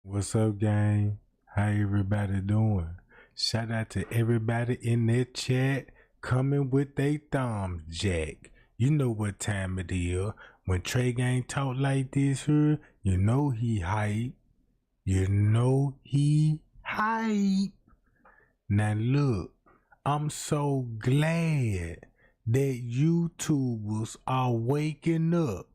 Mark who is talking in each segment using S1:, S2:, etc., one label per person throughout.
S1: What's up, gang? How everybody doing? Shout out to everybody in that chat coming with they thumbs jack. You know what time it is. When Trey Gang talk like this here, you know he hype. You know he hype. Now look, I'm so glad that YouTubers are waking up.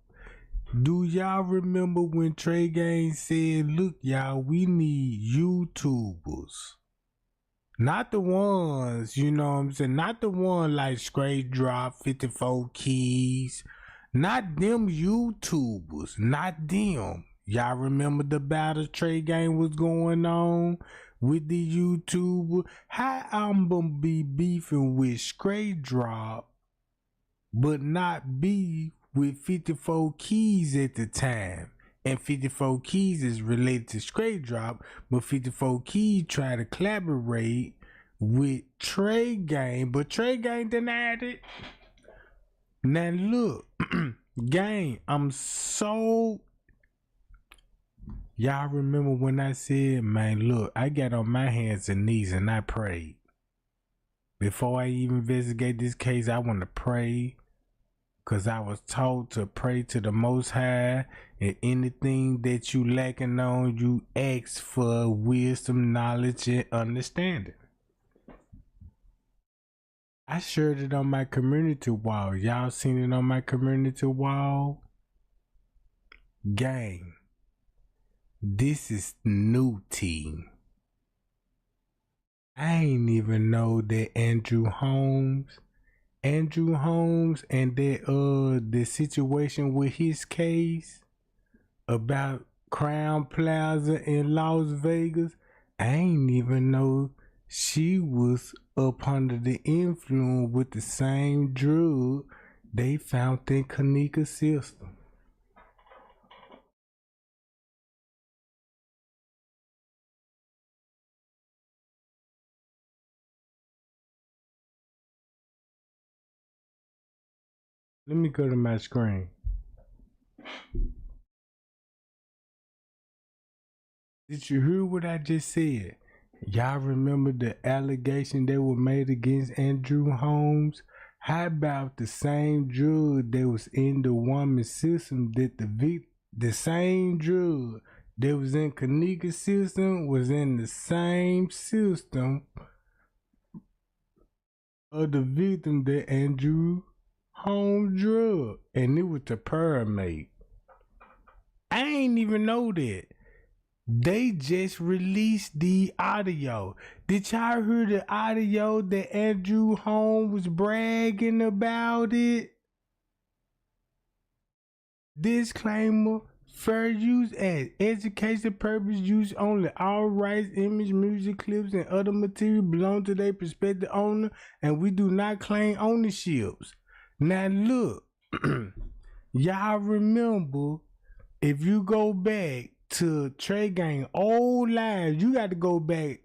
S1: Do y'all remember when Trey Gang said, look, y'all, we need YouTubers? Not the ones, you know what I'm saying? Not the one like Straight Drop, 54 Keys. Not them YouTubers. Not them. Y'all remember the battle Trey Gang was going on with the YouTuber? How I'm gonna be beefing with Straight Drop, but not be with 54 Keys at the time? And 54 Keys is related to Straight Drop, but 54 Keys tried to collaborate with Trey Gang, but Trey Gang denied it. Now look, gang, I'm so... Y'all remember when I said, man, look, I got on my hands and knees and I prayed. Before I even investigate this case, I want to pray. Because I was taught to pray to the Most High, and anything that you lacking on, you ask for wisdom, knowledge, and understanding. I shared it on my community wall. Y'all seen it on my community wall? Gang, this is new team. I ain't even know that Andrew Holmes and that the situation with his case about Crown Plaza in Las Vegas, I ain't even know she was up under the influence with the same drug they found in Kenneka system. Let me go to my screen. Did you hear what I just said? Y'all remember the allegation that were made against Andrew Holmes? How about the same drug that was in the woman's system that the same drug that was in Kenneka's system was in the same system of the victim that Andrew Holmes drug, and it was the pyramid. I ain't even know that. They just released the audio. Did y'all hear the audio that Andrew Holmes was bragging about it? Disclaimer: fair use as educational purpose use only. All rights, image, music clips, and other material belong to their prospective owner, and we do not claim ownerships. Now look, y'all remember, if you go back to Trey Gang old lives, you got to go back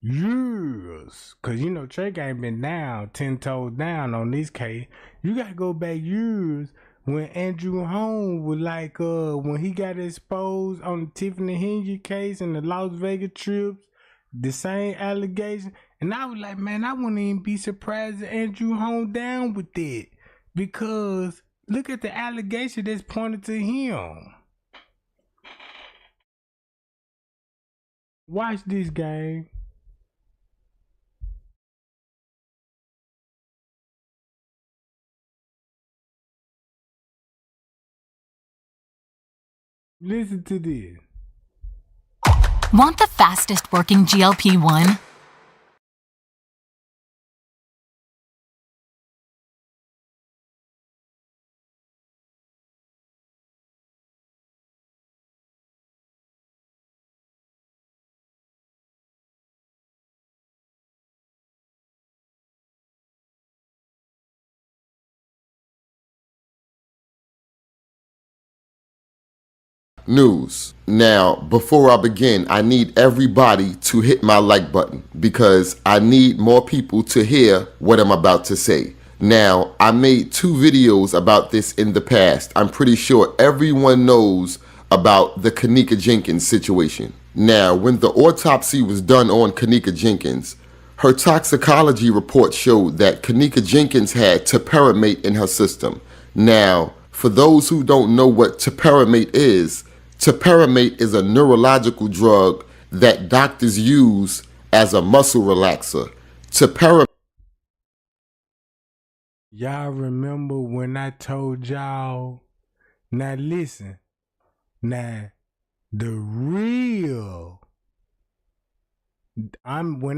S1: years, cause you know Trey Gang been down 10 toes down on this case. You got to go back years when Andrew Holmes was like, when he got exposed on the Tiffany Henry case and the Las Vegas trips, the same allegation. And I was like, man, I wouldn't even be surprised if Andrew Holmes down with it, because look at the allegation that's pointed to him. Watch this, gang. Listen to this.
S2: Want the fastest working GLP-1?
S3: News. Now, before I begin, I need everybody to hit my like button because I need more people to hear what I'm about to say. Now, I made 2 videos about this in the past. I'm pretty sure everyone knows about the Kenneka Jenkins situation. Now, when the autopsy was done on Kenneka Jenkins, her toxicology report showed that Kenneka Jenkins had topiramate in her system. Now, for those who don't know what topiramate is a neurological drug that doctors use as a muscle relaxer.
S1: Y'all remember when I told y'all? Now listen. Now, when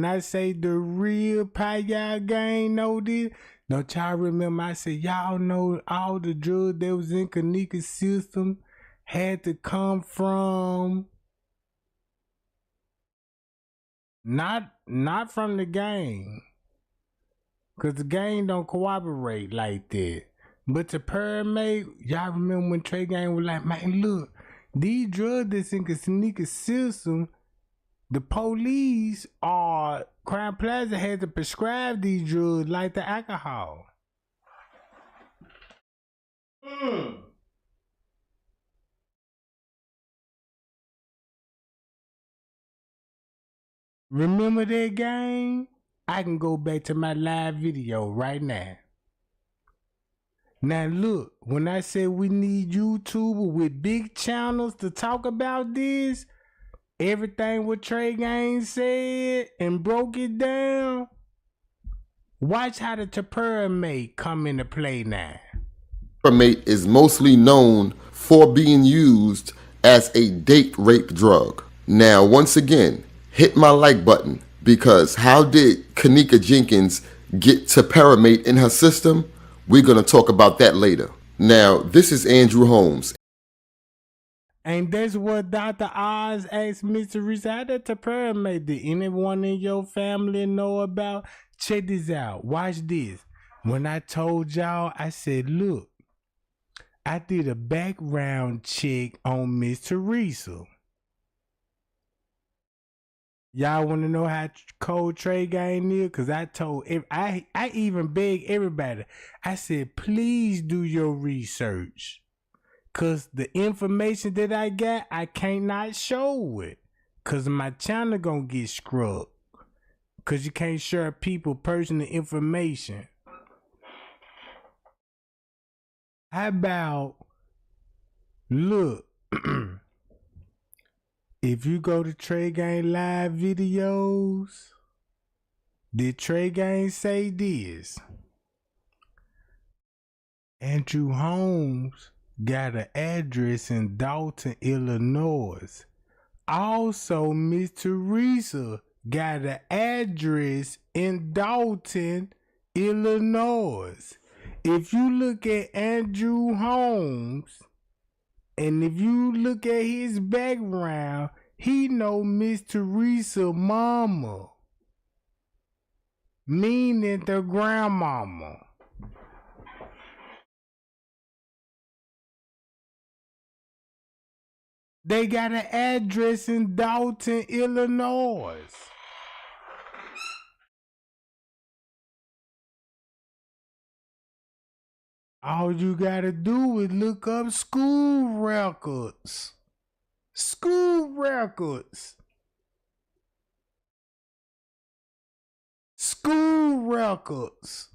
S1: I say the real pie, y'all gang know this. Don't y'all remember I said y'all know all the drugs that was in Kenneka's system had to come from not from the gang. Cause the gang don't cooperate like that. But the pyramid, y'all remember when Trey Gang was like, man, look, these drugs that's in Kenneka's system, the police or Crime Plaza had to prescribe these drugs like the alcohol. Remember that, gang? I can go back to my live video right now. Now look, when I said we need YouTubers with big channels to talk about this, everything what Trey Gang said and broke it down, watch how the topiramate come into play now.
S3: Topiramate is mostly known for being used as a date rape drug. Now, once again, hit my like button, because how did Kenneka Jenkins get topiramate in her system? We're going to talk about that later. Now, this is Andrew Holmes.
S1: And that's what Dr. Oz asked Mr. Reese, how did topiramate? Did anyone in your family know about? Check this out. Watch this. When I told y'all, I said, look, I did a background check on Miss Teresa. Y'all want to know how cold Trey Gang is? Because I told, I even begged everybody. I said, please do your research. Because the information that I got, I can't not show it. Because my channel going to get scrubbed. Because you can't share people personal information. How about, look, if you go to Trey Gang live videos, did Trey Gang say this? Andrew Holmes got an address in Dalton, Illinois. Also, Miss Teresa got an address in Dalton, Illinois. If you look at Andrew Holmes, and if you look at his background, he know Miss Teresa mama, meaning the grandmama. They got an address in Dalton, Illinois. All you gotta do is look up school records. School records. School records.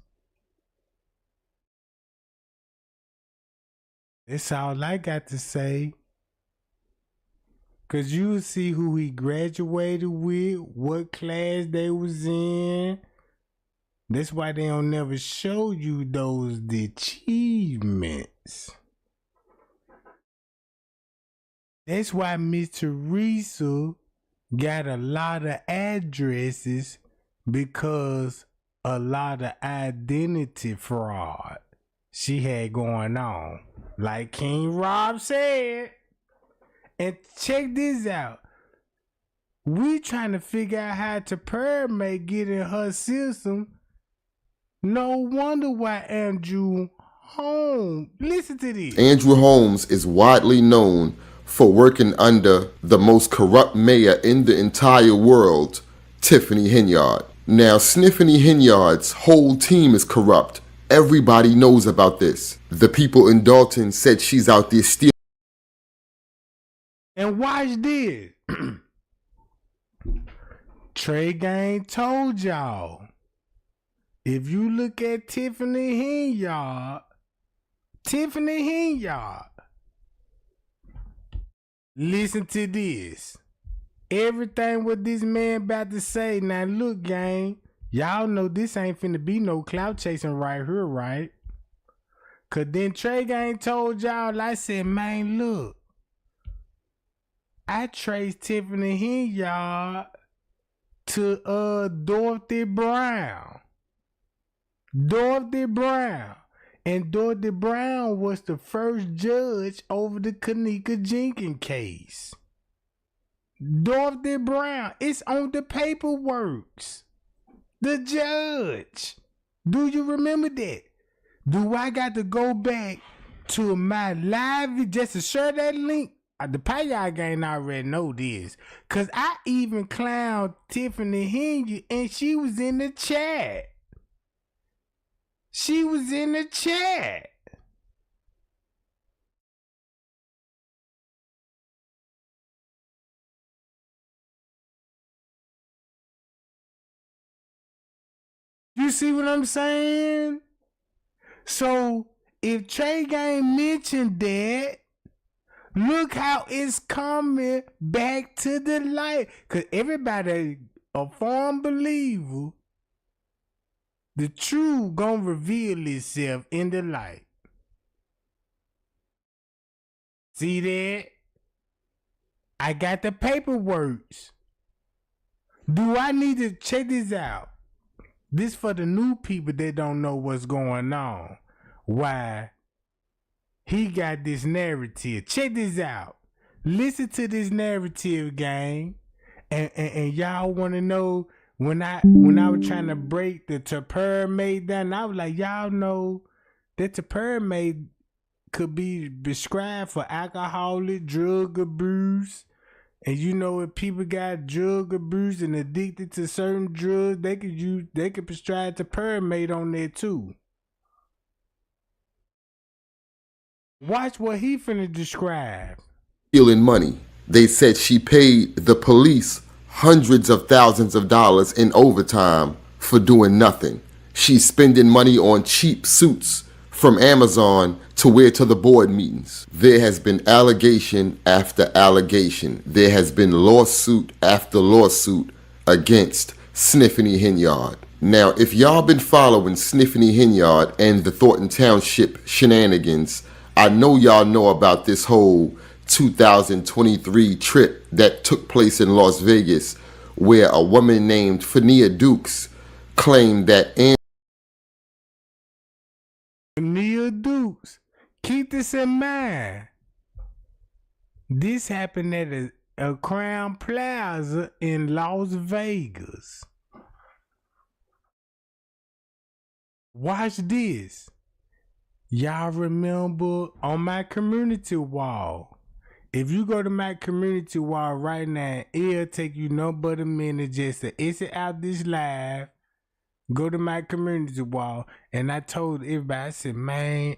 S1: That's all I got to say. Cause you'll see who he graduated with, what class they was in. That's why they don't never show you those achievements. That's why Miss Teresa got a lot of addresses, because a lot of identity fraud she had going on. Like King Rob said. And check this out. We trying to figure out how topiramate get in her system. No wonder why Andrew Holmes. Listen to this.
S3: Andrew Holmes is widely known for working under the most corrupt mayor in the entire world, Tiffany Henyard. Now, Sniffany Henyard's whole team is corrupt. Everybody knows about this. The people in Dalton said she's out there stealing
S1: And watch this. Trey Gang told y'all, if you look at Tiffany Henyard, listen to this. Everything what this man about to say. Now look, gang, y'all know this ain't finna be no clout chasing right here, right? Cause then Trey Gang told y'all, I said, man, look, I traced Tiffany Henyard to Dorothy Brown. And Dorothy Brown was the first judge over the Kenneka Jenkins case. Dorothy Brown, it's on the paperwork. The judge. Do you remember that? Do I got to go back to my live just to share that link? The Payard gang already know this. Cause I even clowned Tiffany Henyard and she was in the chat. You see what I'm saying? So if Trey Gang mentioned that, look how it's coming back to the light. Cause everybody a firm believer, the truth gonna reveal itself in the light. See that? I got the paperwork. Do I need to check this out? This for the new people that don't know what's going on. Why he got this narrative. Check this out. Listen to this narrative, gang. And y'all want to know when I was trying to break the temperament down, I was like, y'all know that temperament could be prescribed for alcoholic, drug abuse. And you know, if people got drug abuse and addicted to certain drugs, they could prescribe temperament on there too. Watch what he finna describe.
S3: Stealing money. They said she paid the police hundreds of thousands of dollars in overtime for doing nothing. She's spending money on cheap suits from Amazon to wear to the board meetings. There has been allegation after allegation. There has been lawsuit after lawsuit against Sniffany Henyard. Now, if y'all been following Sniffany Henyard and the Thornton Township shenanigans, I know y'all know about this whole 2023 trip that took place in Las Vegas, where a woman named Fania Dukes claimed that
S1: Fania Dukes, keep this in mind. This happened at a Crown Plaza in Las Vegas. Watch this. Y'all remember on my community wall? If you go to my community wall right now, it'll take you no but a minute just to exit out this live, go to my community wall, and I told everybody, I said, man,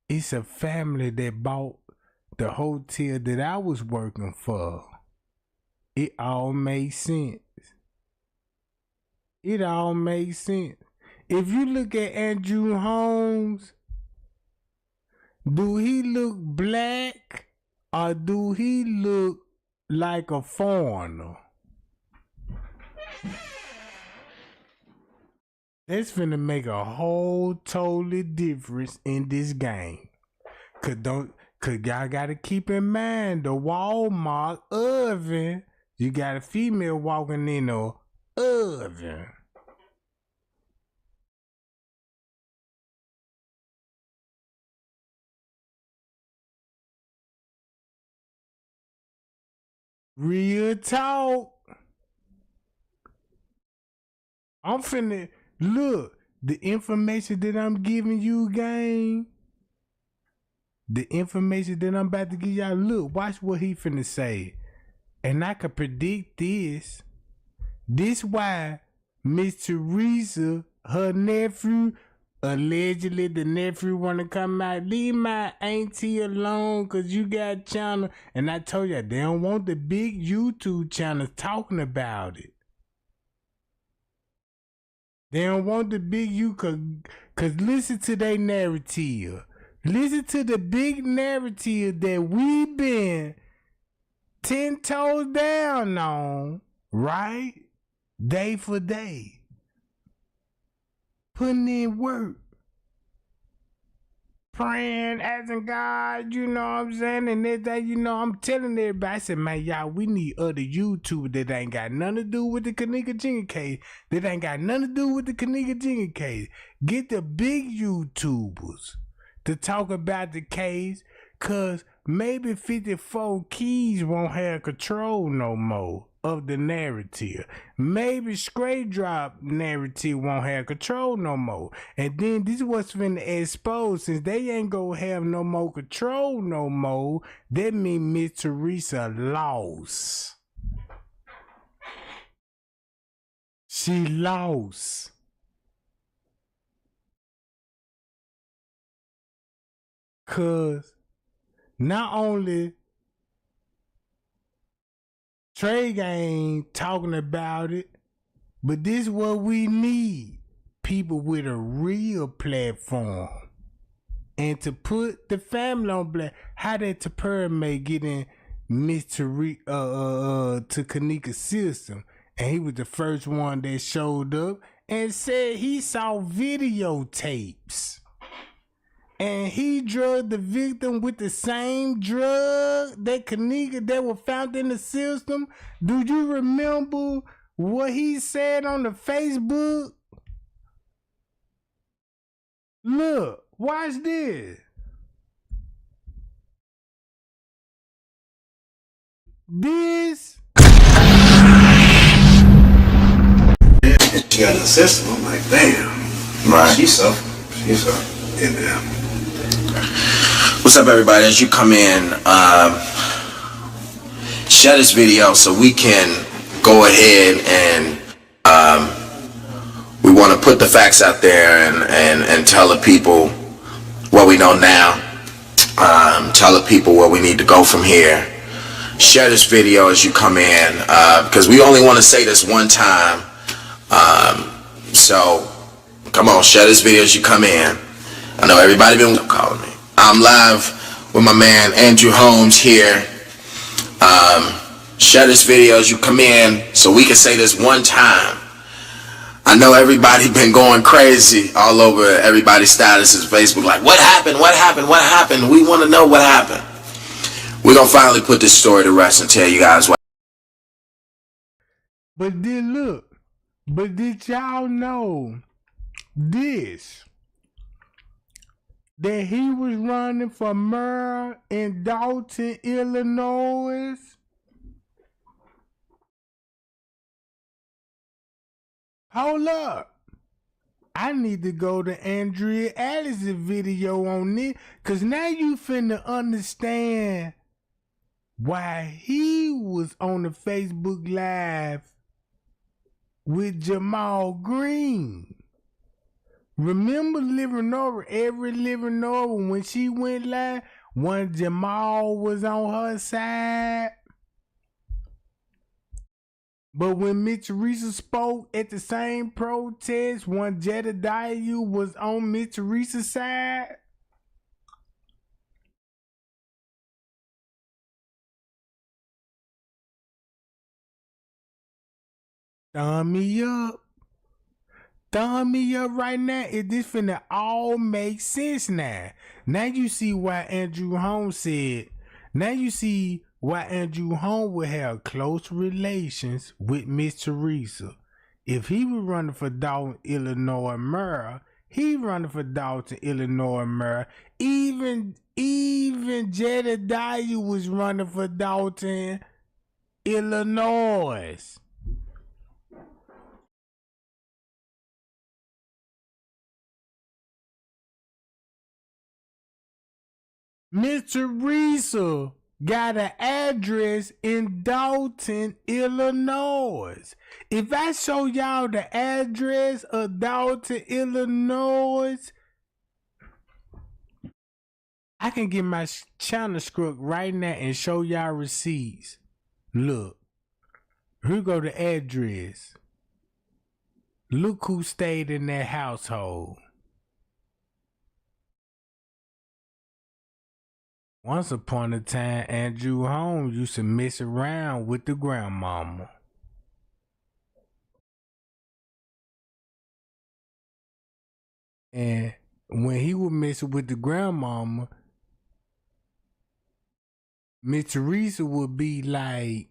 S1: it's a family that bought the hotel that I was working for. It all makes sense. If you look at Andrew Holmes, do he look black or do he look like a foreigner? That's finna make a whole totally difference in this game. Cause y'all gotta keep in mind the Walmart oven. You got a female walking in a oven. Real talk. I'm finna look, the information that I'm giving you, gang. The information that I'm about to give y'all, look, watch what he finna say. And I can predict this. This why Miss Teresa, her nephew, allegedly the nephew wanna come out, leave my auntie alone cause you got channel. And I told you, they don't want the big YouTube channels talking about it. They don't want the big you cause listen to their narrative. Listen to the big narrative that we've been 10 toes down on, right? Day for day. Putting in work. Praying, asking God, you know what I'm saying? And that, you know, I'm telling everybody, I said, man, y'all, we need other YouTubers that ain't got nothing to do with the Kenneka Jenkins case. That ain't got nothing to do with the Kenneka Jenkins case. Get the big YouTubers to talk about the case, cause maybe 54 Keys won't have control no more of the narrative. Maybe Straight Drop narrative won't have control no more. And then this is what's finna expose. Since they ain't gonna have no more control no more, that mean Miss Teresa lost. She lost. Cause not only Trey ain't talking about it, but this is what we need. People with a real platform. And to put the family on black. How did Tapera may get in Miss Teresa to Kenneka's system? And he was the first one that showed up and said he saw videotapes. And he drugged the victim with the same drug that Kenneka that was found in the system. Do you remember what he said on the Facebook? Look, watch this. This.
S4: She got in the system. I'm like, damn. Right. She suffered. She suffered. And
S5: what's up, everybody? As you come in, share this video so we can go ahead and we want to put the facts out there and tell the people what we know now. Tell the people where we need to go from here. Share this video as you come in because we only want to say this one time. So come on, share this video as you come in. I know everybody been calling me. I'm live with my man Andrew Holmes here. Share this video as you come in so we can say this one time. I know everybody been going crazy all over everybody's statuses, Facebook, like, what happened? What happened? What happened? We want to know what happened. We're going to finally put this story to rest and tell you guys what.
S1: But then look, but did y'all know this? That he was running for mayor in Dalton, Illinois? Hold up. I need to go to Andrea Alice's video on this, cause now you finna understand why he was on the Facebook Live with Jamal Green. Remember Living Over, every Living Over, when she went live, when Jamal was on her side? But when Miss Teresa spoke at the same protest, when Jedediah was on Miss Teresa's side? Thumb me up. Thumb me up right now. This finna all make sense now. Now you see why Andrew Holmes said. Now you see why Andrew Holmes would have close relations with Miss Teresa. If he was running for Dalton, Illinois mayor, he running for Dalton, Illinois mayor. Even Jedediah was running for Dalton, Illinois. Miss Teresa got an address in Dalton, Illinois. If I show y'all the address of Dalton, Illinois, I can get my channel screwed right now and show y'all receipts. Look, here go the address. Look who stayed in that household. Once upon a time, Andrew Holmes used to mess around with the grandmama. And when he was messing with the grandmama, Miss Teresa would be like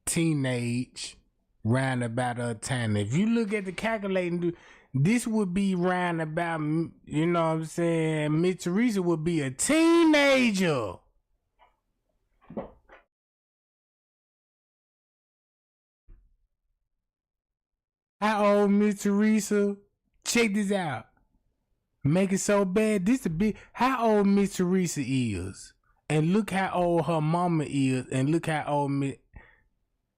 S1: teenage, round about her time. If you look at the calculating, this would be round about, you know what I'm saying? Miss Teresa would be a teenager. How old Miss Teresa? Check this out. Make it so bad. This a big. How old Miss Teresa is, and look how old her mama is, and look how old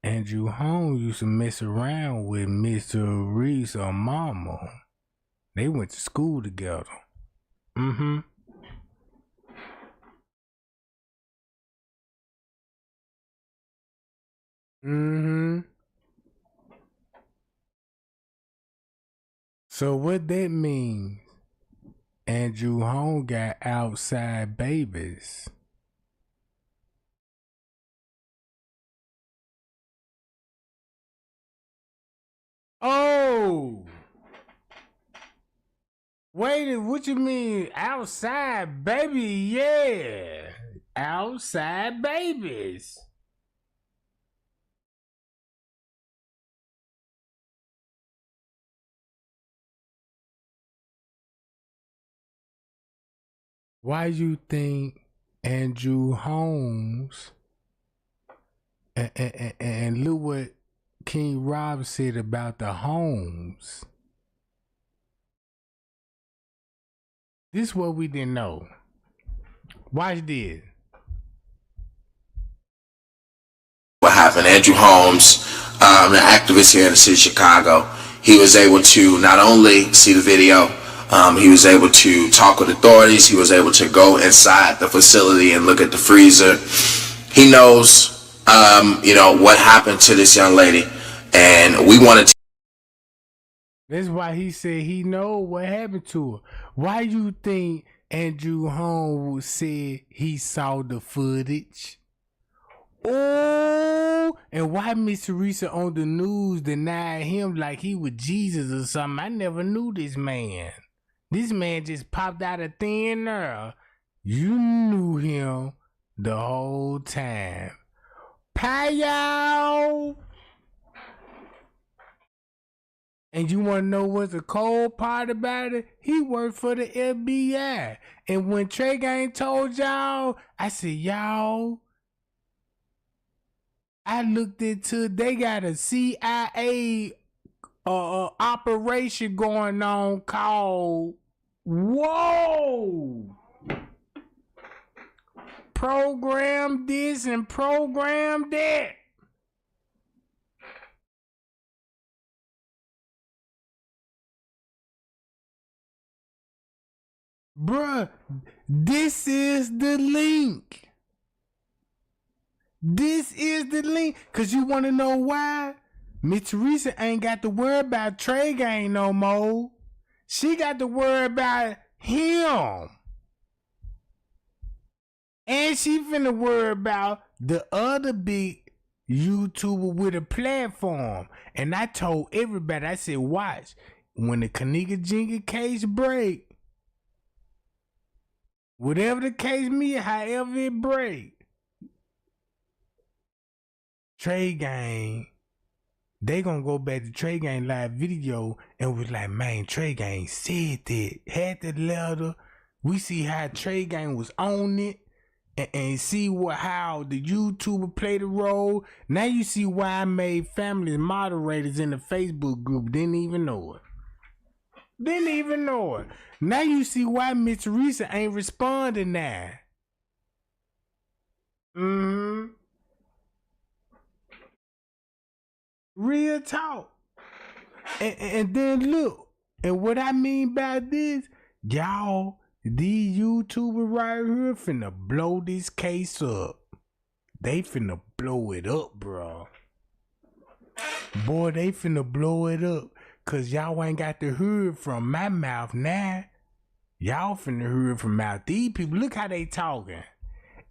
S1: Andrew Holmes used to mess around with Miss Teresa mama. They went to school together. Mm-hmm. Mm-hmm. So what that means, Andrew Holmes got outside babies. Oh! Wait, what you mean? Outside baby? Yeah. Outside babies. Why you think Andrew Holmes and look what King Rob said about the Holmes? This is what we didn't know. Watch this.
S5: What happened? Andrew Holmes, an activist here in the city of Chicago, he was able to not only see the video, he was able to talk with authorities. He was able to go inside the facility and look at the freezer. He knows, what happened to this young lady, and we wanted to.
S1: That's why he said he know what happened to her. Why you think Andrew Holmes said he saw the footage? Oh, and why Miss Teresa on the news denied him like he was Jesus or something? I never knew this man. This man just popped out of thin air. You knew him the whole time. Pow! And you want to know what's the cold part about it? He worked for the FBI. And when Trey Gang told y'all, I said, y'all, I looked into, they got a CIA operation going on called, whoa, program this and program that. Bruh, this is the link. This is the link. Cause you wanna know why? Miss Teresa ain't got to worry about Trey Gang no more. She got to worry about him. And she finna worry about the other big YouTuber with a platform. And I told everybody, I said, watch, when the Kenneka Jenkins case break, whatever the case me, however it break, Trey Gang, they gonna go back to Trey Gang live video and was like, man, Trey Gang said that, had the letter. We see how Trey Gang was on it, and see how the YouTuber played a role. Now you see why I made family moderators in the Facebook group. Didn't even know it. Didn't even know it. Now you see why Miss Teresa ain't responding now. Mm-hmm. Real talk. And then look, and what I mean by this, y'all, these YouTubers right here finna blow this case up. They finna blow it up, bro. Boy, they finna blow it up. Cause y'all ain't got to hear it from my mouth now. Y'all finna hear it from mouth these people. Look how they talking.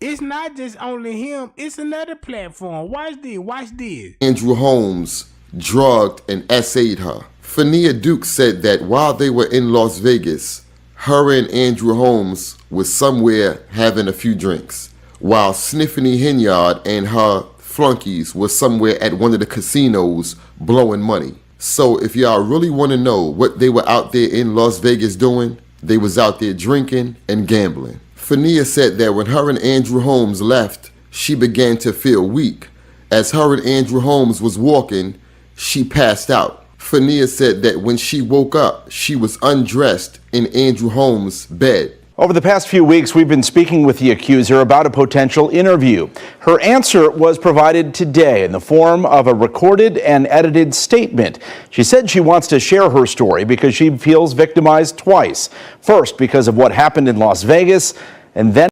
S1: It's not just only him. It's another platform. Watch this.
S3: Andrew Holmes drugged and essayed her. Fania Duke said that while they were in Las Vegas, her and Andrew Holmes was somewhere having a few drinks, while Sniffany Henyard and her flunkies were somewhere at one of the casinos blowing money. So if y'all really want to know what they were out there in Las Vegas doing, they was out there drinking and gambling. Fania said that when her and Andrew Holmes left, she began to feel weak. As her and Andrew Holmes was walking, she passed out. Fania said that when she woke up, she was undressed in Andrew Holmes' bed.
S6: Over the past few weeks, we've been speaking with the accuser about a potential interview. Her answer was provided today in the form of a recorded and edited statement. She said she wants to share her story because she feels victimized twice. First, because of what happened in Las Vegas, and then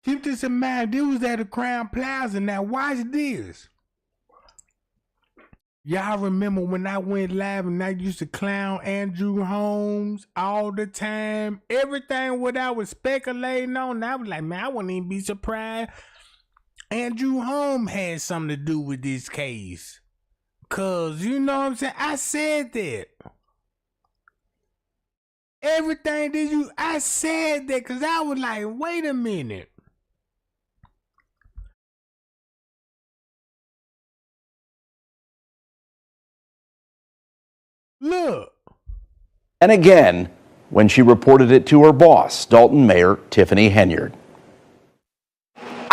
S1: Keep this in mind, this was at the Crown Plaza. Now watch this. Y'all remember when I went live and I used to clown Andrew Holmes all the time? Everything what I was speculating on, I was like, man, I wouldn't even be surprised Andrew Holmes had something to do with this case. Cause you know what I'm saying? I said that. Everything that I said that because I was like, wait a minute. Look.
S6: and again when she reported it to her boss, Dalton Mayor Tiffany Henyard.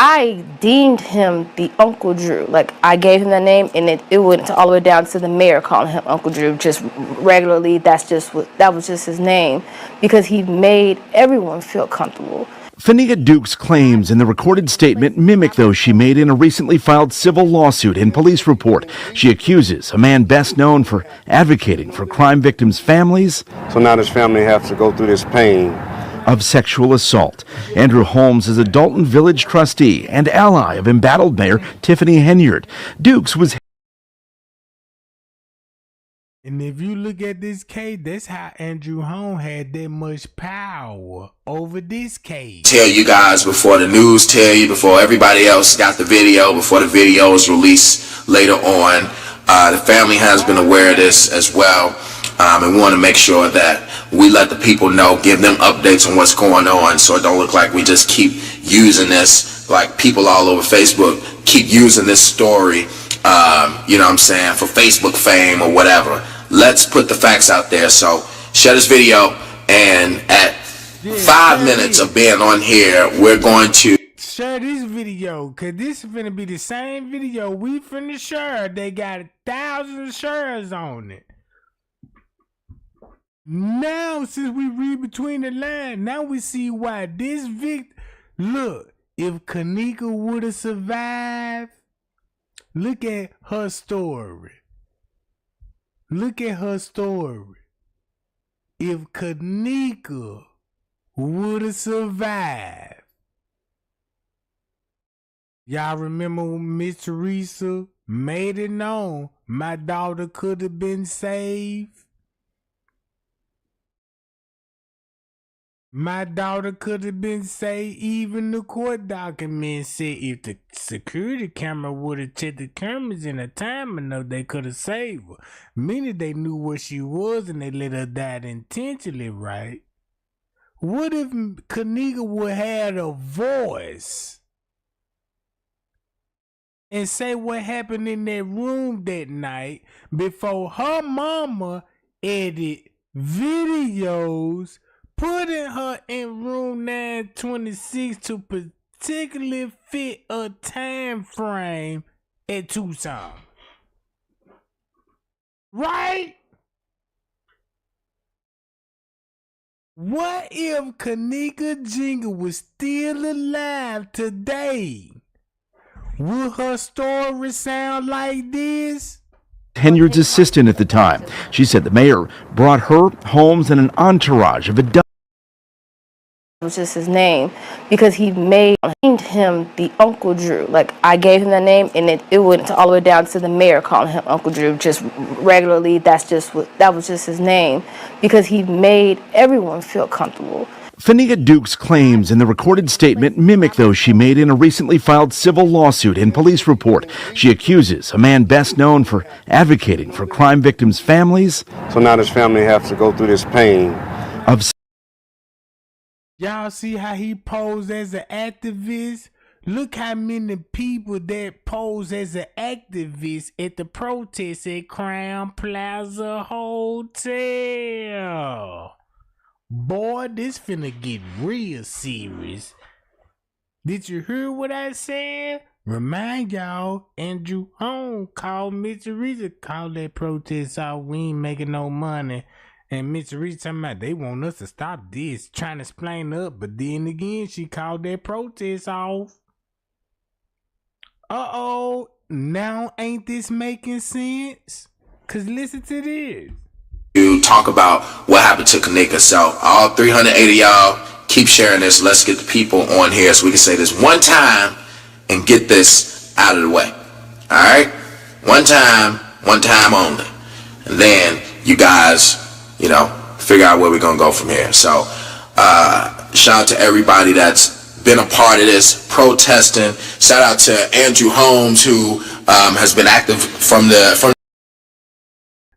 S7: I deemed him the Uncle Drew. Like, I gave him that name, and it went all the way down to the mayor calling him Uncle Drew just regularly. That was just his name because he made everyone feel comfortable.
S6: Fania Duke's claims in the recorded statement mimic those she made in a recently filed civil lawsuit and police report. She accuses a man best known for advocating for crime victims' families.
S8: So now this family has to go through this pain
S6: Of sexual assault. Andrew Holmes is a Dalton Village trustee and ally of embattled Mayor Tiffany Henyard. Dukes was.
S1: And if you look at this case, that's how Andrew Holmes had that much power over this case.
S5: Tell you guys before the news tell you, before everybody else got the video, before the video is released later on. The family has been aware of this as well. And we want to make sure that we let the people know, give them updates on what's going on, so it don't look like we just keep using this, like people all over Facebook keep using this story, you know what I'm saying, for Facebook fame or whatever. Let's put the facts out there. So share this video, and at 5 minutes of being on here, we're going to
S1: share this video, cause this is finna be the same video we finna share. They got thousands of shares on it. Now, since we read between the lines, now we see why this look, if Kenneka would have survived, look at her story. Look at her story. If Kenneka would have survived, y'all remember when Miss Teresa made it known my daughter could have been saved? My daughter could have been saved. Even the court documents said if the security camera would have checked the cameras in a time enough, they could have saved her. Meaning they knew where she was and they let her die intentionally, right? What if Kenneka would have had a voice and say what happened in that room that night before her mama edited videos putting her in room 926 to particularly fit a time frame at Tucson? Right? What if Kenneka Jenkins was still alive today? Would her story sound like this?
S6: Henyard's assistant at the time. She said the mayor brought her, Holmes, and an entourage of a dozen.
S7: Was just his name because he named him the Uncle Drew. Like, I gave him that name, and it went all the way down to the mayor calling him Uncle Drew just regularly. That was just his name because he made everyone feel comfortable.
S6: Kenneka Dukes' claims in the recorded statement mimic those she made in a recently filed civil lawsuit and police report. She accuses a man best known for advocating for crime victims' families.
S8: So now this family has to go through this pain
S6: Of
S1: Y'all see how he posed as an activist? Look how many people that pose as an activist at the protest at Crown Plaza Hotel. Boy, this finna get real serious. Did you hear what I said? Remind y'all, Andrew Holmes called Mr. Reese, called that protest off. We ain't making no money. And Mr. Reese talking about they want us to stop this, trying to explain up. But then again, she called that protest off. Uh-oh, now ain't this making sense? Cause listen to this.
S5: You talk about what happened to Kenneka. So all 380 y'all, keep sharing this. Let's get the people on here so we can say this one time and get this out of the way. All right? One time only. And then you guys, figure out where we're going to go from here. So shout out to everybody that's been a part of this protesting. Shout out to Andrew Holmes, who has been active from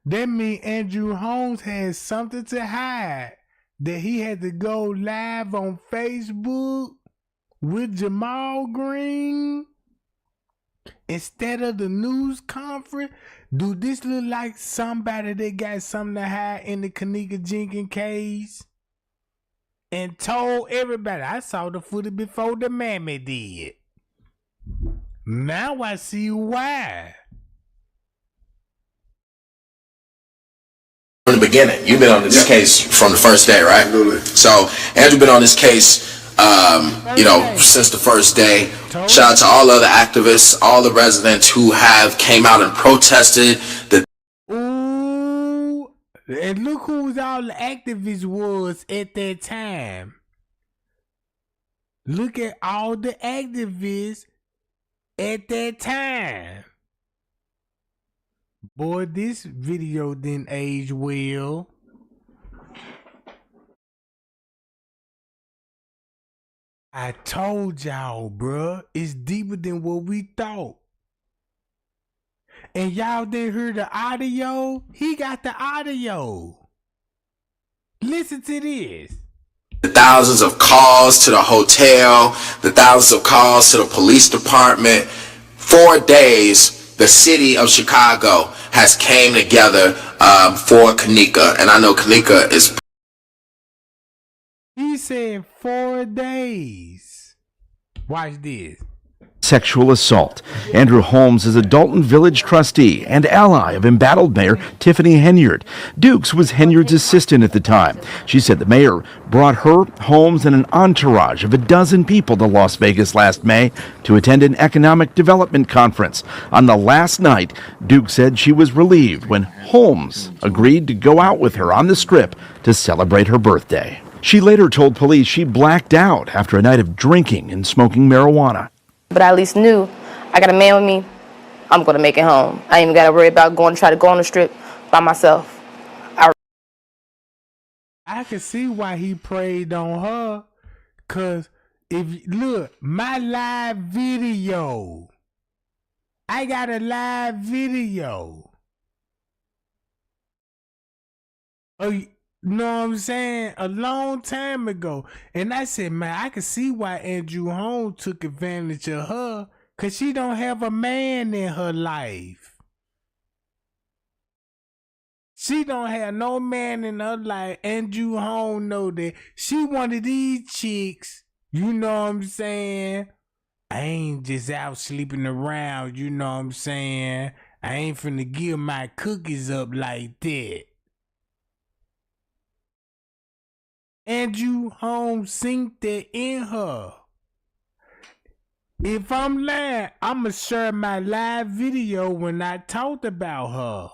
S1: That means Andrew Holmes had something to hide. That he had to go live on Facebook with Jamal Green instead of the news conference. Do this look like somebody that got something to hide in the Kenneka Jenkins case? And told everybody, I saw the footage before the mammy did. Now I see why.
S5: From the beginning. You've been on this case from the first day, right?
S8: Absolutely.
S5: So Andrew been on this case since the first day. Shout out to all other activists, all the residents who have came out and protested the
S1: Ooh, and look who all the activists was at that time. Look at all the activists at that time. Boy, this video didn't age well. I told y'all, bruh, it's deeper than what we thought. And y'all didn't hear the audio? He got the audio. Listen to this.
S5: The thousands of calls to the hotel, the thousands of calls to the police department. 4 days, the city of Chicago has came together for Kenneka. And I know Kenneka is...
S1: He said 4 days. Watch this.
S6: sexual assault. Andrew Holmes is a Dalton Village trustee and ally of embattled Mayor Tiffany Henyard. Dukes was Henyard's assistant at the time. She said the mayor brought her, Holmes, and an entourage of a dozen people to Las Vegas last May to attend an economic development conference. On the last night, Dukes said she was relieved when Holmes agreed to go out with her on the Strip to celebrate her birthday. She later told police she blacked out after a night of drinking and smoking marijuana.
S7: But I at least knew I got a man with me, I'm going to make it home. I ain't even got to worry about try to go on the Strip by myself.
S1: I can see why he preyed on her. Cause look, my live video. I got a live video. You know what I'm saying? A long time ago. And I said, man, I can see why Andrew Holmes took advantage of her. Cause she don't have a man in her life. She don't have no man in her life. Andrew Holmes know that. She one of these chicks, you know what I'm saying? I ain't just out sleeping around, you know what I'm saying? I ain't finna give my cookies up like that. Andrew Holmes synced that in her. If I'm lying, I'ma share my live video when I talked about her.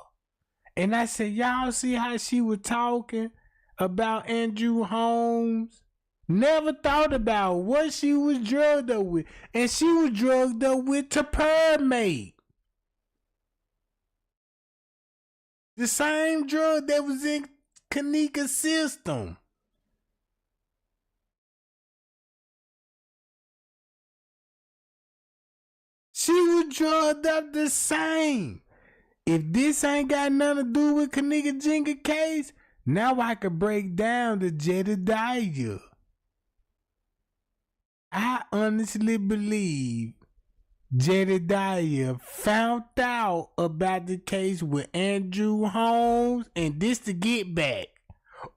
S1: And I said, y'all see how she was talking about Andrew Holmes? Never thought about what she was drugged up with. And she was drugged up with Topermate. The same drug that was in Kenneka's system. She was drugged up the same. If this ain't got nothing to do with Kenneka Jenkins case, now I can break down the Jedediah. I honestly believe Jedediah found out about the case with Andrew Holmes, and this to get back.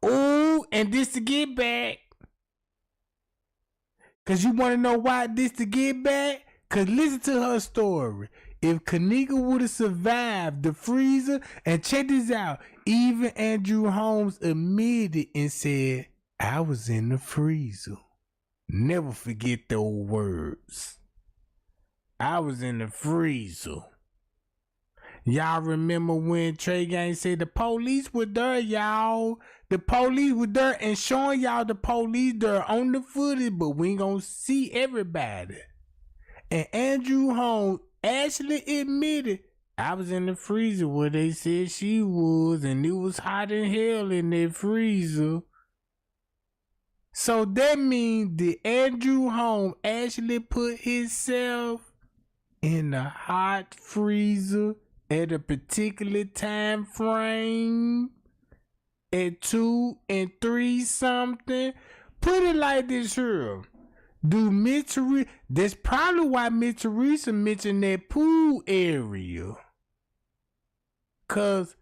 S1: Ooh, and this to get back. Cause you wanna know why this to get back? Cause listen to her story. If Kenneka would have survived the freezer, and check this out, even Andrew Holmes admitted and said, I was in the freezer. Never forget those words. I was in the freezer. Y'all remember when Trey Gang said the police were there, y'all? The police were there and showing y'all the police there on the footage, but we ain't gonna see everybody. And Andrew Holmes actually admitted, I was in the freezer where they said she was, and it was hot in hell in that freezer. So that means that Andrew Holmes actually put himself in a hot freezer at a particular time frame at 2 and 3 something. Put it like this here. That's probably why Miss Teresa mentioned that pool area. Cause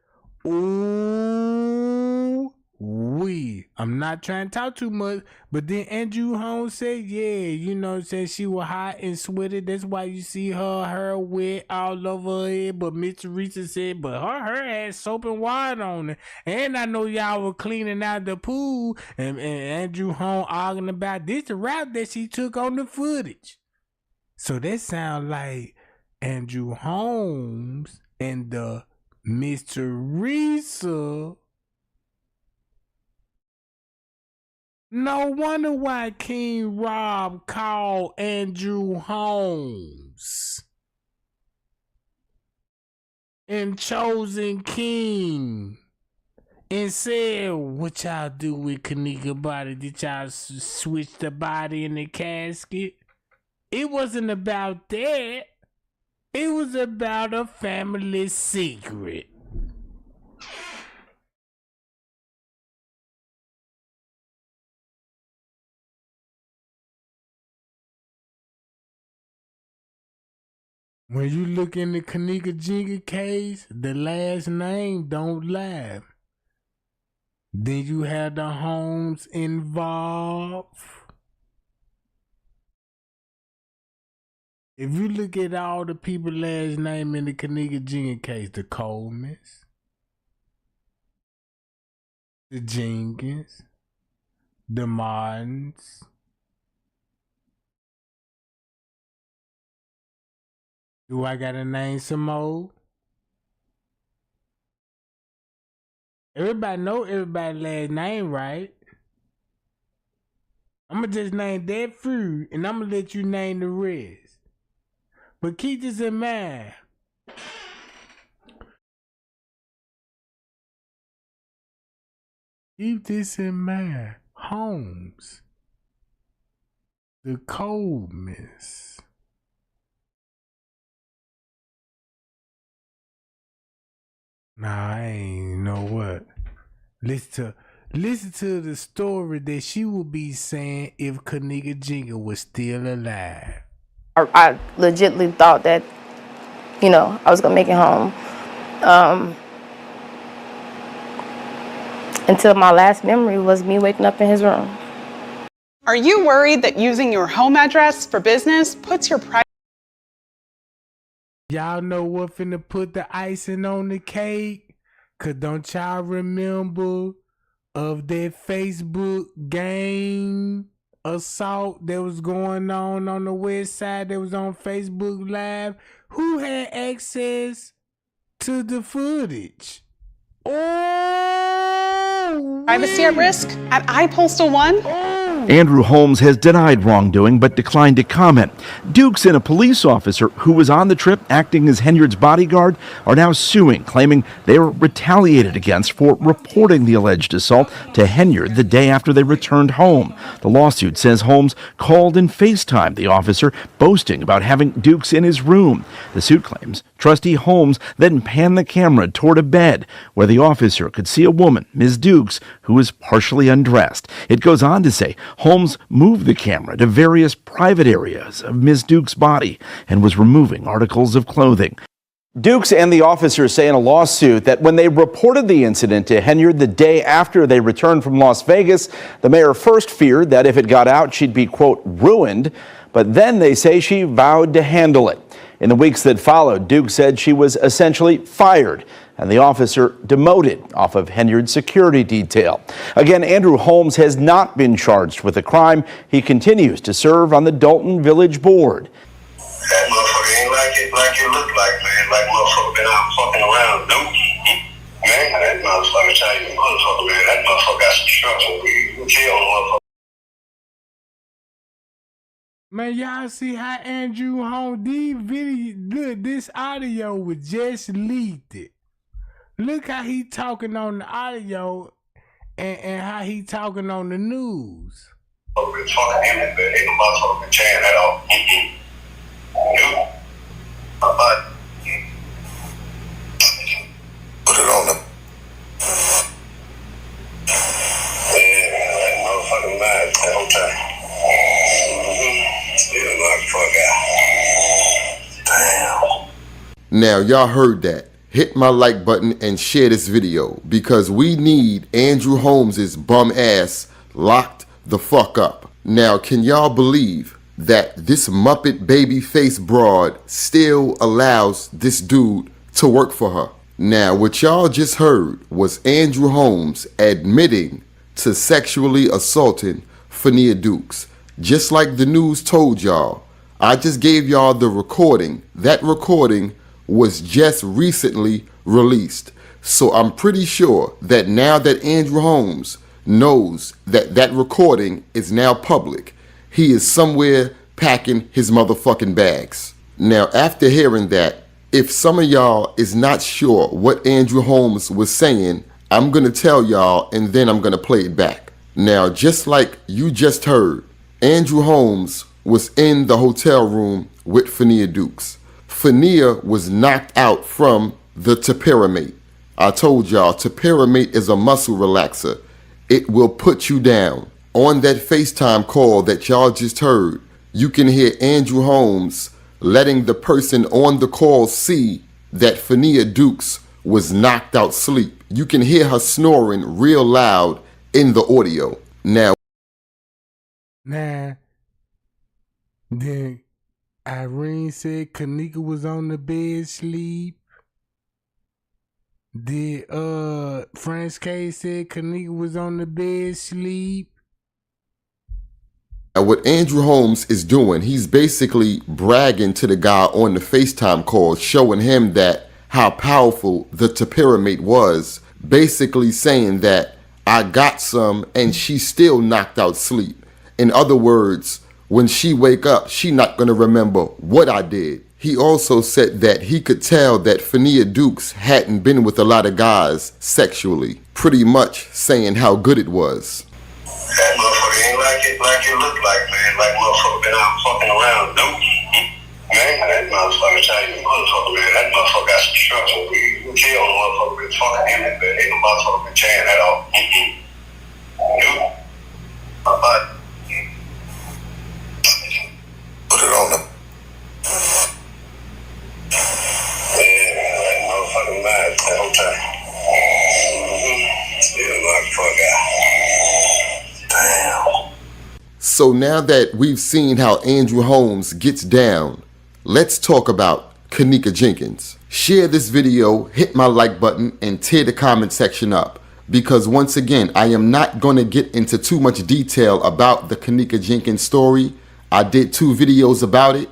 S1: I'm not trying to talk too much, but then Andrew Holmes said, yeah, you know what I'm saying, she was hot and sweaty. That's why you see her hair wet all over her head. But Miss Teresa said, but her hair had soap and water on it. And I know y'all were cleaning out the pool, and Andrew Holmes arguing about this the route that she took on the footage. So that sounds like Andrew Holmes and the Miss Teresa. No wonder why King Rob called Andrew Holmes and Chosen King and said, what y'all do with Kenneka body? Did y'all switch the body in the casket? It wasn't about that. It was about a family secret. When you look in the Kenneka Jenkins case, the last name don't lie. Then you have the Holmes involved. If you look at all the people last name in the Kenneka Jenkins case, the Colemans, the Jenkins, the Martins, do I gotta name some more? Everybody know everybody's last name, right? I'ma just name that few, and I'ma let you name the rest. But keep this in mind. Keep this in mind. Holmes, the Colemans, nah, I ain't know what. Listen to the story that she would be saying if Kenneka Jenkins was still alive.
S7: I legitimately thought that, I was gonna make it home. Until my last memory was me waking up in his room.
S9: Are you worried that using your home address for business puts your privacy?
S1: Y'all know what finna put the icing on the cake? Cause don't y'all remember of that Facebook gang assault that was going on the west side that was on Facebook Live? Who had access to the footage? Oh,
S9: Privacy at risk at iPostal One?
S6: Andrew Holmes has denied wrongdoing but declined to comment. Dukes and a police officer who was on the trip acting as Henyard's bodyguard are now suing, claiming they were retaliated against for reporting the alleged assault to Henyard the day after they returned home. The lawsuit says Holmes called and FaceTimed the officer, boasting about having Dukes in his room. The suit claims Trustee Holmes then panned the camera toward a bed where the officer could see a woman, Ms. Dukes, who was partially undressed. It goes on to say Holmes moved the camera to various private areas of Ms. Dukes' body and was removing articles of clothing. Dukes and the officers say in a lawsuit that when they reported the incident to Henyard the day after they returned from Las Vegas, the mayor first feared that if it got out, she'd be, quote, ruined. But then they say she vowed to handle it. In the weeks that followed, Dukes said she was essentially fired and the officer demoted off of Henyard's security detail. Again, Andrew Holmes has not been charged with the crime. He continues to serve on the Dalton Village Board.
S4: That motherfucker ain't like it look like, man. Like motherfucker been out fucking around, dude. Man, that motherfucker tell you, motherfucker, man, that motherfucker got some structure. We kill motherfucker.
S1: Man, y'all see how Andrew Holmes, these video, look, this audio was just leaked. Look how he talking on the audio and how he talking on the news.
S4: Been fucking him, ain't no motherfucker been tearing that off. Put it on them. Yeah, that motherfucking mad that whole time. Still motherfucker. Damn.
S3: Now, y'all heard that. Hit my like button and share this video because we need Andrew Holmes' bum ass locked the fuck up. Now, can y'all believe that this Muppet baby face broad still allows this dude to work for her? Now, what y'all just heard was Andrew Holmes admitting to sexually assaulting Fania Dukes. Just like the news told y'all, I just gave y'all the recording. That recording was just recently released. So I'm pretty sure that now that Andrew Holmes knows that that recording is now public, he is somewhere packing his motherfucking bags. Now, after hearing that, if some of y'all is not sure what Andrew Holmes was saying, I'm gonna tell y'all and then I'm gonna play it back. Now, just like you just heard, Andrew Holmes was in the hotel room with Fania Dukes. Fania was knocked out from the topiramate. I told y'all, topiramate is a muscle relaxer. It will put you down. On that FaceTime call that y'all just heard, you can hear Andrew Holmes letting the person on the call see that Fania Dukes was knocked out sleep. You can hear her snoring real loud in the audio. Now,
S1: then Irene said Kenneka was on the bed sleep. Did France K said Kenneka was on the bed sleep.
S3: what Andrew Holmes is doing, he's basically bragging to the guy on the FaceTime call, showing him that how powerful the topiramate was, basically saying that I got some and she's still knocked out sleep. In other words, when she wake up, she not gonna remember what I did. He also said that he could tell that Fania Dukes hadn't been with a lot of guys sexually, pretty much saying how good it was.
S4: That motherfucker ain't like it look like, man. Like motherfucker been out fucking around, dude. Man, that motherfucker tell you, motherfucker, man, that motherfucker got some structure. We kill the motherfucker been fucking him, and ain't no motherfucker been tearing that off. Dude. Put it on them. Yeah, that motherfucking mad that whole time. Still motherfucker. Damn.
S3: So now that we've seen how Andrew Holmes gets down, let's talk about Kenneka Jenkins. Share this video, hit my like button, and tear the comment section up. because once again, I am not going to get into too much detail about the Kenneka Jenkins story. I did 2 videos about it.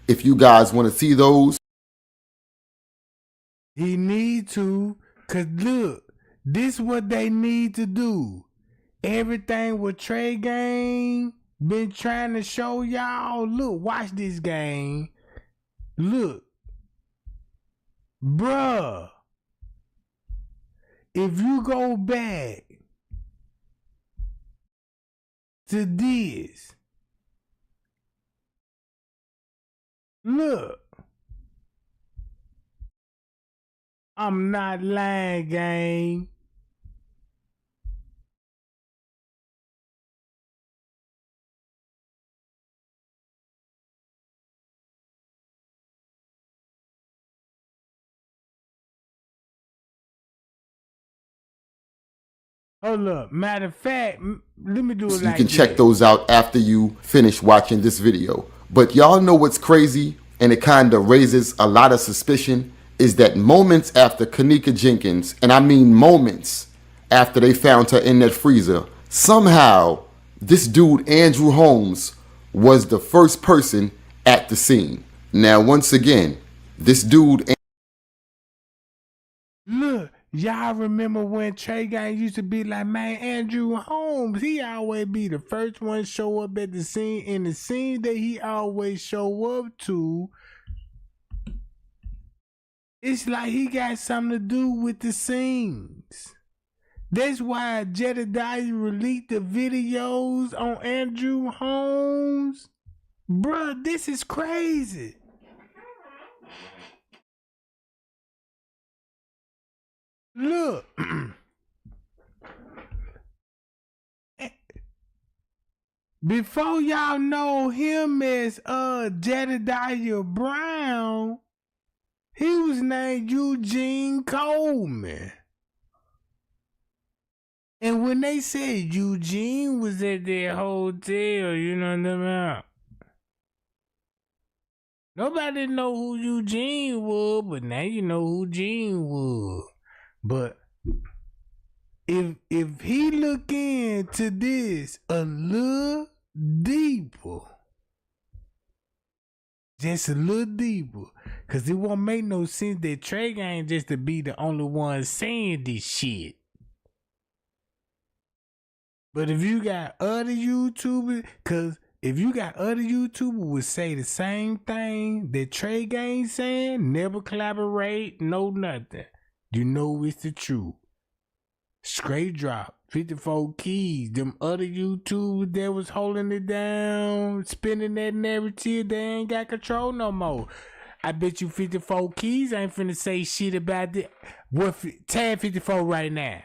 S3: If you guys want to see those.
S1: He need to, cause look, this what they need to do. Everything with Trey Gang been trying to show y'all. Look, watch this game. Look, bruh. If you go back to this, look, I'm not lying, gang. Hold up. Matter of fact, let me do it like
S3: you can check those out after you finish watching this video. But y'all know what's crazy, and it kind of raises a lot of suspicion, is that moments after Kenneka Jenkins, and I mean moments after they found her in that freezer, somehow this dude Andrew Holmes was the first person at the scene. Now, once again, this dude...
S1: Look. Y'all remember when Trey Gang used to be like, man, Andrew Holmes, he always be the first one show up at the scene, and the scene that he always show up to, it's like he got something to do with the scenes. That's why Jedediah released the videos on Andrew Holmes. Bruh, this is crazy. Look, before y'all know him as Jedediah Brown, he was named Eugene Coleman. And when they said Eugene was at their hotel, you know what I'm about? Nobody know who Eugene was, but now you know who Gene was. But if he look into this a little deeper, just a little deeper, cause it won't make no sense that Trey Gang just to be the only one saying this shit. But if you got other YouTubers, cause if you got other YouTubers would say the same thing that Trey Gang saying, never collaborate, no nothing. You know it's the truth. Straight drop, 54 keys. Them other YouTubers that was holding it down, spinning that narrative, they ain't got control no more. I bet you 54 keys ain't finna say shit about that. What? Tag 54 right now.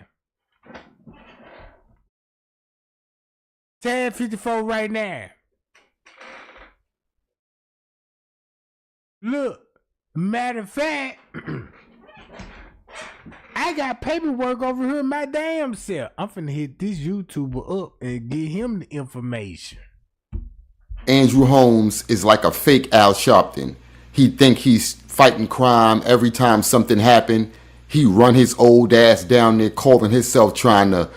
S1: Tag 54 right now. Look, matter of fact, I got paperwork over here my damn self. I'm finna hit this YouTuber up and get him the information.
S3: Andrew Holmes is like a fake Al Sharpton. He think he's fighting crime every time something happen. He run his old ass down there calling himself trying to,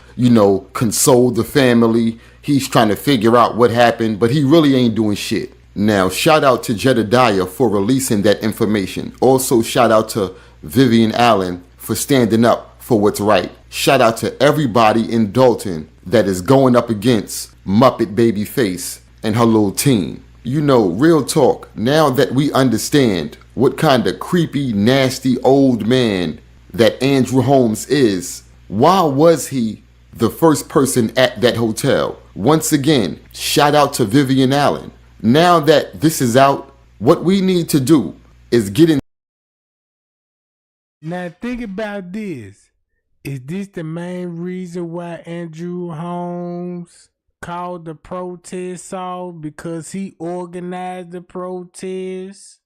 S3: console the family. He's trying to figure out what happened, but he really ain't doing shit. Now, shout out to Jedediah for releasing that information. Also, shout out to Vivian Allen for standing up for what's right. Shout out to everybody in Dalton that is going up against Muppet Babyface and her little team. Real talk, now that we understand what kind of creepy, nasty old man that Andrew Holmes is, why was he the first person at that hotel? Once again, shout out to Vivian Allen. Now that this is out, what we need to do is get in.
S1: Now think about this. Is this the main reason why Andrew Holmes called the protest off? Because he organized the protest?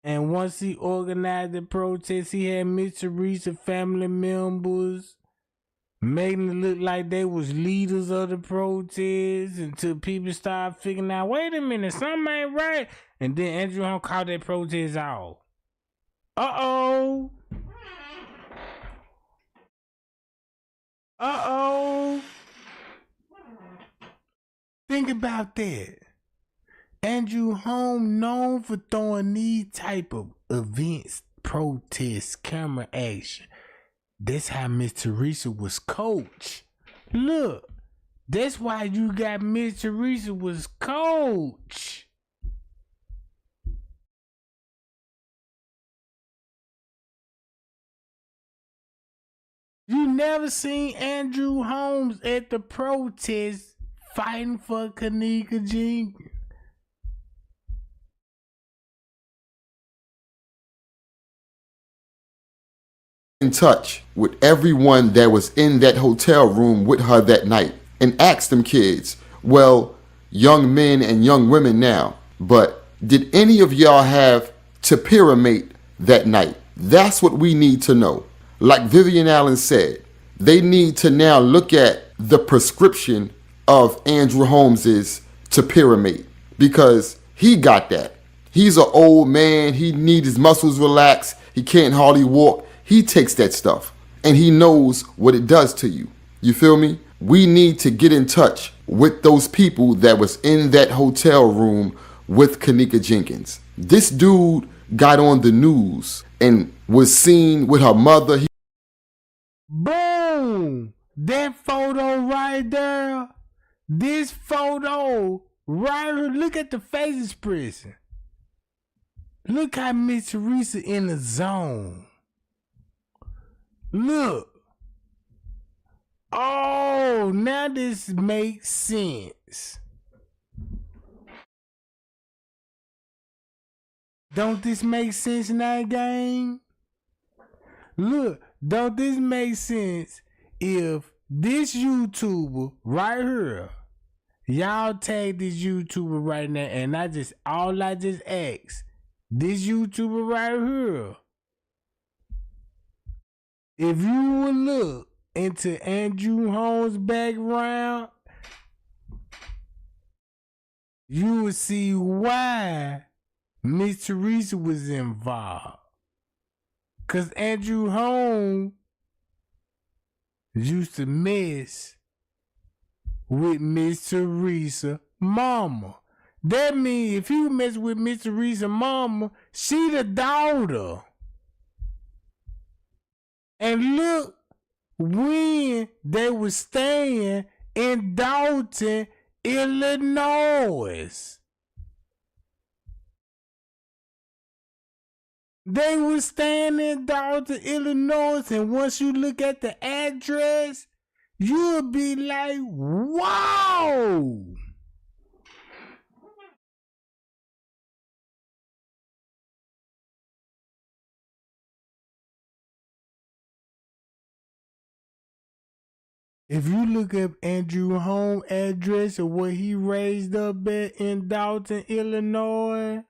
S1: And once he organized the protest, he had Miss Teresa family members making it look like they was leaders of the protest until people started figuring out, wait a minute, something ain't right. And then Andrew Holmes called that protest off. Uh-oh. Uh-oh. Think about that. Andrew Holmes known for throwing these type of events, protests, camera action. That's how Miss Teresa was coached. Look, that's why you got Miss Teresa was coach. You never seen Andrew Holmes at the protest fighting for Kenneka Jenkins.
S3: In touch with everyone that was in that hotel room with her that night and asked them kids, well, young men and young women now, but did any of y'all have Topiramate that night? That's what we need to know. Like Vivian Allen said, they need to now look at the prescription of Andrew Holmes's Topiramate because he got that. He's an old man. He needs his muscles relaxed. He can't hardly walk. He takes that stuff and he knows what it does to you. You feel me? We need to get in touch with those people that was in that hotel room with Kenneka Jenkins. This dude got on the news and was seen with her mother.
S1: Boom! That photo right there. This photo right here. Look at the face expression. Look how Miss Teresa in the zone. Look. Oh, now this makes sense. Don't this make sense now, gang? Look, don't this make sense if this YouTuber right here, y'all tag this YouTuber right now, and I just ask, this YouTuber right here, if you would look into Andrew Holmes' background, you would see why Miss Teresa was involved. Cause Andrew Holmes used to mess with Miss Teresa mama. That means if you mess with Miss Teresa mama, she the daughter. And look when they were staying in Dalton, Illinois. They were staying in Dalton, Illinois, and once you look at the address, you'll be like, wow! If you look up Andrew Holmes' address or what he raised up at in Dalton, Illinois,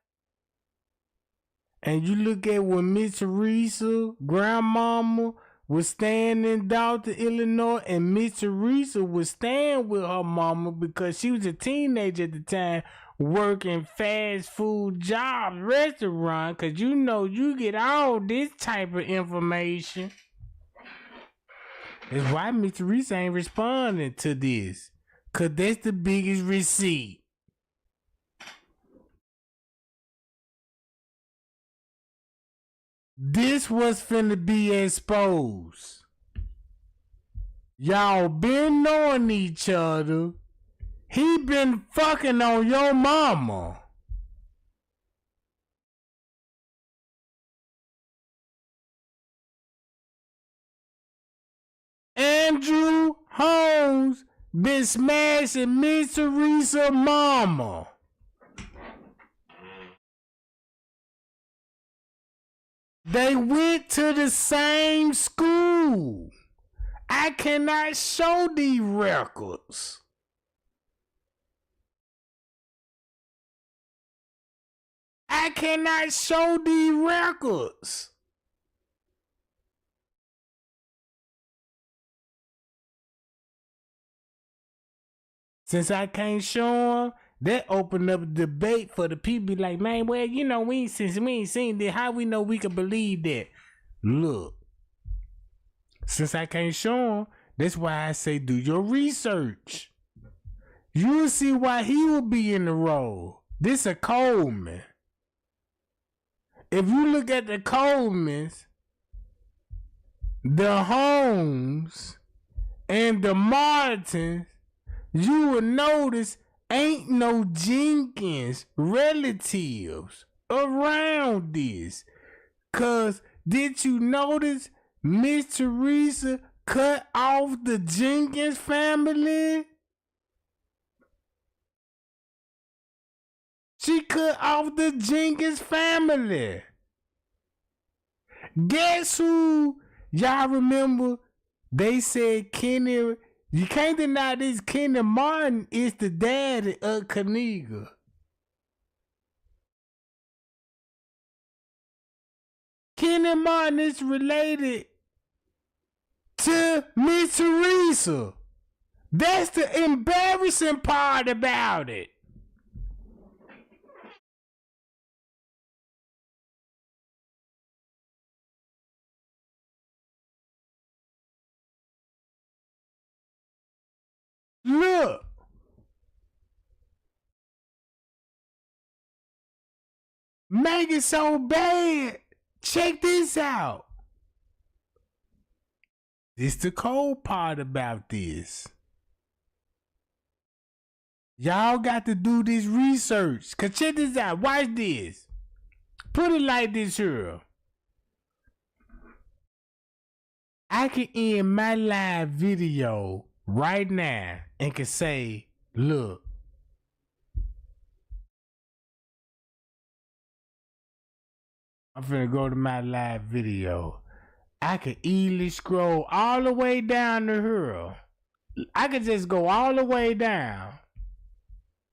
S1: and you look at when Miss Teresa, grandmama, was staying in Dalton, Illinois, and Miss Teresa was staying with her mama because she was a teenager at the time, working fast food jobs, restaurant, because you know you get all this type of information. That's why Miss Teresa ain't responding to this, because that's the biggest receipt. This was finna be exposed. Y'all been knowing each other. He been fucking on your mama. Andrew Holmes been smashing Miss Teresa mama. They went to the same school. I cannot show these records. I cannot show these records. Since I can't show them, that opened up a debate for the people. Like, man, well, you know, since we ain't seen that, how we know we can believe that? Look, since I can't show them, That's why I say do your research. You'll see why he will be in the role. This a Coleman. If you look at the Colemans, the Holmes, and the Martins, you will notice ain't no Jenkins relatives around this. Cause did you notice Miss Teresa cut off the Jenkins family? She cut off the Jenkins family. Guess who? Y'all remember they said Kenny, you can't deny this, Kenny Martin is the daddy of Kenneka. Kenny Martin is related to Miss Teresa. That's the embarrassing part about it. Look. Make it so bad. Check this out. This the cold part about this. Y'all got to do this research. Cause check this out. Watch this. Put it like this here. I can end my live video right now and can say, look, I'm finna go to my live video. I can easily scroll all the way down the hill. I can just go all the way down.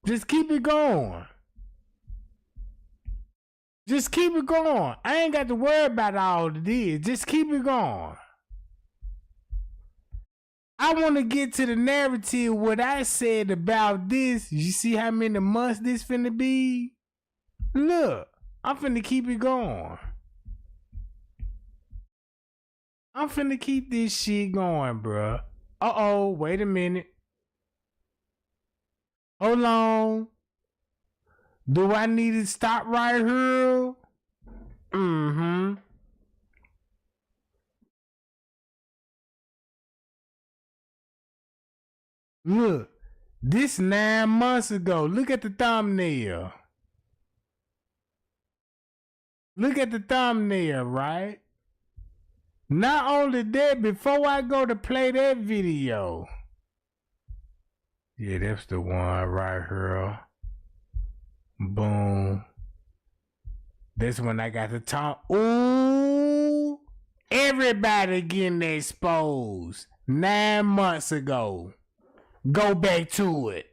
S1: Just keep it going. Just keep it going. I ain't got to worry about all of this. Just keep it going. I want to get to the narrative, what I said about this. You see how many months this finna be? Look, I'm finna keep it going. I'm finna keep this shit going, bruh. Uh-oh, wait a minute. Hold on. Do I need to stop right here? Mm-hmm. Look, this 9 months ago. Look at the thumbnail. Look at the thumbnail, right? Not only that, before I go to play that video. Yeah, that's the one right here. Boom. That's when I got to talk. Ooh, everybody getting exposed 9 months ago. Go back to it.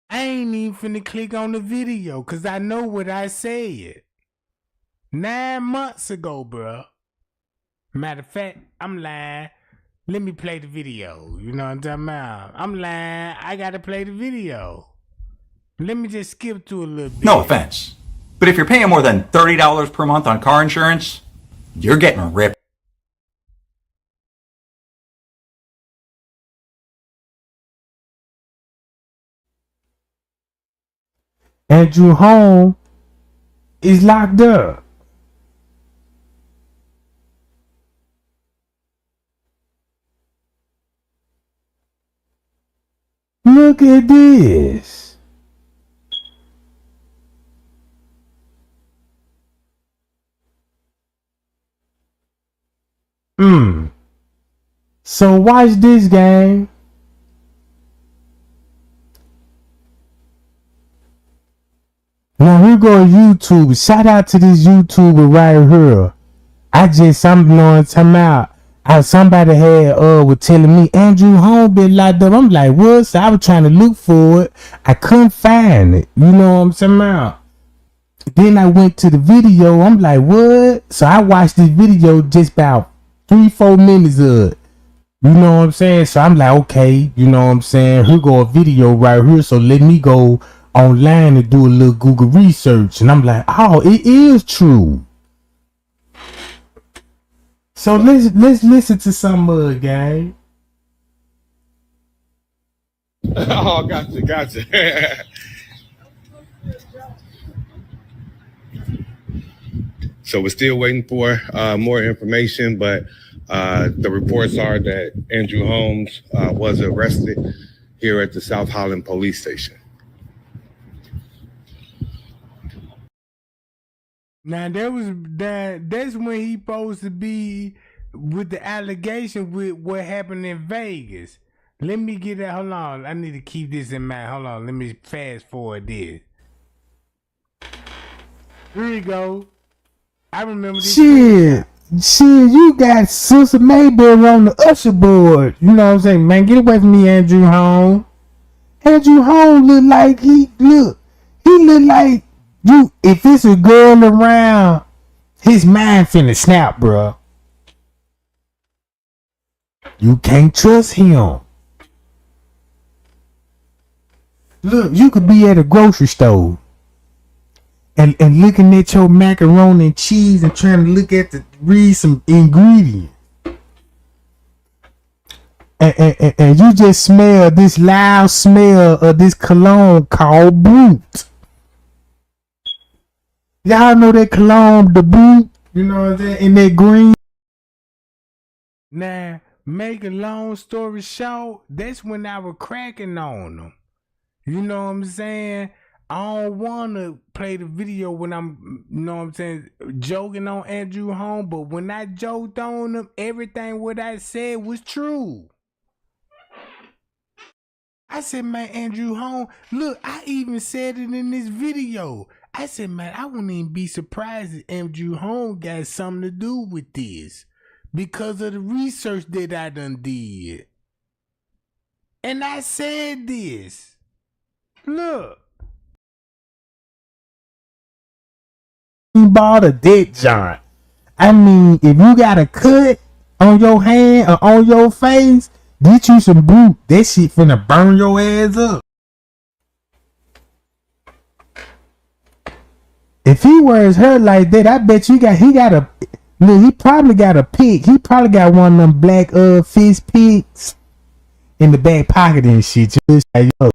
S1: I ain't even finna click on the video because I know what I said 9 months ago, bro. Matter of fact, I'm lying. Let me play the video. You know what I'm talking about? I'm lying. I gotta play the video. Let me just skip to a little bit.
S10: No offense, but if you're paying more than $30 per month on car insurance, you're getting ripped.
S1: Andrew Holmes is locked up. Look at this. So watch this, gang. Now here go YouTube. Shout out to this YouTuber right here. I'm knowing time out. Somebody was telling me Andrew Holmes been locked up. I'm like, what? So I was trying to look for it. I couldn't find it. You know what I'm saying about? Then I went to the video. I'm like, what? So I watched this video, just about 3-4 minutes of it. You know what I'm saying? So I'm like, okay, you know what I'm saying? Here go a video right here. So let me go online and do a little Google research. And I'm like, oh, it is true. So let's listen to some gang.
S8: Oh, gotcha. So we're still waiting for more information, but the reports are that Andrew Holmes was arrested here at the South Holland Police Station.
S1: Now that's when he supposed to be with the allegation with what happened in Vegas. Let me get that. Hold on. I need to keep this in mind. Hold on. Let me fast forward this. Here we go. I remember this. Shit, you got Sister Mayberry on the usher board. You know what I'm saying? Man, get away from me, Andrew Holmes. Andrew Holmes look like he look like you. If it's a girl around, his mind finna snap, bro. You can't trust him. Look, you could be at a grocery store and looking at your macaroni and cheese and trying to read some ingredients. And you just smell this loud smell of this cologne called Brute. Y'all know that cologne, the Brute, you know what I'm saying, in that green. Now, make a long story short, that's when I was cracking on them. You know what I'm saying? I don't want to play the video when I'm, you know what I'm saying, joking on Andrew Holmes, but when I joked on him, everything what I said was true. I said, man, Andrew Holmes, look, I even said it in this video. I said, man, I wouldn't even be surprised if Andrew Holmes got something to do with this because of the research that I done did. And I said this. Look. He bought a dead giant. I mean, if you got a cut on your hand or on your face, get you some Brute. That shit finna burn your ass up. If he wears her like that, I bet he probably got a pig. He probably got one of them black fish pigs in the back pocket and shit. Just like, yo.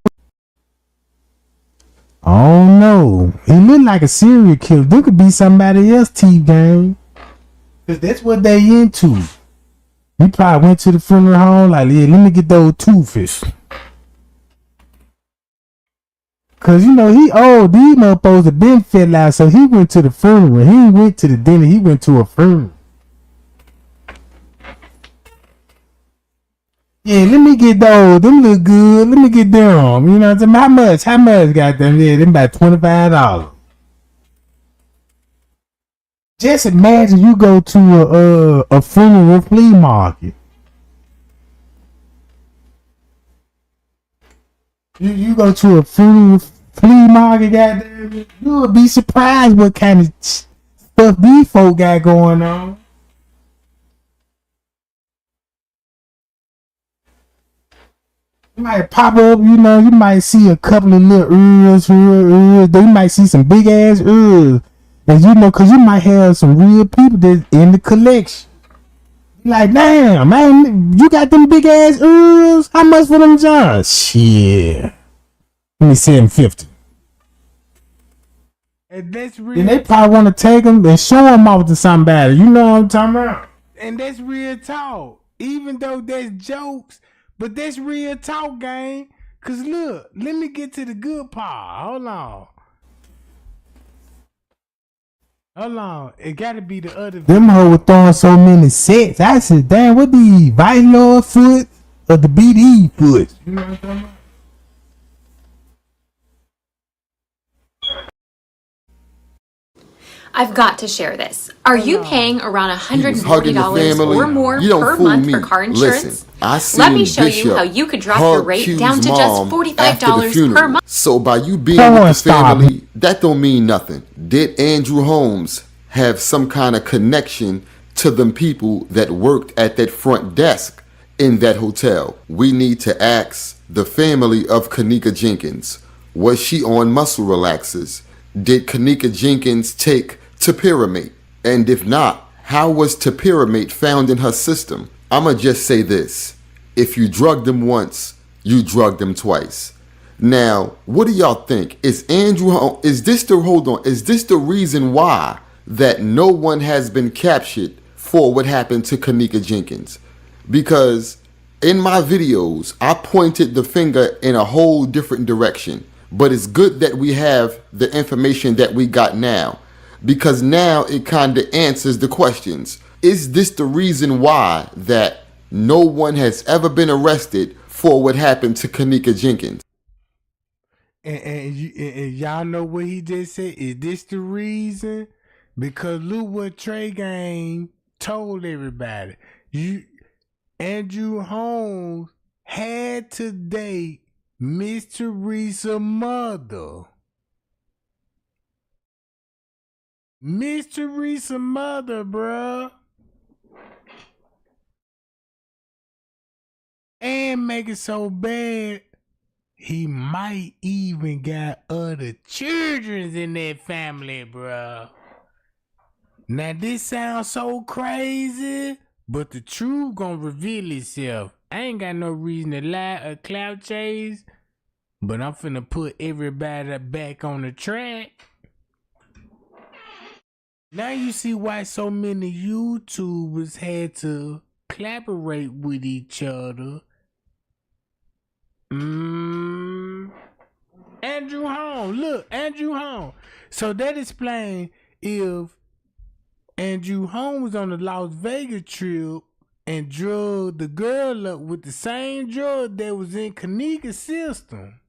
S1: Oh no, he look like a serial killer. There could be somebody else T-Gang, cause that's what they into. He probably went to the funeral home like, yeah, let me get those toothfish. Cause you know he old. These motherfuckers have been fell out, so he went to the funeral. He went to the dinner. He went to a funeral. Yeah, let me get those. Them look good. Let me get them. You know what I'm saying? How much got them? Yeah, them about $25. Just imagine you go to a funeral flea market. You go to a funeral flea market, goddamn. You would be surprised what kind of stuff these folk got going on. You might pop up, you know, you might see a couple of little ears. Then you might see some big ass ears. And you know, cause you might have some real people that's in the collection. Like, damn, man, you got them big ass ears? How much for them Johns? Shit. Let me say $50. And that's real. Then they probably want to take them and show them off to somebody. You know what I'm talking about? And that's real talk. Even though that's jokes, but that's real talk, gang. Cause look, let me get to the good part. Hold on. It gotta be the other. Them hoes throwing so many sets. I said, damn, what the Vital foot or the BD foot? You know what I'm talking about?
S11: I've got to share this. Are you paying around $140 or more per month for car insurance?
S3: Listen,
S11: let me show you how you could drop your rate down to just $45 per month.
S3: So by you being with the family, that don't mean nothing. Did Andrew Holmes have some kind of connection to them people that worked at that front desk in that hotel? We need to ask the family of Kenneka Jenkins. Was she on muscle relaxers? Did Kenneka Jenkins take topiramate? And if not, How was topiramate found in her system? I'ma just say this. If you drugged him once, you drugged him twice. Now, what do y'all think? Is this the reason why that no one has been captured for what happened to Kenneka Jenkins? Because in my videos, I pointed the finger in a whole different direction. But it's good that we have the information that we got now, because now it kind of answers the questions. Is this the reason why that no one has ever been arrested for what happened to Kenneka Jenkins?
S1: And y'all know what he just said? Is this the reason? Because look what Trey Gang told everybody. Andrew Holmes had to date Miss Teresa's mother. Miss Teresa's mother, bruh. And make it so bad, he might even got other children in that family, bruh. Now this sounds so crazy, but the truth gonna reveal itself. I ain't got no reason to lie or clout chase, but I'm finna put everybody back on the track. Now you see why so many YouTubers had to collaborate with each other. Andrew Holmes, look, Andrew Holmes. So that explains if Andrew Holmes was on the Las Vegas trip and drugged the girl up with the same drug that was in Kenneka's system,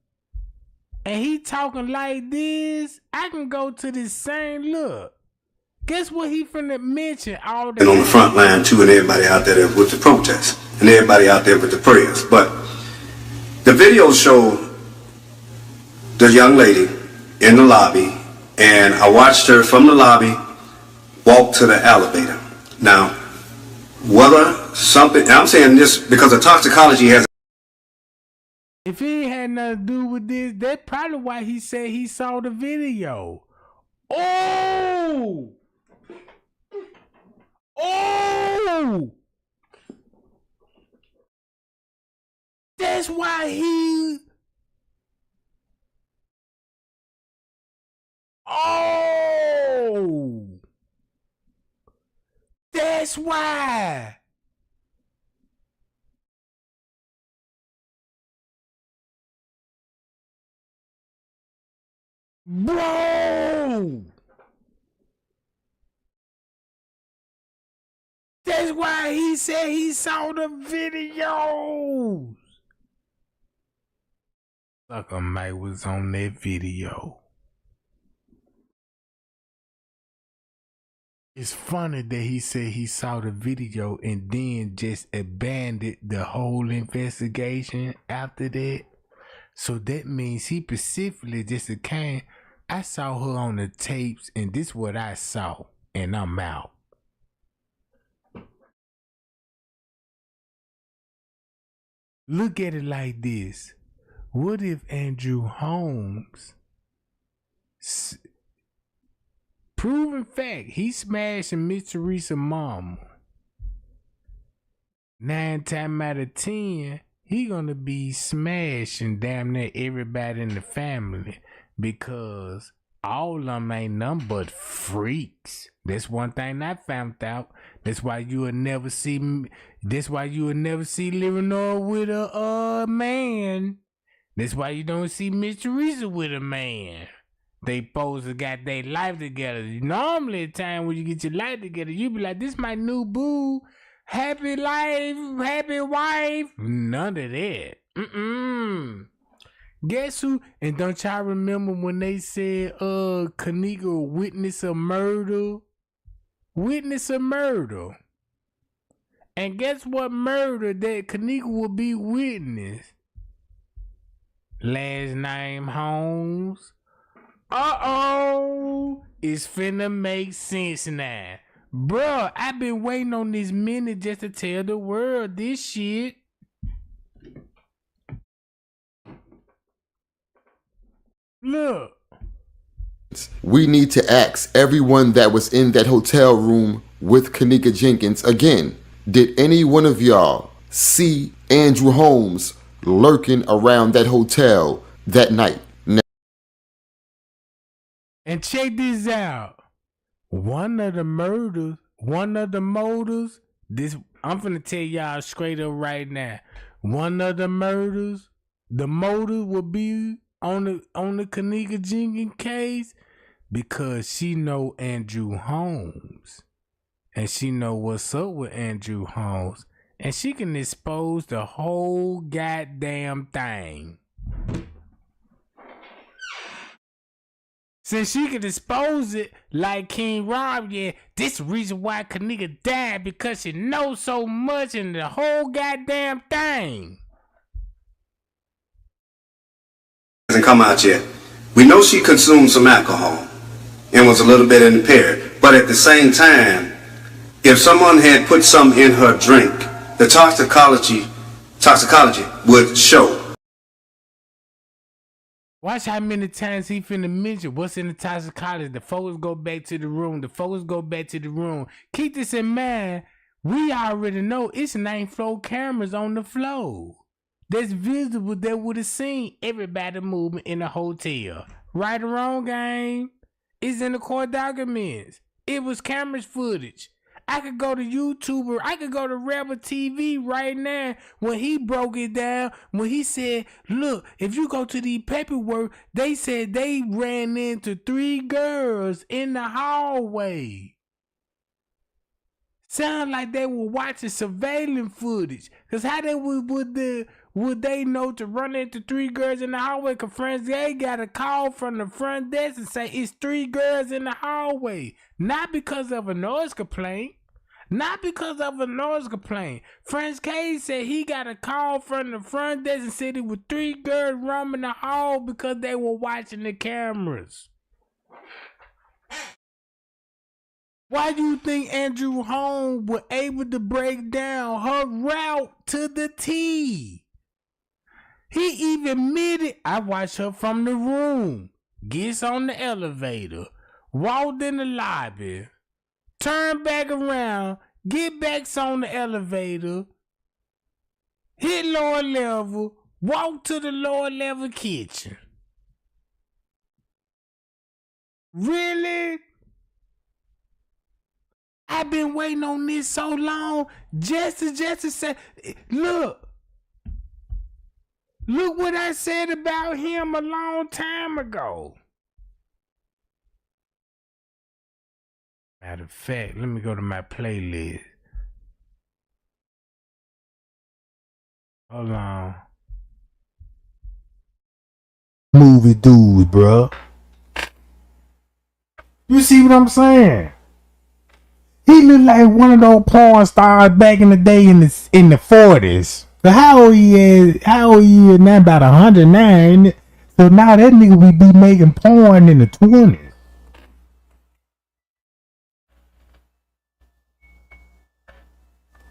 S1: and he talking like this, I can go to this same look. Guess what he finna mention all that?
S12: And on the front line too, and everybody out there with the protests, and everybody out there with the prayers. But the videos show the young lady in the lobby, and I watched her from the lobby walk to the elevator. Now, whether something, I'm saying this because the toxicology has.
S1: If it had nothing to do with this, that's probably why he said he saw the video. Oh! Oh! That's why he... Oh! That's why! Bro! That's why he said he saw the videos. Sucker Mike was on that video. It's funny that he said he saw the video and then just abandoned the whole investigation after that. So that means he specifically just came, I saw her on the tapes and this is what I saw and I'm out. Look at it like this. What if Andrew Holmes, proven fact, he smashing Miss Teresa's mama. 9 times out of 10, he gonna be smashing damn near everybody in the family because all of them ain't nothing but freaks. That's one thing I found out. That's why you will never see. That's why you will never see Leonore with a man. That's why you don't see Miss Teresa with a man. They supposed to got their life together. Normally, at time when you get your life together, you be like, "This my new boo, happy life, happy wife." None of that. Guess who? And don't y'all remember when they said Kenneka witnessed a murder? Witness a murder. And guess what murder that Kenneka will be witness? Last name Holmes. It's finna make sense now. Bruh, I've been waiting on this minute just to tell the world this shit. Look.
S3: We need to ask everyone that was in that hotel room with Kenneka Jenkins again. Did any one of y'all see Andrew Holmes lurking around that hotel that night?
S1: And check this out. One of the motives, I'm finna tell y'all straight up right now. One of the murders, the motive will be on the Kenneka Jenkins case because she know Andrew Holmes. And she know what's up with Andrew Holmes. And she can expose the whole goddamn thing. Since she can expose it like King Rob, yeah, this the reason why Kenneka died, because she knows so much in the whole goddamn thing.
S12: Hasn't come out yet. We know she consumed some alcohol and was a little bit impaired, but at the same time, if someone had put some in her drink, the toxicology would show.
S1: Watch how many times he finna mention what's in the toxicology. The folks go back to the room. Keep this in mind. We already know it's 9 floor cameras on the floor. That's visible that would have seen everybody moving in the hotel. Right or wrong, gang? It's in the court documents. It was cameras footage. I could go to YouTube or I could go to Rebel TV right now when he broke it down, when he said, look, if you go to the paperwork, they said they ran into 3 girls in the hallway. Sound like they were watching surveillance footage. Because how they would they know to run into 3 girls in the hallway? Because Friends Gay got a call from the front desk and say it's 3 girls in the hallway. Not because of a noise complaint. Friends K said he got a call from the front desk and said it was 3 girls roaming the hall because they were watching the cameras. Why do you think Andrew Holmes was able to break down her route to the T? He even admitted, I watched her from the room, gets on the elevator, walked in the lobby, turn back around, get back on the elevator, hit lower level, walk to the lower level kitchen. Really? I've been waiting on this so long just to say, look what I said about him a long time ago. Matter of fact, let me go to my playlist. Hold on. Movie dudes, bro. You see what I'm saying? He look like one of those porn stars back in the day in the 40s. So how old he is now? About 109. So now that nigga we be making porn in the 20s.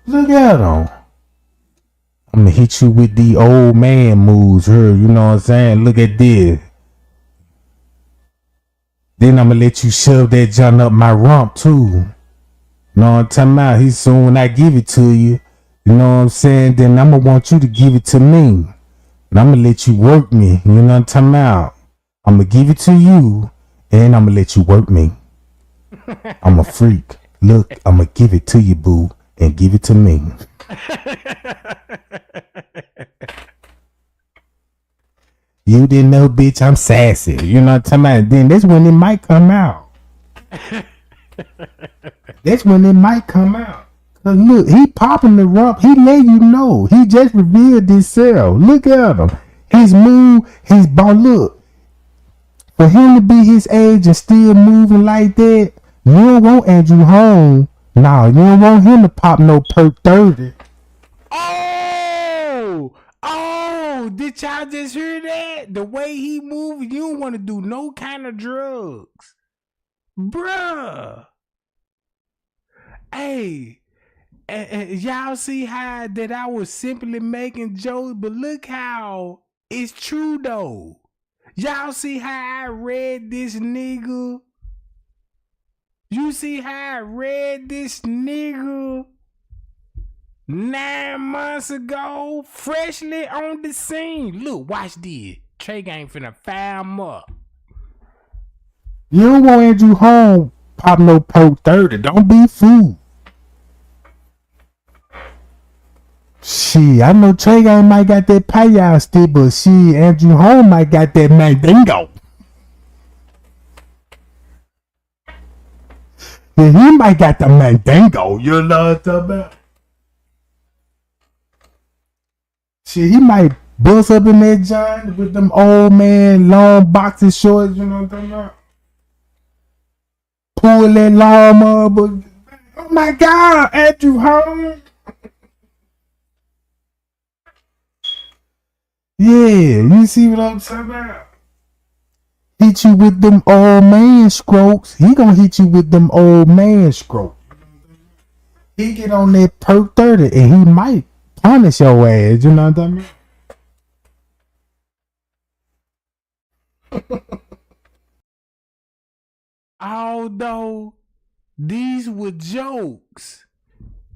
S1: Look at him. I'm gonna hit you with the old man moves here. You know what I'm saying? Look at this. Then I'm gonna let you shove that junk up my rump too. You know what I'm talking about? He soon when I give it to you, you know what I'm saying? Then I'm gonna want you to give it to me. And I'm gonna let you work me. You know what I'm talking about? I'm gonna give it to you and I'm gonna let you work me. I'm a freak. Look, I'm gonna give it to you, boo, and give it to me. You didn't know, bitch, I'm sassy. You know what I'm talking about? Then that's when it might come out. That's when it might come out. Cause look, he popping the rump. He let you know. He just revealed himself. Look at him. His move, his ball. Look, for him to be his age and still moving like that, you don't want Andrew Holmes. Nah, you don't want him to pop no perk 30. Oh, did y'all just hear that? The way he moved, you don't want to do no kind of drugs. Bruh. Hey, y'all see how that I was simply making jokes, but look how it's true though. Y'all see how I read this nigga? You see how I read this nigga 9 months ago, freshly on the scene. Look, watch this. Trey Gang finna fire him up. You don't want Andrew Holmes pop no perk 30. Don't be fooled. Shit, I know Trey Gang might got that payout still, but shit, Andrew Holmes might got that mandingo. Yeah, he might got the mandingo. You know what I'm talking about? Shit, he might bust up in that joint with them old man long boxing shorts. You know what I'm talking about? Pull that lawnmower, but oh my God, Andrew Holmes. Yeah, you see what I'm talking about? Hit you with them old man strokes. He gonna hit you with them old man strokes. He get on that perk 30 and he might punish your ass. You know what I mean? Although these were jokes,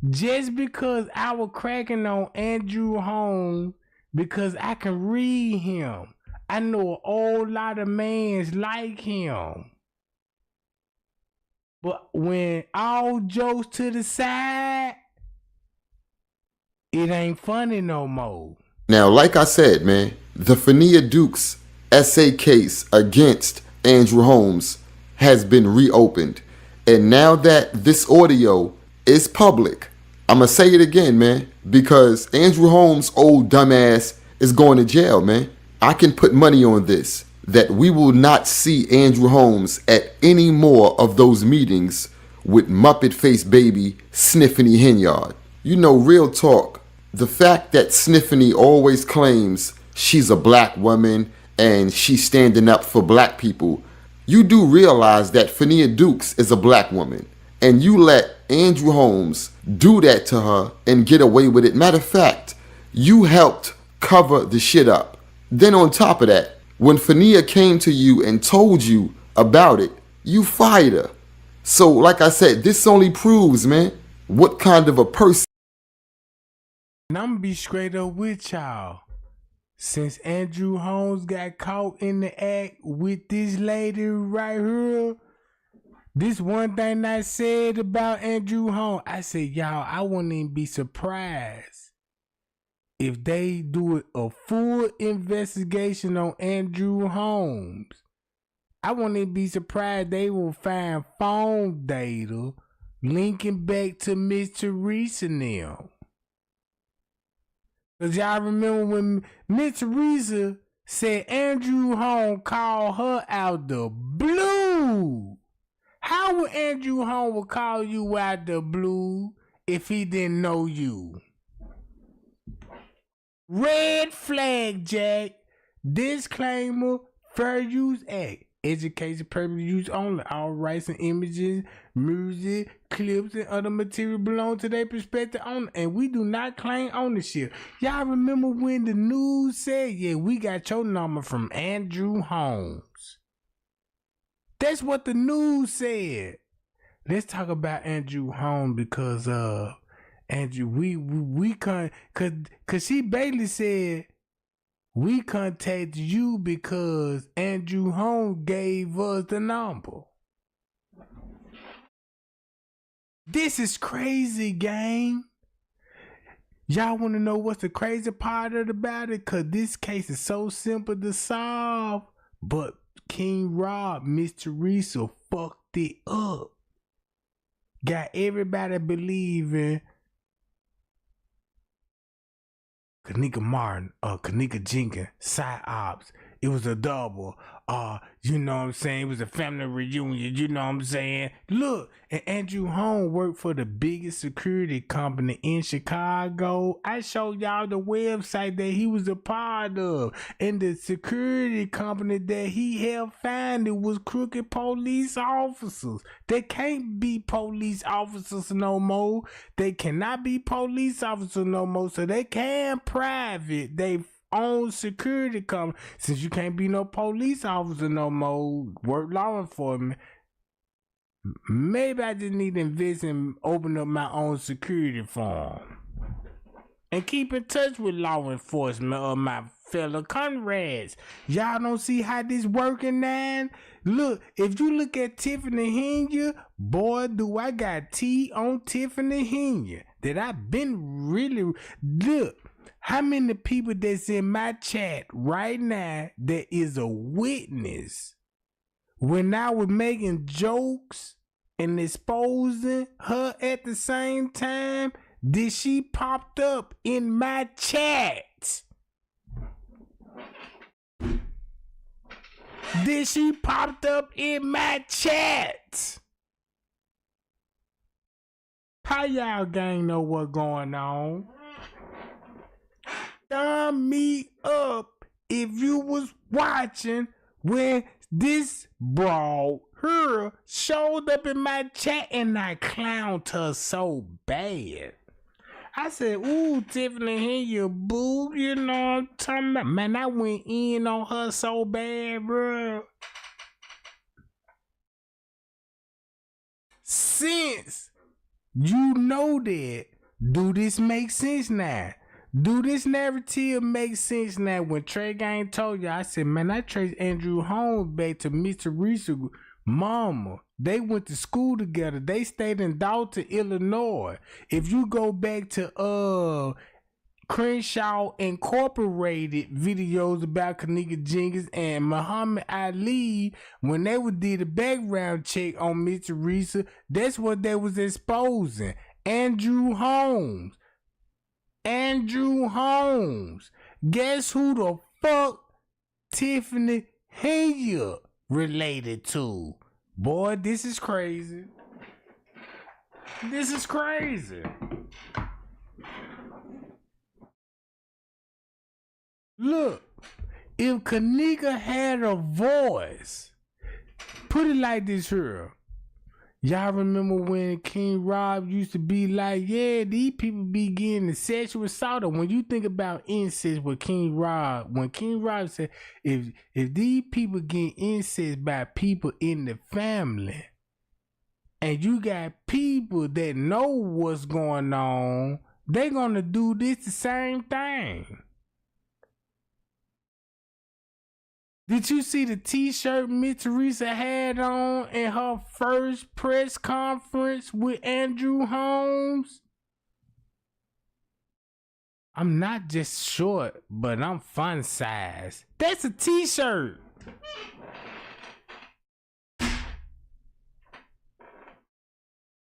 S1: just because I was cracking on Andrew Holmes, because I can read him. I know a whole lot of mans like him. But when all jokes to the side, it ain't funny no more.
S3: Now, like I said, man, the Fania Dukes essay case against Andrew Holmes has been reopened. And now that this audio is public, I'm going to say it again, man, because Andrew Holmes' old dumbass is going to jail, man. I can put money on this, that we will not see Andrew Holmes at any more of those meetings with Muppet Face Baby Sniffany Henyard. You know, real talk, the fact that Sniffany always claims she's a black woman and she's standing up for black people, you do realize that Fania Dukes is a black woman, and you let Andrew Holmes do that to her and get away with it. Matter of fact, you helped cover the shit up. Then on top of that, when Fania came to you and told you about it, you fired her. So like I said, this only proves, man, what kind of a person.
S1: And I'm gonna be straight up with y'all. Since Andrew Holmes got caught in the act with this lady right here, this one thing I said about Andrew Holmes, I said, y'all, I wouldn't even be surprised if they do a full investigation on Andrew Holmes. I wouldn't even be surprised they will find phone data linking back to Miss Teresa now. Cause y'all remember when Miss Teresa said Andrew Holmes called her out the blue. How would Andrew Holmes call you out the blue if he didn't know you? Red flag, Jack. Disclaimer, fair use act. Education purpose use only. All rights and images, music, clips, and other material belong to their perspective owner, and we do not claim ownership. Y'all remember when the news said, yeah, we got your number from Andrew Holmes. That's what the news said. Let's talk about Andrew Holmes because Andrew, we cause she basically said we contacted you because Andrew Holmes gave us the number. This is crazy, gang. Y'all want to know what's the crazy part about it? Cause this case is so simple to solve, but King Rob, Miss Teresa fucked it up. Got everybody believing Kenneka Jenkins, side ops. It was a double. You know what I'm saying? It was a family reunion. You know what I'm saying? Look, and Andrew Holmes worked for the biggest security company in Chicago. I showed y'all the website that he was a part of. And the security company that he helped find, it was crooked police officers. They can't be police officers no more. They cannot be police officers no more. So they can private. They own security company. Since you can't be no police officer no more, work law enforcement, maybe I just need to invest in open up my own security firm and keep in touch with law enforcement or my fellow comrades. Y'all don't see how this working now? Look, if you look at Tiffany Henya, boy, do I got tea on Tiffany Henya that I've been really... Look, how many people that's in my chat right now that is a witness when I was making jokes and exposing her at the same time, did she popped up in my chat? Did she popped up in my chat? How y'all gang know what's going on? Thumb me up if you was watching when this broad her showed up in my chat and I clowned her so bad. I said, ooh, Tiffany, here you boo, you know what I'm talking about? Man, I went in on her so bad, bro. Since you know that, do this make sense now? Do this narrative make sense now? When Trey Gang told you, I said, man, I traced Andrew Holmes back to Mr. Reese's mama. They went to school together. They stayed in Dalton, Illinois. If you go back to Crenshaw Incorporated videos about Kenneka Jenkins and Muhammad Ali, when they did a background check on Mr. Reese, that's what they was exposing. Andrew Holmes. Guess who the fuck Tiffany Henya related to? Boy, this is crazy. This is crazy. Look, if Kenneka had a voice, put it like this here. Y'all remember when King Rob used to be like, yeah, these people be getting sexual assault. When you think about incest with King Rob, when King Rob said, if these people get incest by people in the family, and you got people that know what's going on, they gonna do this the same thing. Did you see the t-shirt Miss Teresa had on in her first press conference with Andrew Holmes? I'm not just short, but I'm fun size. That's a t-shirt.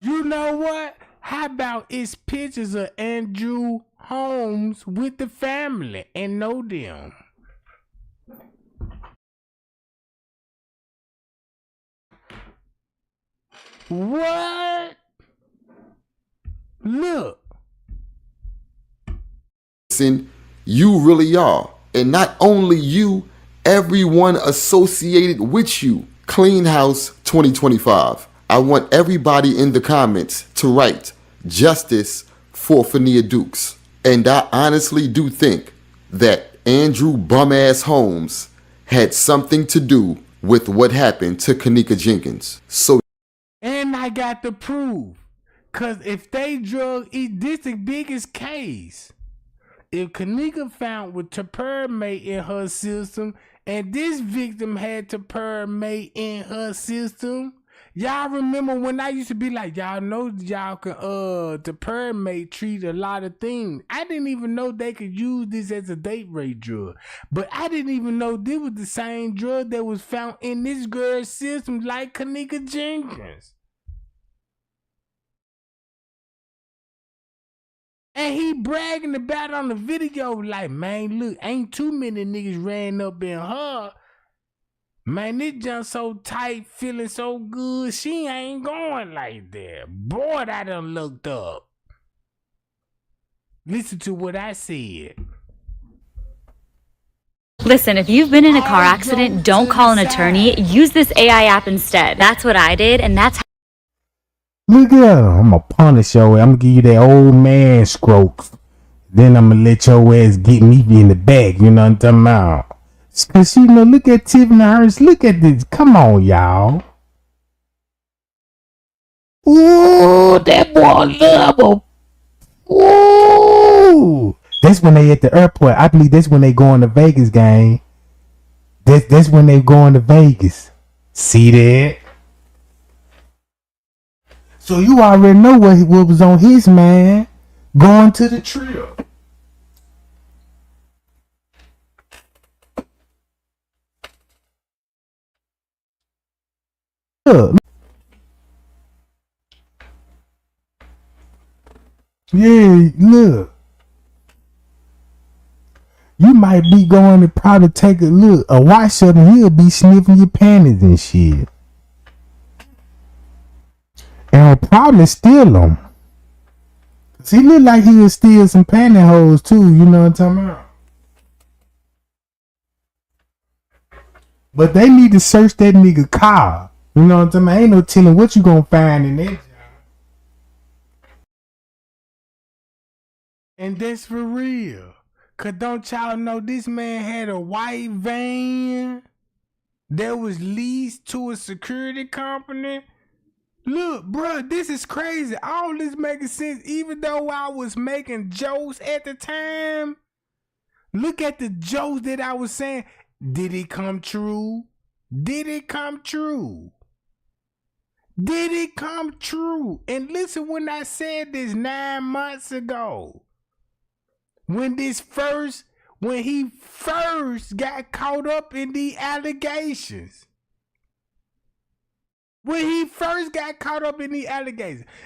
S1: You know what? How about it's pictures of Andrew Holmes with the family and know them? What? Look.
S3: Listen, you really are. And not only you, everyone associated with you. Clean House 2025. I want everybody in the comments to write justice for Fania Dukes. And I honestly do think that Andrew Bum-Ass Holmes had something to do with what happened to Kenneka Jenkins. So,
S1: and I got the proof. Cause if they drug it, this the biggest case. If Kenneka found with terperamate in her system, and this victim had terperamate in her system, y'all remember when I used to be like, y'all know y'all can terperamate treat a lot of things. I didn't even know they could use this as a date rape drug. But I didn't even know this was the same drug that was found in this girl's system, like Kenneka Jenkins. And he bragging about it on the video like, man, look, ain't too many niggas ran up in her. Man, this junk so tight, feeling so good, she ain't going like that. Boy, I done looked up. Listen to what I said.
S13: Listen, if you've been in a car accident, don't call an attorney. Use this AI app instead. That's what I did, and that's how.
S1: Look at her. I'm gonna punish your ass. I'm gonna give you that old man stroke. Then I'm gonna let your ass get me in the back. You know what I'm talking about? Cause you know, look at Tiffany Harris. Look at this. Come on, y'all. Ooh, that boy love him. Ooh. That's when they at the airport. I believe that's when they going to Vegas, gang. That's when they going to Vegas. See that? So you already know what was on his mind going to the trip. Look. Yeah, look. You might be going to probably take a look, a wash up, and he'll be sniffing your panties and shit. And he'll probably steal them. See, look like he'll steal some pantyhose too, you know what I'm talking about? But they need to search that nigga car. You know what I'm talking about? Ain't no telling what you gonna find in that. And that's for real. Cause don't y'all know this man had a white van that was leased to a security company? Look, bruh, this is crazy. All this making sense, even though I was making jokes at the time. Look at the jokes that I was saying. Did it come true? Did it come true? Did it come true? And listen, when I said this 9 months ago, when he first got caught up in the allegations.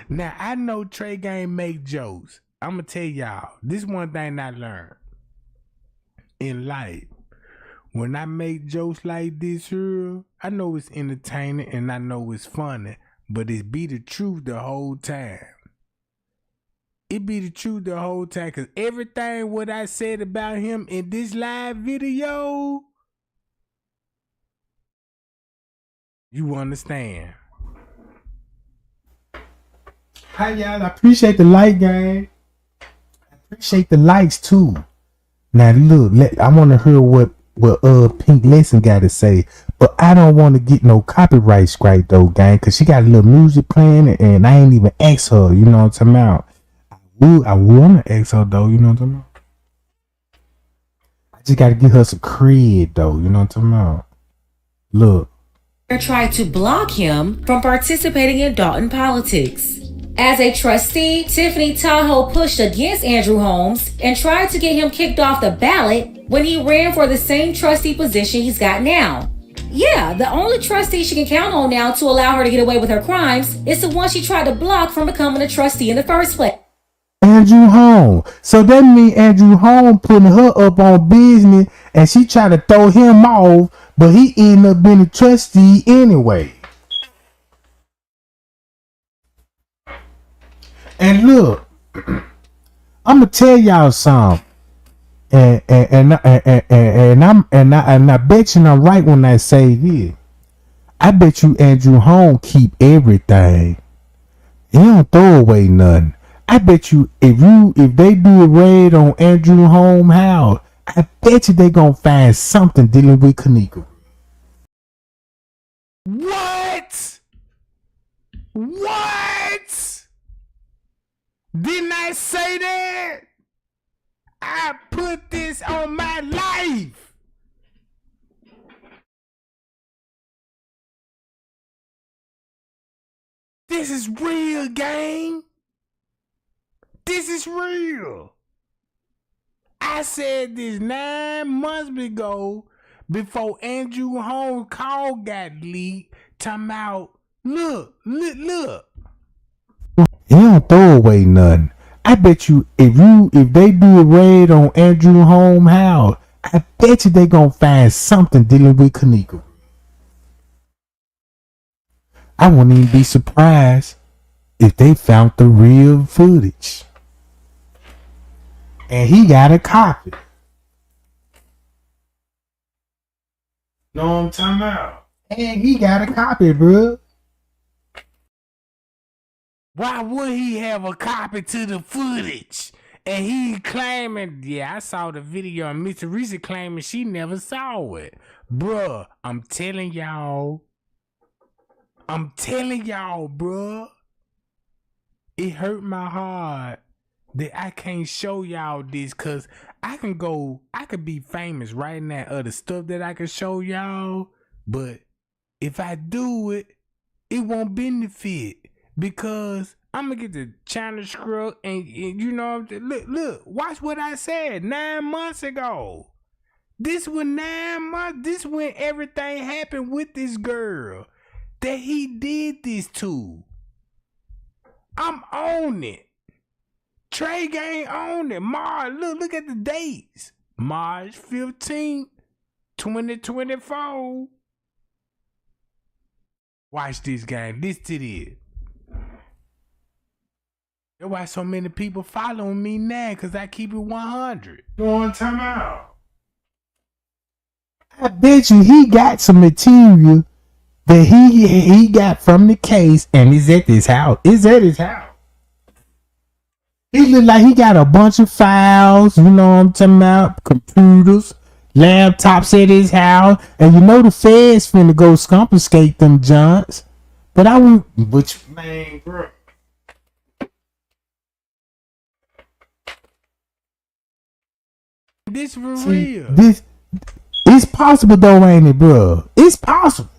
S1: Now, I know Trey Gang make jokes. I'm going to tell y'all, this one thing I learned in life. When I make jokes like this here, I know it's entertaining and I know it's funny, but it be the truth the whole time. It be the truth the whole time, because everything what I said about him in this live video, you understand. Hi y'all, I appreciate the like, gang. I appreciate the likes too. Now look, I want to hear what Pink Lesson got to say, but I don't want to get no copyright strike though, gang, because she got a little music playing and I ain't even asked her, you know what I'm talking about. I want to ask her though, you know what I'm talking about. I just got to give her some cred though, you know what I'm talking about. Look.
S14: Tried to block him from participating in Dalton politics. As a trustee, Tiffany Tahoe pushed against Andrew Holmes and tried to get him kicked off the ballot when he ran for the same trustee position he's got now. Yeah, the only trustee she can count on now to allow her to get away with her crimes is the one she tried to block from becoming a trustee in the first place.
S1: Andrew Holmes. So that means Andrew Holmes putting her up on business and she tried to throw him off, but he ended up being a trustee anyway. And look, I'm gonna tell y'all something, and I bet you I'm right when I say this. I bet you Andrew Holmes keep everything. He don't throw away nothing. I bet you if they do a raid on Andrew Holmes' house, I bet you they gonna find something dealing with Kenneka. What? Didn't I say that? I put this on my life. This is real, gang. This is real. I said this 9 months ago before Andrew Holmes' call got leaked. Talking about, look. He don't throw away nothing. I bet you if they do a raid on Andrew Holmes' house, I bet you they gonna find something dealing with Kenneka. I wouldn't even be surprised if they found the real footage. And he got a copy. Know what I'm talking about? And he got a copy, bro. Why would he have a copy to the footage? And he claiming, yeah, I saw the video, and Miss Teresa claiming she never saw it. Bruh, I'm telling y'all, bruh. it hurt my heart that I can't show y'all this, cause I could be famous right now of the stuff that I can show y'all, but if I do it, it won't benefit because I'm gonna get the China scrub and you know, look, watch what I said 9 months ago. This was 9 months. This when everything happened with this girl that he did this to. I'm on it. Trey Gang on it. Look at the dates. March 15th, 2024. Watch this game. This to it. That's why so many people following me now, because I keep it 100. Going time out. I bet you he got some material that he got from the case and is at his house. He look like he got a bunch of files, you know what I'm talking about, computers, laptops at his house, and you know the feds finna go confiscate them junks. But man, bro. This for real. This it's possible though, ain't it, bro? It's possible.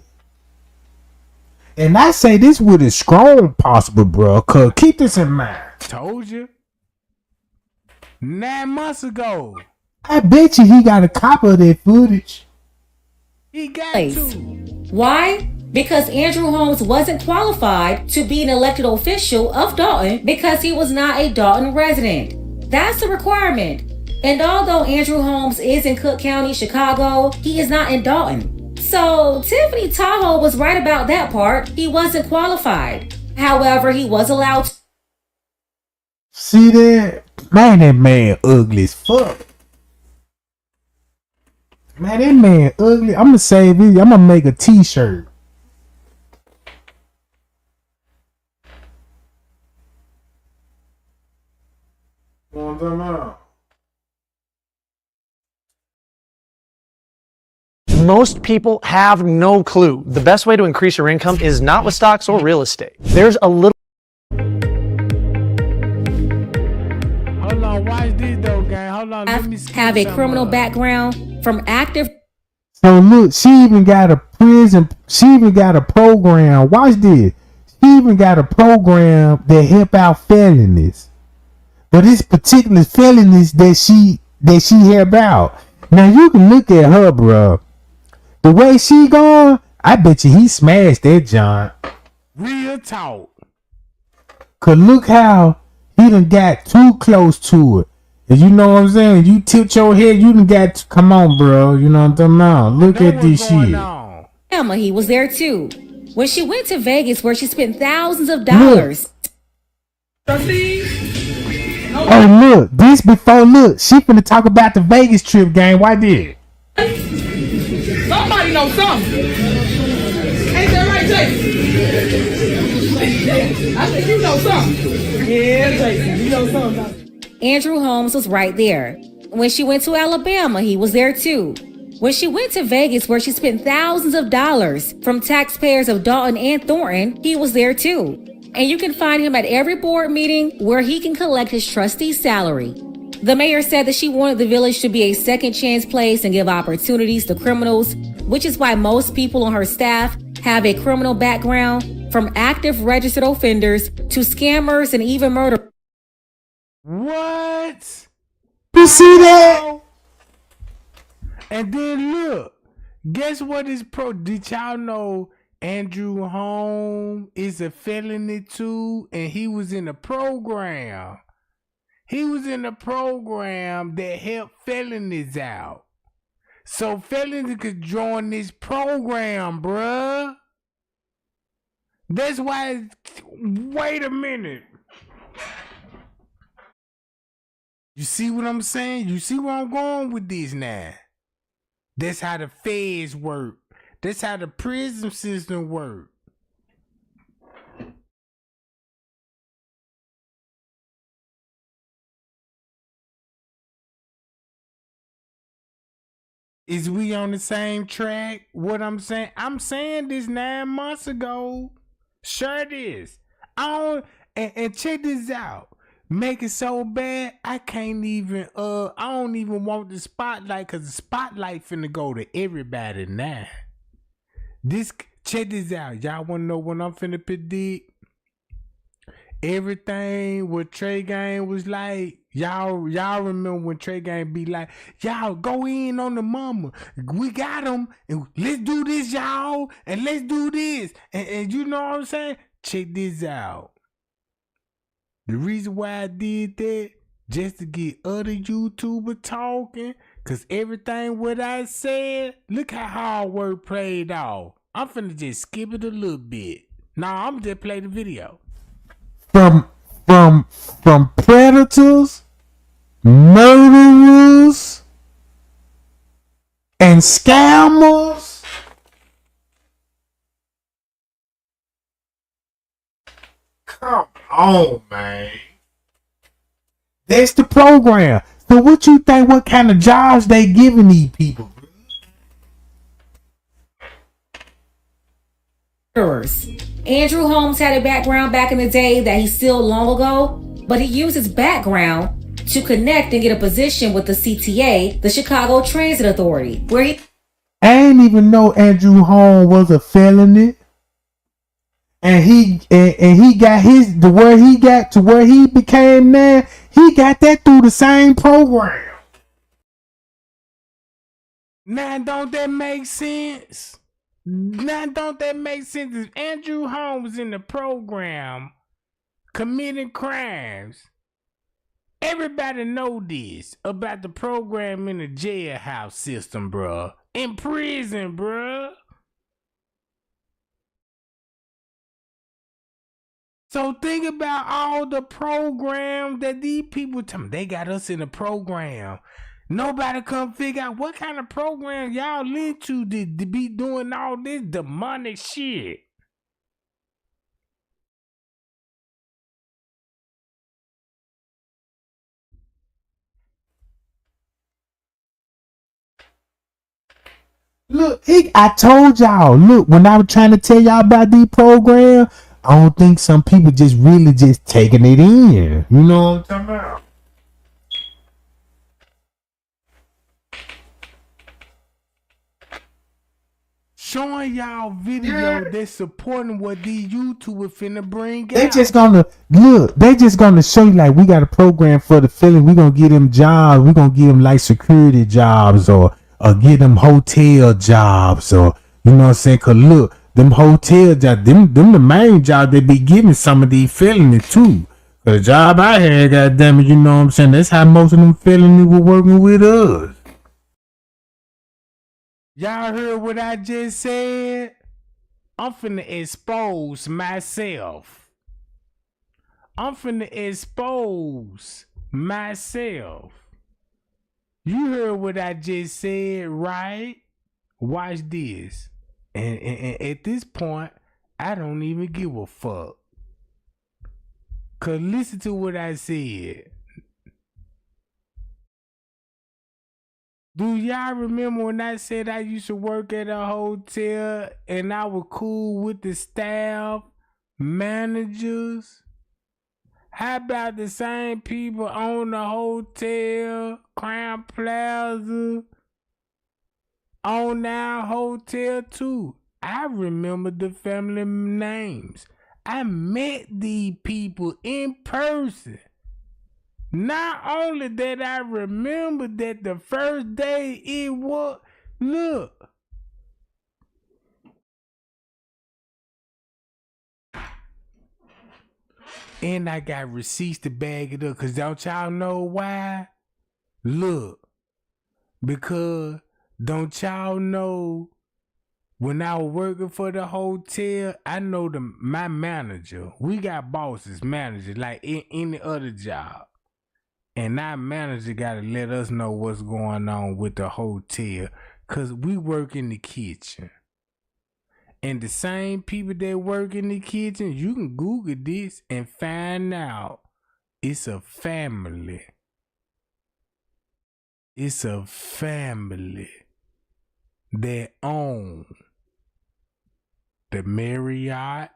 S1: And I say this with a strong possible, bro, cause keep this in mind. Told you. 9 months ago. I bet you he got a copy of that footage. He got to.
S14: Why? Because Andrew Holmes wasn't qualified to be an elected official of Dalton because he was not a Dalton resident. That's the requirement. And although Andrew Holmes is in Cook County, Chicago, he is not in Dalton. So Tiffany Tahoe was right about that part. He wasn't qualified. However, he was allowed to.
S1: See that? Man, that man ugly as fuck. Man, that man ugly. I'm gonna save it. I'm gonna make a t-shirt.
S15: Most people have no clue. The best way to increase your income is not with stocks or real estate. There's a little.
S1: Hold on, watch this though, gang. Hold on, let me
S14: have a criminal background from active.
S1: So look, she even got a prison. She even got a program. Watch this. She even got a program that help out felonies. But it's particular felonies that she help out. Now you can look at her, bro. The way she going, I bet you he smashed that John. Real talk. Cause look how he done got too close to it. And you know what I'm saying? You tilt your head, you done got come on, bro. You know what I'm talking about? Look at this shit.
S14: Emma, he was there too. When she went to Vegas where she spent thousands of dollars.
S1: Oh look, this before she finna talk about the Vegas trip, gang. Why did?
S16: Somebody knows something. Ain't that right, Jason? I think you know something. Yeah, Jason, you know something.
S14: Andrew Holmes was right there. When she went to Alabama, he was there too. When she went to Vegas where she spent thousands of dollars from taxpayers of Dalton and Thornton, he was there too. And you can find him at every board meeting where he can collect his trustee's salary. The mayor said that she wanted the village to be a second chance place and give opportunities to criminals, which is why most people on her staff have a criminal background, from active registered offenders to scammers and even murder.
S1: What? You see that? And then look, guess what is did y'all know Andrew Holmes is a felony too, and he was in a program. He was in a program that helped felonies out. So felonies could join this program, bruh. That's why, wait a minute. You see what I'm saying? You see where I'm going with this now? That's how the feds work. That's how the prison system works. Is we on the same track? What I'm saying? I'm saying this 9 months ago. Sure it is. And check this out. Make it so bad, I can't even, I don't even want the spotlight, because the spotlight finna go to everybody now. Check this out. Y'all wanna know what I'm finna predict? Everything what Trey Gang was like, y'all remember when Trey Gang be like, y'all go in on the mama, we got him, and let's do this, y'all, and let's do this, and you know what I'm saying? Check this out. The reason why I did that, just to get other YouTubers talking, cause everything what I said, look how hard work played off. I'm finna just skip it a little bit. Nah, I'm just play the video. From predators, murderers, and scammers. Come on, man. That's the program. So what you think, what kind of jobs they giving these people?
S14: Andrew Holmes had a background back in the day that he still long ago, but he used his background to connect and get a position with the CTA, the Chicago Transit Authority, where he...
S1: I ain't even know Andrew Holmes was a felony. And he got his, to where he got to where he became now, he got that through the same program. Now don't that make sense? If Andrew Holmes in the program committing crimes, everybody know this about the program in the jailhouse system, bruh. In prison, bruh. So think about all the programs that these people tell me. They got us in a program. Nobody come figure out what kind of program y'all into to be doing all this demonic shit. Look, I told y'all, look, when I was trying to tell y'all about these programs, I don't think some people just really just taking it in. You know what I'm talking about? Showing y'all video that's supporting what these YouTubers finna bring out. They just gonna show you like we got a program for the feeling. We gonna give them jobs. We gonna give them like security jobs or give them hotel jobs or you know what I'm saying? Cause look, them hotel jobs, them the main jobs they be giving some of these felonies too. The job I had, goddamn it, you know what I'm saying? That's how most of them felonies were working with us. Y'all heard what I just said? I'm finna expose myself. You heard what I just said, right? Watch this. And at this point, I don't even give a fuck. Cause listen to what I said. Do y'all remember when I said I used to work at a hotel and I was cool with the staff, managers? How about the same people on the hotel, Crown Plaza, on our hotel too? I remember the family names. I met these people in person. Not only that I remember that the first day it was, look. And I got receipts to bag it up. Cause don't y'all know why? Look. Because don't y'all know when I was working for the hotel, I know my manager. We got bosses, managers, like in any other job. And our manager gotta let us know what's going on with the hotel. Cause we work in the kitchen. And the same people that work in the kitchen, you can Google this and find out it's a family. It's a family that own the Marriott,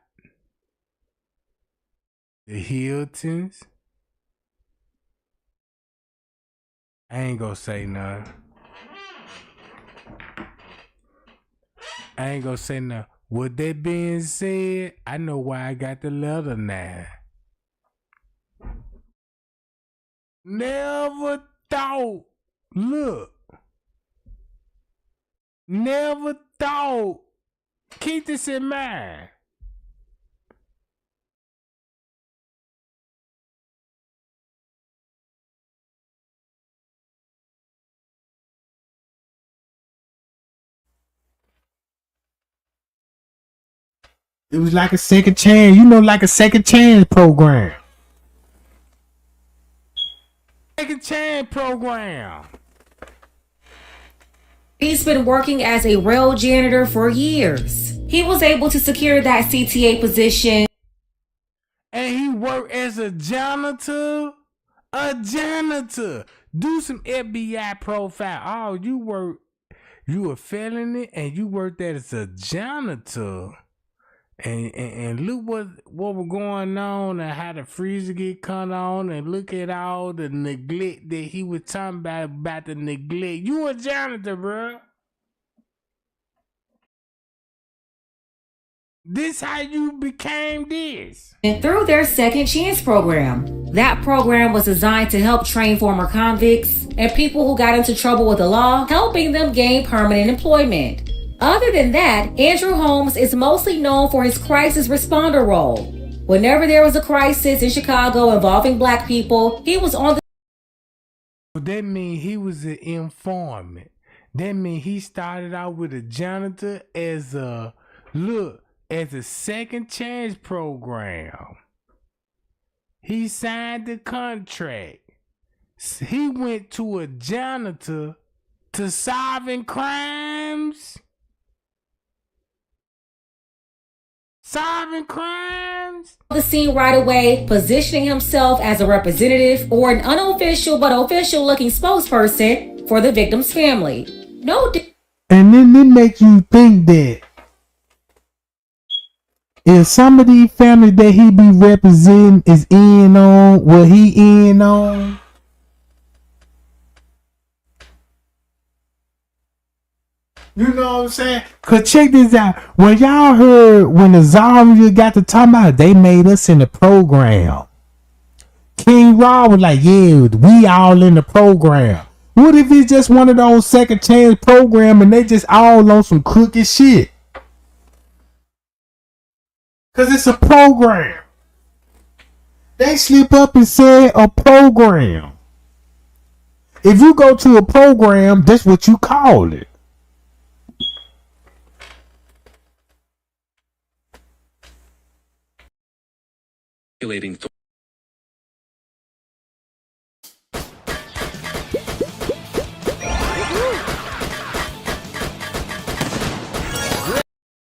S1: The Hiltons. I ain't gonna say nothing. With that being said, I know why I got the letter now. Never thought. Look. Never thought. Keep this in mind. It was like a second chance, like a second chance program. Second chance program.
S14: He's been working as a rail janitor for years. He was able to secure that CTA position.
S1: And he worked as a janitor. A janitor. Do some FBI profile. Oh, you a felony and you worked as a janitor. And look what was going on and how the freezer get cut on and look at all the neglect that he was talking about the neglect. You a janitor, bro. This how you became this.
S14: And through their second chance program. That program was designed to help train former convicts and people who got into trouble with the law, helping them gain permanent employment. Other than that, Andrew Holmes is mostly known for his crisis responder role. Whenever there was a crisis in Chicago involving black people, he was on the...
S1: That means he was an informant. That means he started out with a janitor as a second chance program. He signed the contract. He went to a janitor to solving crimes. Solving crimes.
S14: The scene right away, positioning himself as a representative or an unofficial but official looking spokesperson for the victim's family.
S1: And then it makes you think that if some of these families that he be representing is in on what he in on, you know what I'm saying? Cause check this out. When y'all heard when the Zaria got to talk about they made us in the program. King Raw was like, yeah, we all in the program. What if it's just one of those second chance program and they just all on some crooked shit? Cause it's a program. They slip up and say a program. If you go to a program, that's what you call it.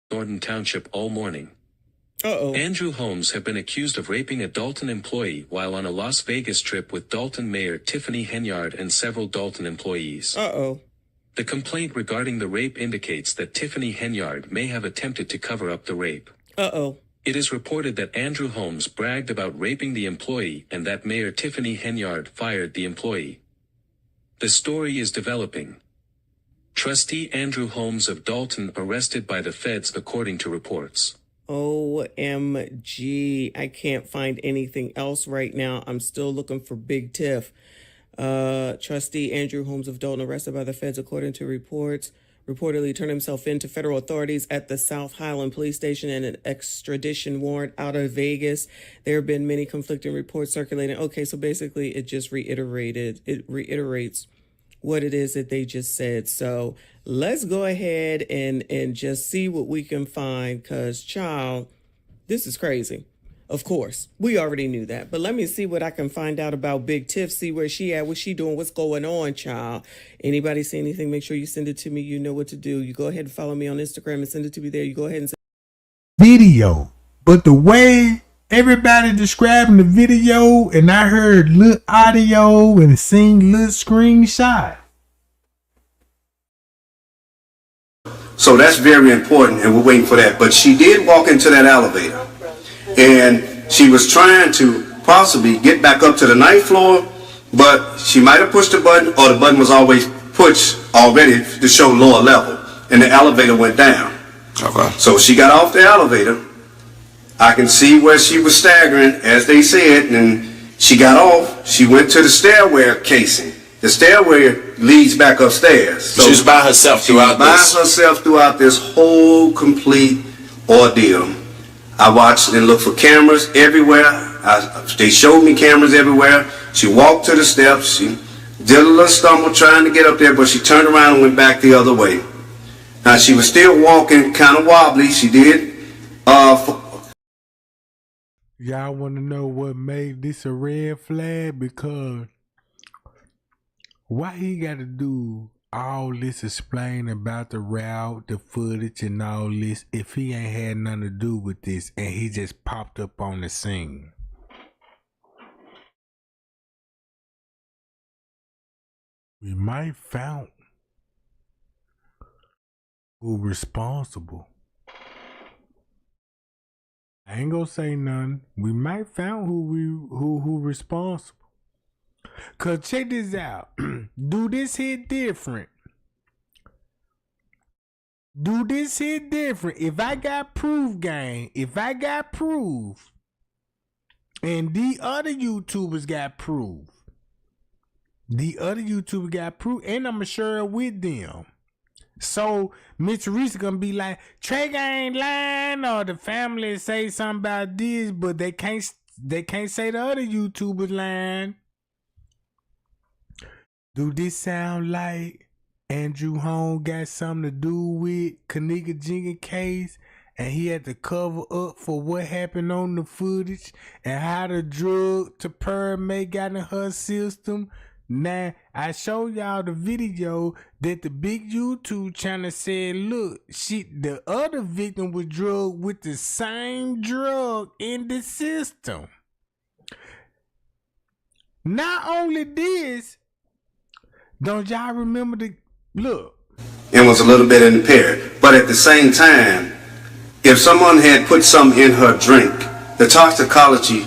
S17: Thornton Township all morning. Andrew Holmes have been accused of raping a Dalton employee while on a Las Vegas trip with Dalton Mayor Tiffany Henyard and several Dalton employees. The complaint regarding the rape indicates that Tiffany Henyard may have attempted to cover up the rape. It is reported that Andrew Holmes bragged about raping the employee and that Mayor Tiffany Henyard fired the employee. The story is developing. Trustee Andrew Holmes of Dalton arrested by the feds according to reports.
S18: OMG. I can't find anything else right now. I'm still looking for Big Tiff. Trustee Andrew Holmes of Dalton arrested by the feds according to reports. Reportedly turned himself in to federal authorities at the South Highland police station and an extradition warrant out of Vegas. There have been many conflicting reports circulating. Okay, so basically it just reiterates what it is that they just said. So let's go ahead and just see what we can find, because, child, this is crazy. Of course, we already knew that. But let me see what I can find out about Big Tiff, see where she at, what she doing, what's going on, child. Anybody see anything, make sure you send it to me. You know what to do. You go ahead and follow me on Instagram and send it to me there. You go ahead and send
S1: video. But the way everybody describing the video, and I heard little audio and seen little screenshot.
S12: So that's very important, and we're waiting for that. But she did walk into that elevator, and she was trying to possibly get back up to the 9th floor, but she might have pushed the button, or the button was always pushed already to show lower level, and the elevator went down.
S5: Okay.
S12: So she got off the elevator. I can see where she was staggering, as they said, and she got off. She went to the stairway casing. The stairway leads back upstairs. So
S5: she was by herself throughout
S12: this whole complete ordeal. I watched and looked for cameras everywhere. They showed me cameras everywhere. She walked to the steps. She did a little stumble trying to get up there, but she turned around and went back the other way. Now, she was still walking kind of wobbly. She did.
S1: Y'all want to know what made this a red flag? Because why he got to do all this explaining about the route, the footage, and all this if he ain't had nothing to do with this and he just popped up on the scene? We might found who responsible. I ain't gonna say nothing. We might found who responsible. Cause check this out. Do this hit different? Do this hit different? If I got proof, gang, if I got proof, and the other YouTubers got proof, and I'ma share it with them. So Mitch Reese gonna be like, Trey ain't lying, or the family say something about this, but they can't say the other YouTubers lying. Do this sound like Andrew Holmes got something to do with Kenneka Jenkins case, and he had to cover up for what happened on the footage and how the drug to permate got in her system? Now, I showed y'all the video that the big YouTube channel said, look, the other victim was drugged with the same drug in the system. Not only this, don't y'all remember look?
S12: And was a little bit impaired. But at the same time, if someone had put something in her drink, the toxicology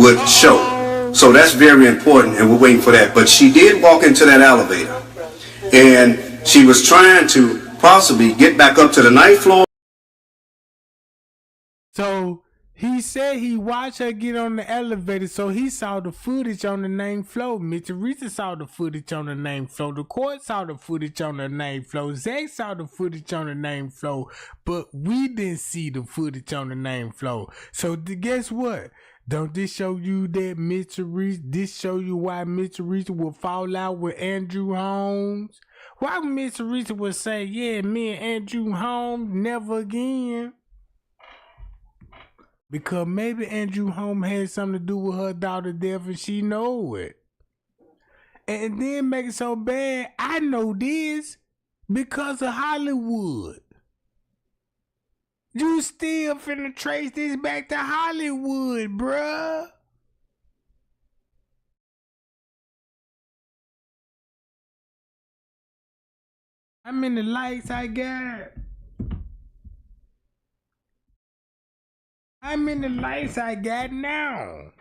S12: would show. So that's very important, and we're waiting for that. But she did walk into that elevator, and she was trying to possibly get back up to the 9th floor.
S1: So he said he watched her get on the elevator, so he saw the footage on the 9th floor. Mr. Reese saw the footage on the 9th floor. The court saw the footage on the 9th floor. Zach saw the footage on the 9th floor, but we didn't see the footage on the 9th floor. So guess what? Don't this show you that Mr. Reese? This show you why Mr. Reese will fall out with Andrew Holmes? Why Mr. Reese would say, yeah, me and Andrew Holmes never again? Because maybe Andrew Holmes had something to do with her daughter's death and she know it. And then make it so bad, I know this because of Hollywood. You still finna trace this back to Hollywood, bruh. How many likes I got? How many likes I got now?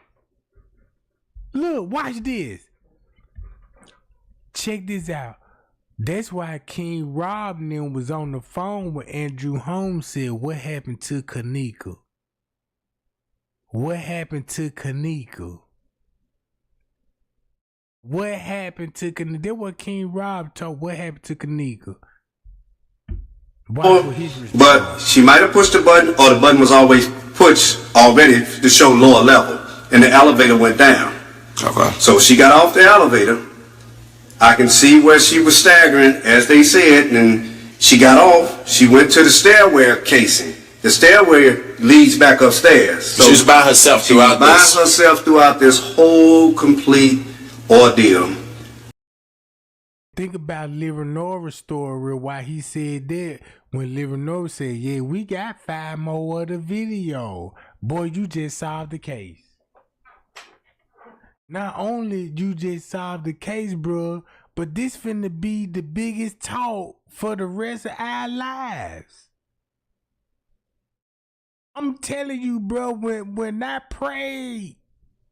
S1: Look, watch this. Check this out. That's why King Rob and them was on the phone with Andrew Holmes said, what happened to Kenneka? What happened to Kenneka? What happened to Kenneka? That's what King Rob told. What happened to Kenneka?
S12: But she might have pushed the button, or the button was always pushed already to show lower level, and the elevator went down.
S5: Okay.
S12: So she got off the elevator. I can see where she was staggering, as they said, and she got off. She went to the stairway casing. The stairway leads back upstairs. So
S5: she was by herself
S12: throughout this whole complete ordeal.
S1: Think about Livenora's story, why he said that when Livenora said, yeah, we got 5 more of the video. Boy, you just solved the case. Not only you just solved the case, bro, but this finna be the biggest talk for the rest of our lives. I'm telling you, bro, when I prayed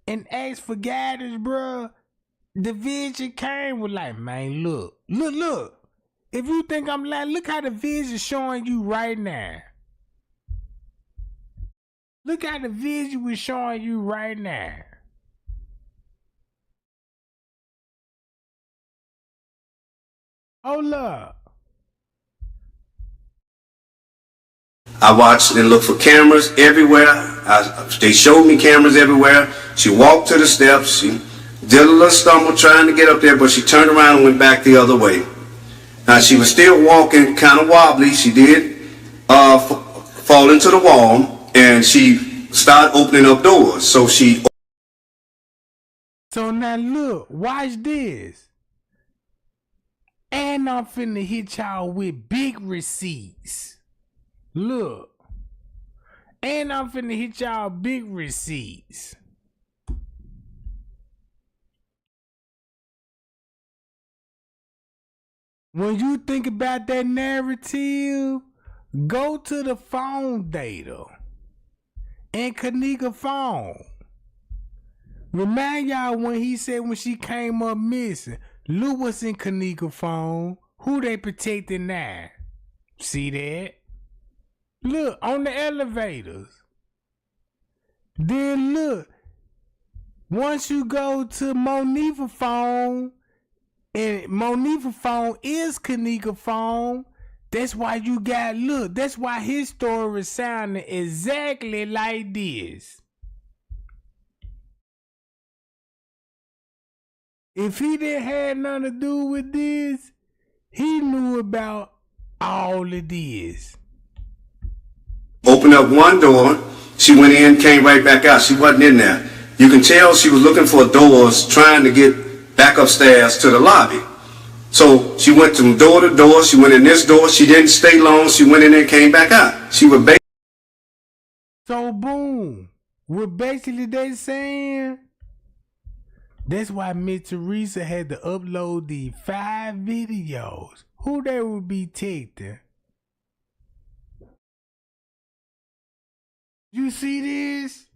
S1: and asked for guidance, bro, the vision came with like, man, look. If you think I'm lying, look how the vision showing you right now. Look how the vision was showing you right now. Hold up.
S12: I watched and looked for cameras everywhere. They showed me cameras everywhere. She walked to the steps. She did a little stumble trying to get up there, but she turned around and went back the other way. Now, she was still walking kind of wobbly. She did fall into the wall, and she started opening up doors. So
S1: now look, watch this. And I'm finna hit y'all with big receipts. Look. And I'm finna hit y'all big receipts. When you think about that narrative, go to the phone data and Kenneka phone. Remind y'all when he said when she came up missing, look what's in Kenneka phone. Who they protecting now? See that? Look, on the elevators. Then look, once you go to Monifa phone, and Monifa phone is Kenneka phone, that's why you got, look, that's why his story is sounding exactly like this. If he didn't have nothing to do with this, he knew about all of this.
S12: opened up one door. She went in, came right back out. She wasn't in there. You can tell she was looking for doors, trying to get back upstairs to the lobby. So she went from door to door. She went in this door. She didn't stay long. She went in and came back out. She was
S1: So boom, what basically they saying? That's why Miss Teresa had to upload the 5 videos. Who they would be taking? You see this?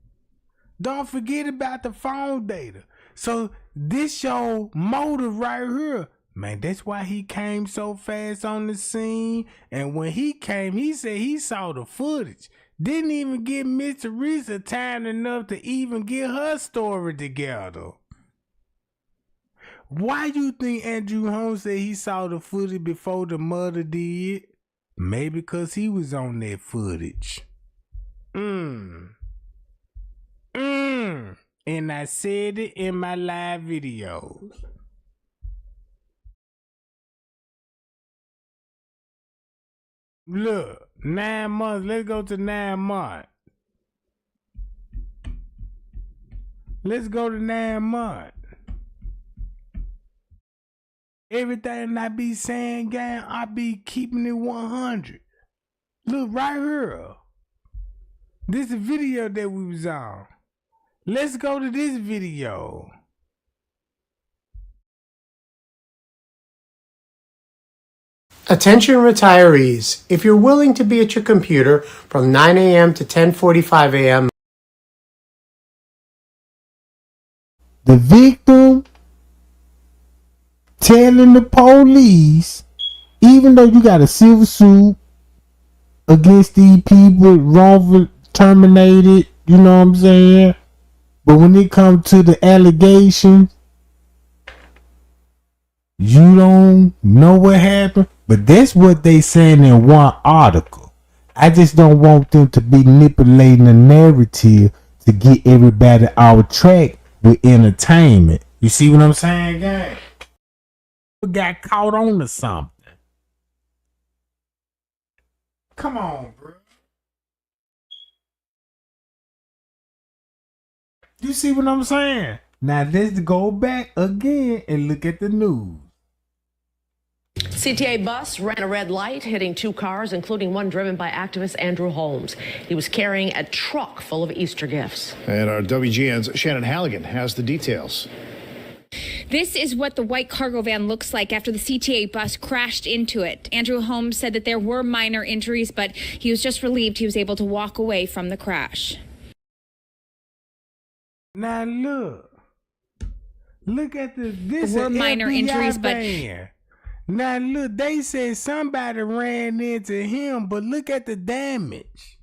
S1: Don't forget about the phone data. So this your motive right here. Man, that's why he came so fast on the scene. And when he came, he said he saw the footage. Didn't even give Miss Teresa time enough to even get her story together. Why you think Andrew Holmes said he saw the footage before the mother did? Maybe because he was on that footage. And I said it in my live videos. Look, 9 months. Let's go to 9 months. Let's go to 9 months. Everything I be saying, gang, I be keeping it 100. Look right here. This is a video that we was on. Let's go to this video.
S19: Attention retirees, if you're willing to be at your computer from 9 a.m. to 10:45 a.m.
S1: The victim telling the police, even though you got a civil suit against these people, wrongful terminated, you know what I'm saying? But when it comes to the allegations, you don't know what happened. But that's what they saying in one article. I just don't want them to be manipulating the narrative to get everybody off track with entertainment. You see what I'm saying, guys? Got caught on to something. Come on, bro. You see what I'm saying? Now let's go back again and look at the news.
S20: CTA bus ran a red light, hitting 2 cars, including one driven by activist Andrew Holmes. He was carrying a truck full of Easter gifts.
S21: And our WGN's Shannon Halligan has the details. This is what the white cargo van looks like after the CTA bus crashed into it. Andrew Holmes said that there were minor injuries, but he was just relieved he was able to walk away from the crash.
S1: Now look at this.
S21: There were minor injuries, but
S1: now look, they said somebody ran into him, but look at the damage.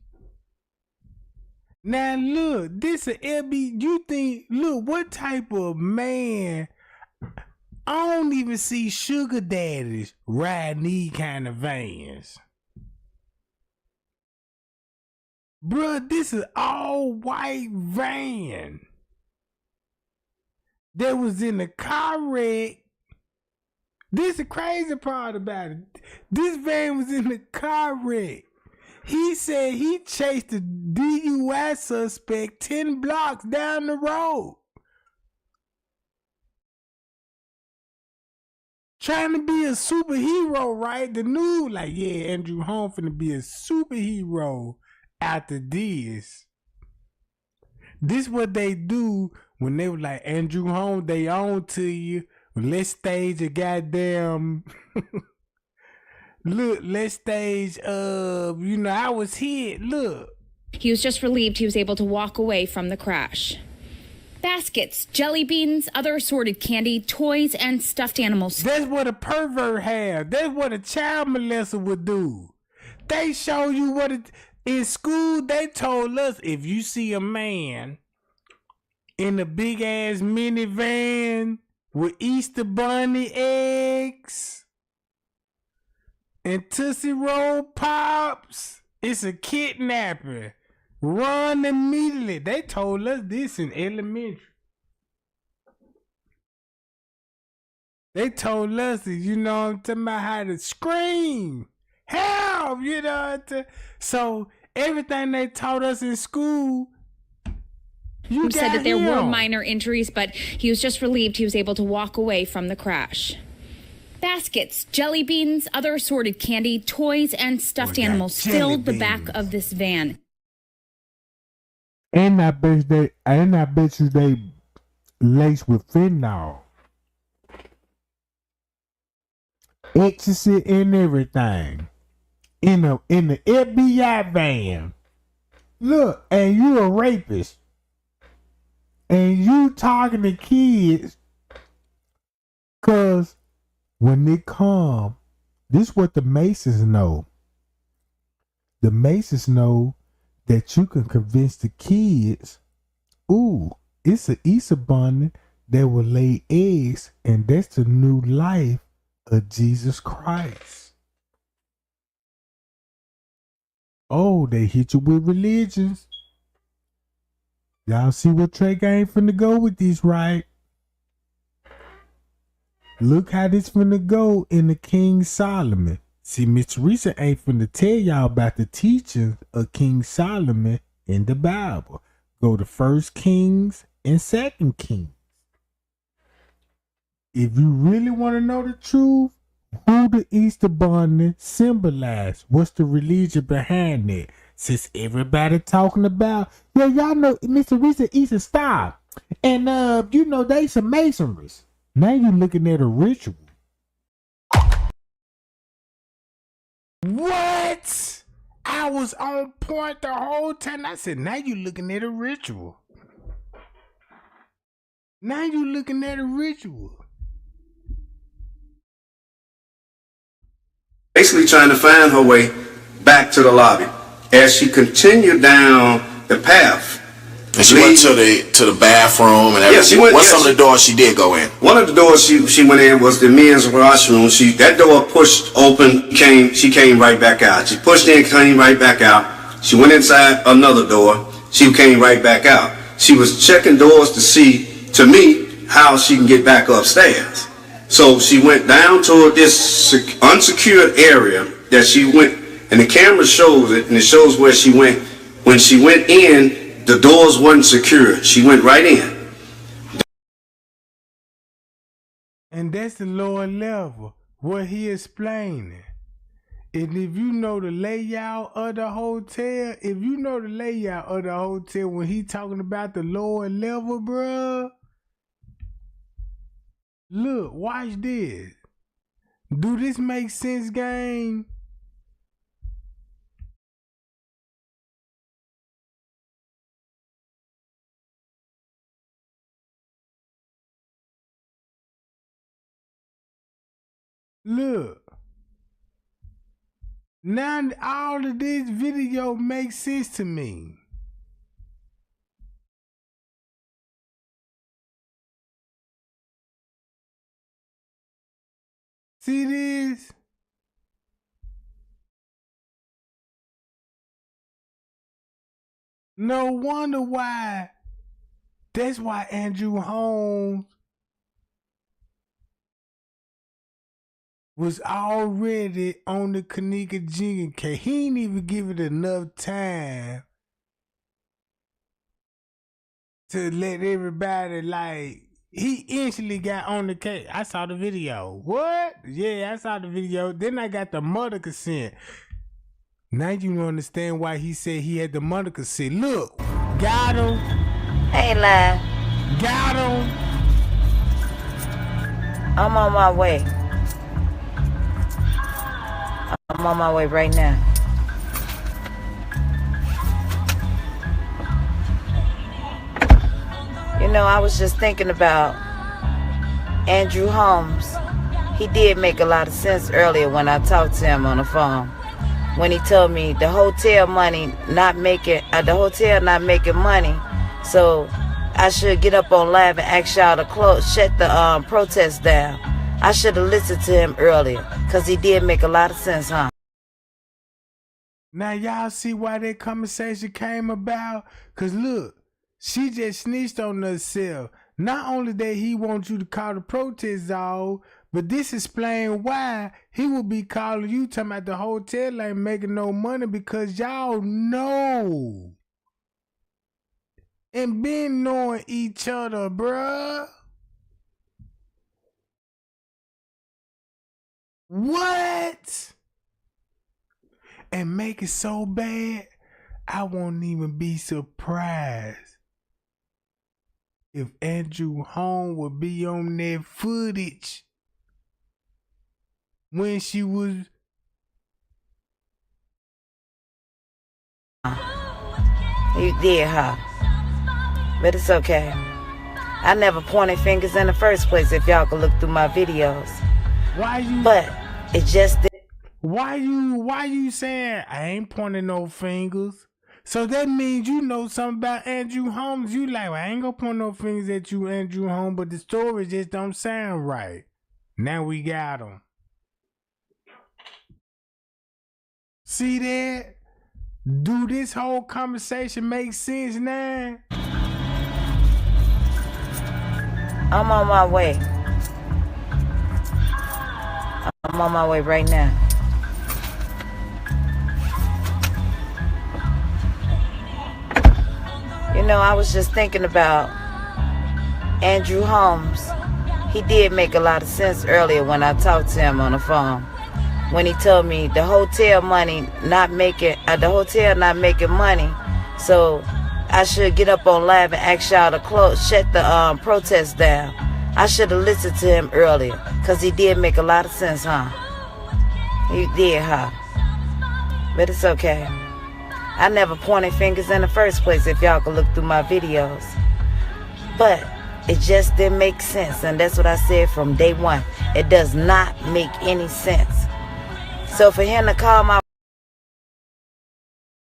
S1: Now look, this a LB. You think? Look, what type of man? I don't even see sugar daddies riding these kind of vans. Bruh, this is all white van that was in a car wreck. This is the crazy part about it. This van was in a car wreck. He said he chased the DUI suspect 10 blocks down the road. Trying to be a superhero, right? The news, like, yeah, Andrew Holmes finna be a superhero after this. This what they do when they were like, Andrew Holmes, they on to you. Let's stage a goddamn... Look, let's stage, I was hit, look.
S21: He was just relieved he was able to walk away from the crash. Baskets, jelly beans, other assorted candy, toys, and stuffed animals.
S1: That's what a pervert have. That's what a child molester would do. They show you what it... In school, they told us, if you see a man in a big-ass minivan with Easter Bunny eggs... and Tootsie Roll Pops, it's a kidnapper. Run immediately. They told us this in elementary. They told us, I'm talking about how to scream. Help, So everything they taught us in school,
S21: He said that there were minor injuries, but he was just relieved he was able to walk away from the crash. Baskets, jelly beans, other assorted candy, toys, and stuffed animals filled the back of this van.
S1: And I bet you they laced with fentanyl, ecstasy, and everything in the FBI van. Look, and you a rapist, and you talking to kids, 'cause when they come, this is what the Masons know. The Masons know that you can convince the kids, ooh, it's an Easter bunny that will lay eggs, and that's the new life of Jesus Christ. Oh, they hit you with religions. Y'all see what Trey ain't finna go with this, right? Look how this finna go in the King Solomon. See, Miss Teresa ain't finna tell y'all about the teachings of King Solomon in the Bible. Go to 1 Kings and 2 Kings. If you really want to know the truth, who the Easter Bunny symbolize? What's the religion behind it? Since everybody talking about, yeah, y'all know Miss Teresa Easter Star. And they some masonries. Now you looking at a ritual. What? I was on point the whole time. I said, now you looking at a ritual. Now you looking at a ritual.
S12: Basically trying to find her way back to the lobby. As she continued down the path.
S5: And she went to the bathroom and everything. What's some of the doors she did go in?
S12: One of the doors she went in was the men's washroom. That door pushed open, she came right back out. She pushed in, came right back out. She went inside another door. She came right back out. She was checking doors to see, to me, how she can get back upstairs. So she went down to this unsecured area that she went, and the camera shows it, and it shows where she went. When she went in, the doors weren't secure. She went right in.
S1: And that's the lower level, what he explaining. And if you know the layout of the hotel, when he talking about the lower level, bruh, Look, watch this. Do this make sense, gang? Look. Now all of this video makes sense to me. See this? No wonder why. That's why Andrew Holmes was already on the Kenneka Jenkins case. He didn't even give it enough time to let everybody, like, he instantly got on the case. I saw the video. What? Yeah, I saw the video. Then I got the mother consent. Now you understand why he said he had the mother consent. Look, got him.
S2: Hey, lad.
S1: Got him.
S2: I'm on my way. I'm on my way right now. You know, I was just thinking about Andrew Holmes. He did make a lot of sense earlier when I talked to him on the phone. When he told me the hotel not making money, so I should get up on live and ask y'all to shut the protest down. I should have listened to him earlier, because he did make a lot of sense, huh?
S1: Now y'all see why that conversation came about? Because look, she just snitched on herself. Not only that he wants you to call the protest off, but this explains why he will be calling you talking about the hotel ain't making no money, because y'all know and been knowing each other, bruh. What? And make it so bad, I won't even be surprised if Andrew Holmes would be on that footage when she was.
S2: You did, huh? But it's okay. I never pointed fingers in the first place, if y'all could look through my videos.
S1: Why you?
S2: But it just did.
S1: Why you saying I ain't pointing no fingers? So that means you know something about Andrew Holmes. You like, well, I ain't gonna point no fingers at you, Andrew Holmes, but the story just don't sound right. Now we got him. See that? Do this whole conversation make sense now?
S2: I'm on my way. I'm on my way right now. You know, I was just thinking about Andrew Holmes. He did make a lot of sense earlier when I talked to him on the phone. When he told me the hotel not making money, so I should get up on live and ask y'all to shut the protest down. I should have listened to him earlier, because he did make a lot of sense, huh? You did, huh? But it's okay. I never pointed fingers in the first place, if y'all could look through my videos. But it just didn't make sense, and that's what I said from day one. It does not make any sense. So for him to call my...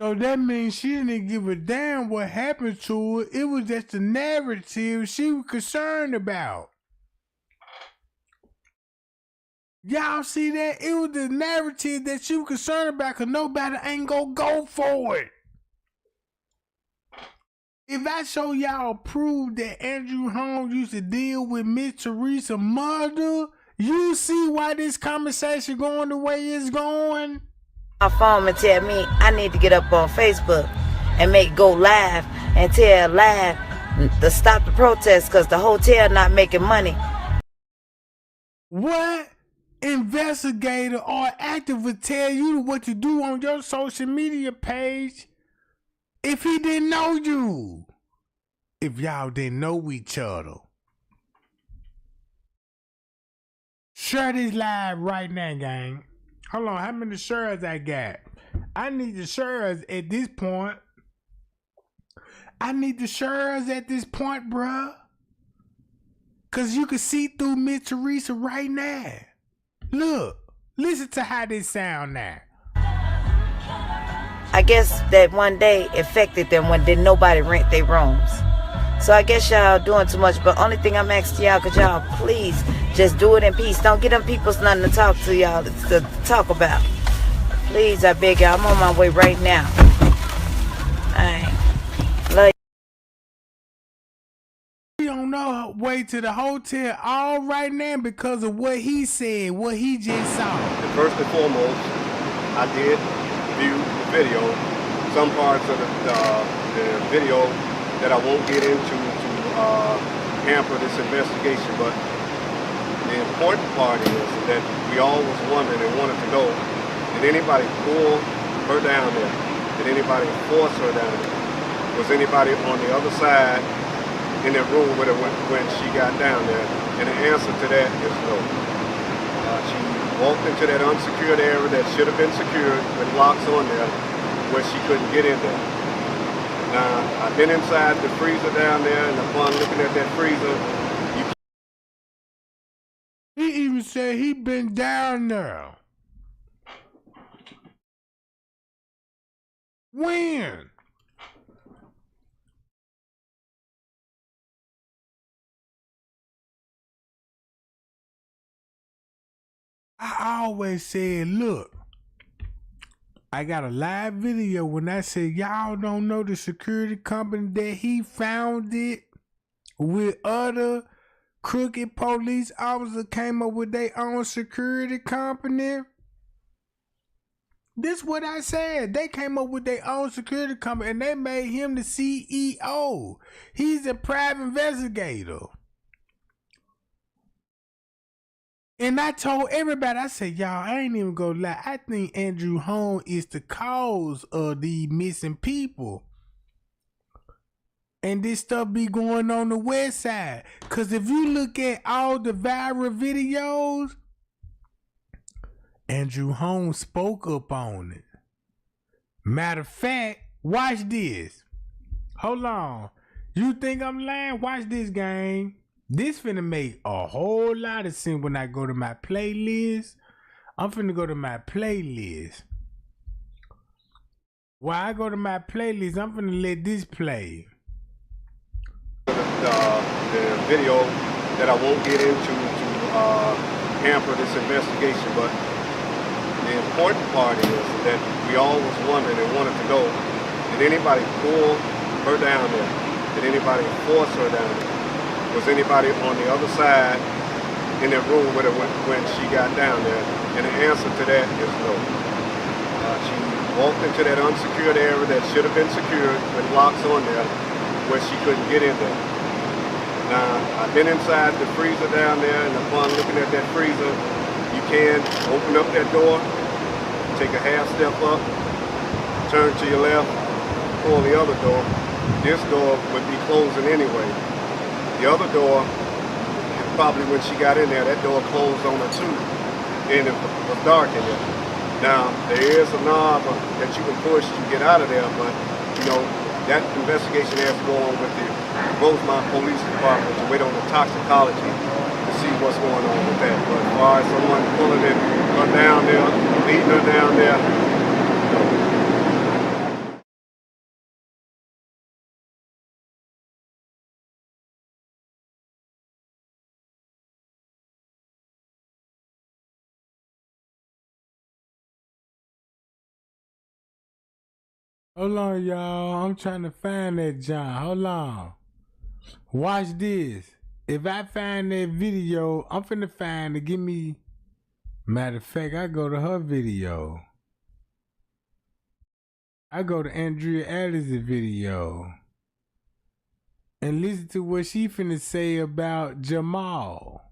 S1: So that means she didn't give a damn what happened to her. It was just the narrative she was concerned about. Y'all see that? It was the narrative that she was concerned about, because nobody ain't gonna go for it. If I show y'all proof that Andrew Holmes used to deal with Miss Teresa's mother, you see why this conversation going the way it's going?
S2: My phone and tell me I need to get up on Facebook and go live and tell live to stop the protest because the hotel not making money.
S1: What investigator or activist tell you what to do on your social media page if he didn't know you? If y'all didn't know each other? Share this live right now, gang. Hold on, how many shares I got? I need the shares at this point. I need the shares at this point, bruh. Cause you can see through Miss Teresa right now. Look, listen to how this sound now.
S2: I guess that one day affected them when didn't nobody rent their rooms. So I guess y'all doing too much, but only thing I'm asking y'all, could y'all please just do it in peace. Don't get them people's nothing to talk to y'all, to talk about. Please, I beg y'all, I'm on my way right now. Alright. Love
S1: We on our way to the hotel all right now because of what he said, what he just saw.
S12: First and foremost, I did view the video, some parts of the video that I won't get into to hamper this investigation, but the important part is that we all was wondering and wanted to know, did anybody pull her down there? Did anybody force her down there? Was anybody on the other side in that room with her when she got down there? And the answer to that is no. She walked into that unsecured area that should have been secured with locks on there where she couldn't get in there. Now, I've been inside the freezer down there, and upon looking at that freezer,
S1: He even said he been down there. When? I always said, look, I got a live video when I said y'all don't know the security company that he founded with other crooked police officers came up with their own security company. This what I said. They came up with their own security company and they made him the CEO. He's a private investigator. And I told everybody, I said, y'all, I ain't even gonna lie. I think Andrew Holmes is the cause of the missing people. And this stuff be going on the west side. Cause if you look at all the viral videos, Andrew Holmes spoke up on it. Matter of fact, watch this. Hold on. You think I'm lying? Watch this, gang. This finna make a whole lot of sense when I go to my playlist. I'm finna go to my playlist. While I go to my playlist, I'm finna let this play.
S12: The video that I won't get into to hamper this investigation, but the important part is that we all was wondering and wanted to know, did anybody pull her down there? Did anybody force her down there? Was anybody on the other side in that room with her when she got down there? And the answer to that is no. She walked into that unsecured area that should have been secured with locks on there where she couldn't get in there. Now, I've been inside the freezer down there, and upon looking at that freezer, you can open up that door, take a half step up, turn to your left, pull the other door. This door would be closing anyway. The other door, probably when she got in there, that door closed on her too, and it was dark in there. Now, there is a knob that you can push to get out of there, but, you know, that investigation has to go on with the Rosemont Police Department to wait on the toxicology to see what's going on with that. But as far as someone pulling her down there, leading her down there, no.
S1: Hold on, y'all. I'm trying to find that John. Hold on. Watch this. If I find that video, I'm finna find to give me. Matter of fact, I go to her video. I go to Andrea Alice's video. And listen to what she finna say about Jamal.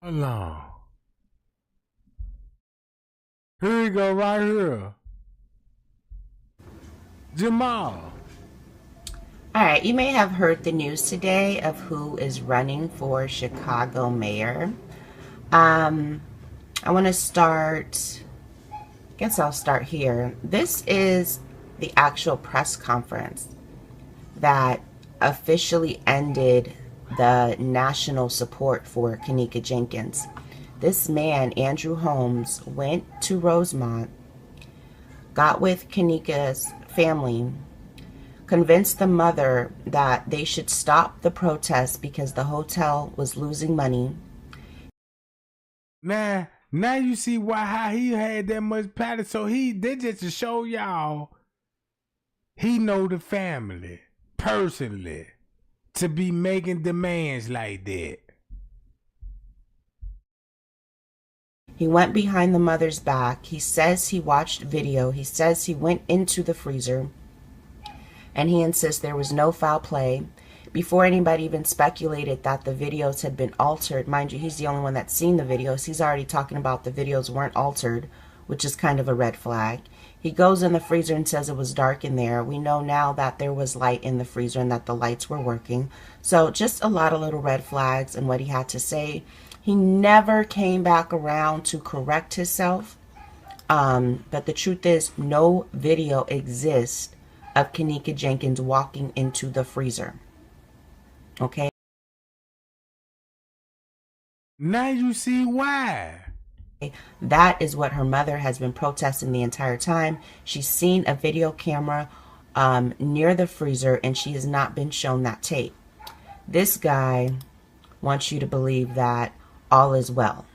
S1: Hold on. Here we go, right here. Jamal.
S7: All right, you may have heard the news today of who is running for Chicago mayor. I want to start, I guess I'll start here. This is the actual press conference that officially ended the national support for Kenneka Jenkins. This man, Andrew Holmes, went to Rosemont, got with Kenneka's family, convinced the mother that they should stop the protest because the hotel was losing money.
S1: Now you see how he had that much pattern. So they just to show y'all he know the family personally to be making demands like that.
S7: He went behind the mother's back. He says he watched video. He says he went into the freezer. And he insists there was no foul play. Before anybody even speculated that the videos had been altered, mind you, he's the only one that's seen the videos. He's already talking about the videos weren't altered, which is kind of a red flag. He goes in the freezer and says it was dark in there. We know now that there was light in the freezer and that the lights were working. So just a lot of little red flags in what he had to say. He never came back around to correct himself. But the truth is, no video exists of Kenneka Jenkins walking into the freezer. Okay?
S1: Now you see why.
S7: That is what her mother has been protesting the entire time. She's seen a video camera near the freezer, and she has not been shown that tape. This guy wants you to believe that all is well.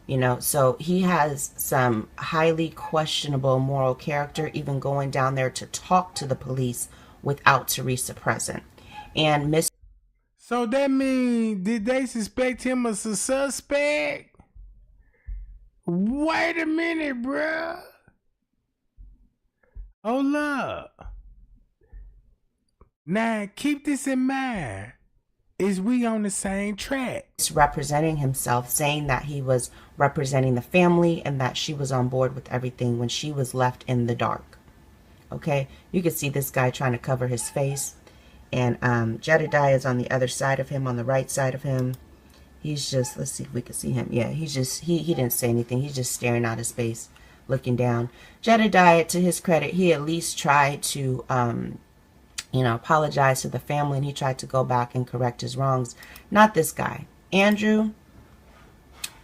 S7: You know, so he has some highly questionable moral character, even going down there to talk to the police without Teresa present. And
S1: So that means, did they suspect him as a suspect? Wait a minute, bruh. Hold up. Now, keep this in mind. Is we on the same track?
S7: Representing himself, saying that he was representing the family and that she was on board with everything when she was left in the dark. Okay, you can see this guy trying to cover his face, and Jedediah is on the other side of him, on the right side of him. He's just, let's see if we can see him. Yeah, he's just, he didn't say anything. He's just staring out his face, looking down. Jedediah, to his credit, he at least tried to apologize to the family, and he tried to go back and correct his wrongs. Not this guy. Andrew,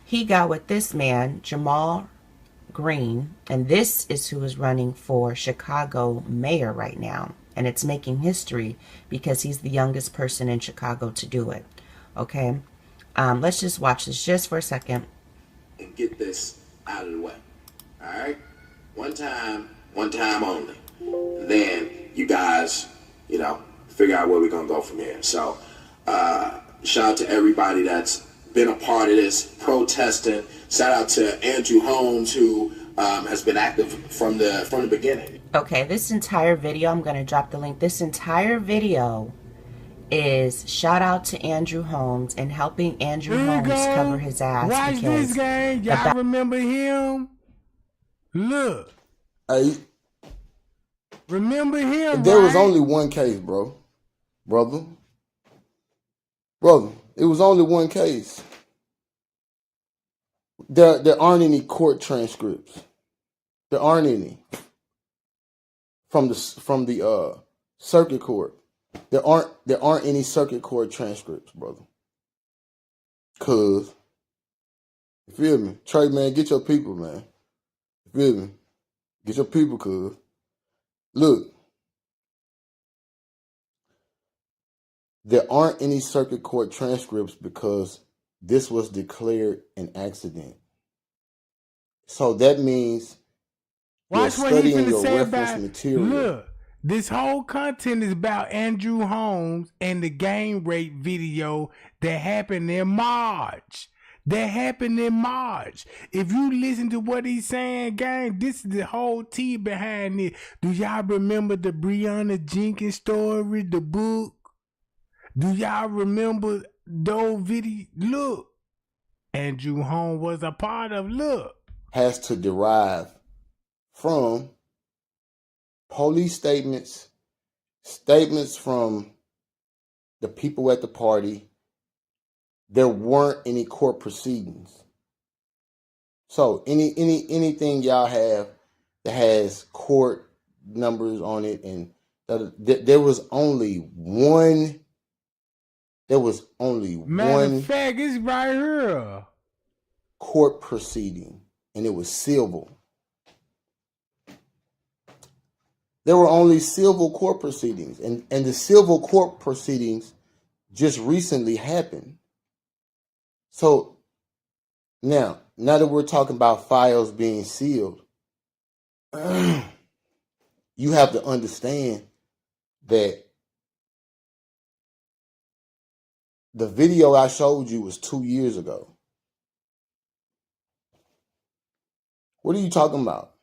S7: he got with this man, Jamal Green, and this is who is running for Chicago mayor right now. And it's making history because he's the youngest person in Chicago to do it. Okay? Let's just watch this just for a second.
S5: And get this out of the way. All right? One time only. Then you guys, figure out where we're going to go from here. So, shout out to everybody that's been a part of this, protesting. Shout out to Andrew Holmes, who has been active from the beginning.
S7: Okay, this entire video, I'm going to drop the link. This entire video is shout out to Andrew Holmes and helping Andrew Holmes cover his ass.
S1: Watch this game. Y'all remember him? Look.
S3: Hey.
S1: Remember him,
S3: There was only one case, brother. It was only one case. There aren't any court transcripts. There aren't any from the circuit court. There aren't any circuit court transcripts, brother. Cause, you feel me? Trey, man, get your people, man. You feel me? Get your people, cuz. Look, there aren't any circuit court transcripts because this was declared an accident. So that means
S1: watch
S3: you're
S1: what he
S3: studying
S1: finna
S3: your
S1: say
S3: reference
S1: about,
S3: material.
S1: Look, this whole content is about Andrew Holmes and the gang rape video that happened in March. If you listen to what he's saying, gang, this is the whole tea behind it. Do y'all remember the Breonna Jenkins story, the book? Do y'all remember those videos? Look, Andrew Holmes was a part of. Look,
S9: has to derive from police statements from the people at the party. There weren't any court proceedings. So anything y'all have that has court numbers on it, and there was only one.
S1: Matter of fact, it's right here.
S9: Court proceeding, and it was civil. There were only civil court proceedings, and the civil court proceedings just recently happened. So now that we're talking about files being sealed, you have to understand that the video I showed you was 2 years ago. What are you talking about?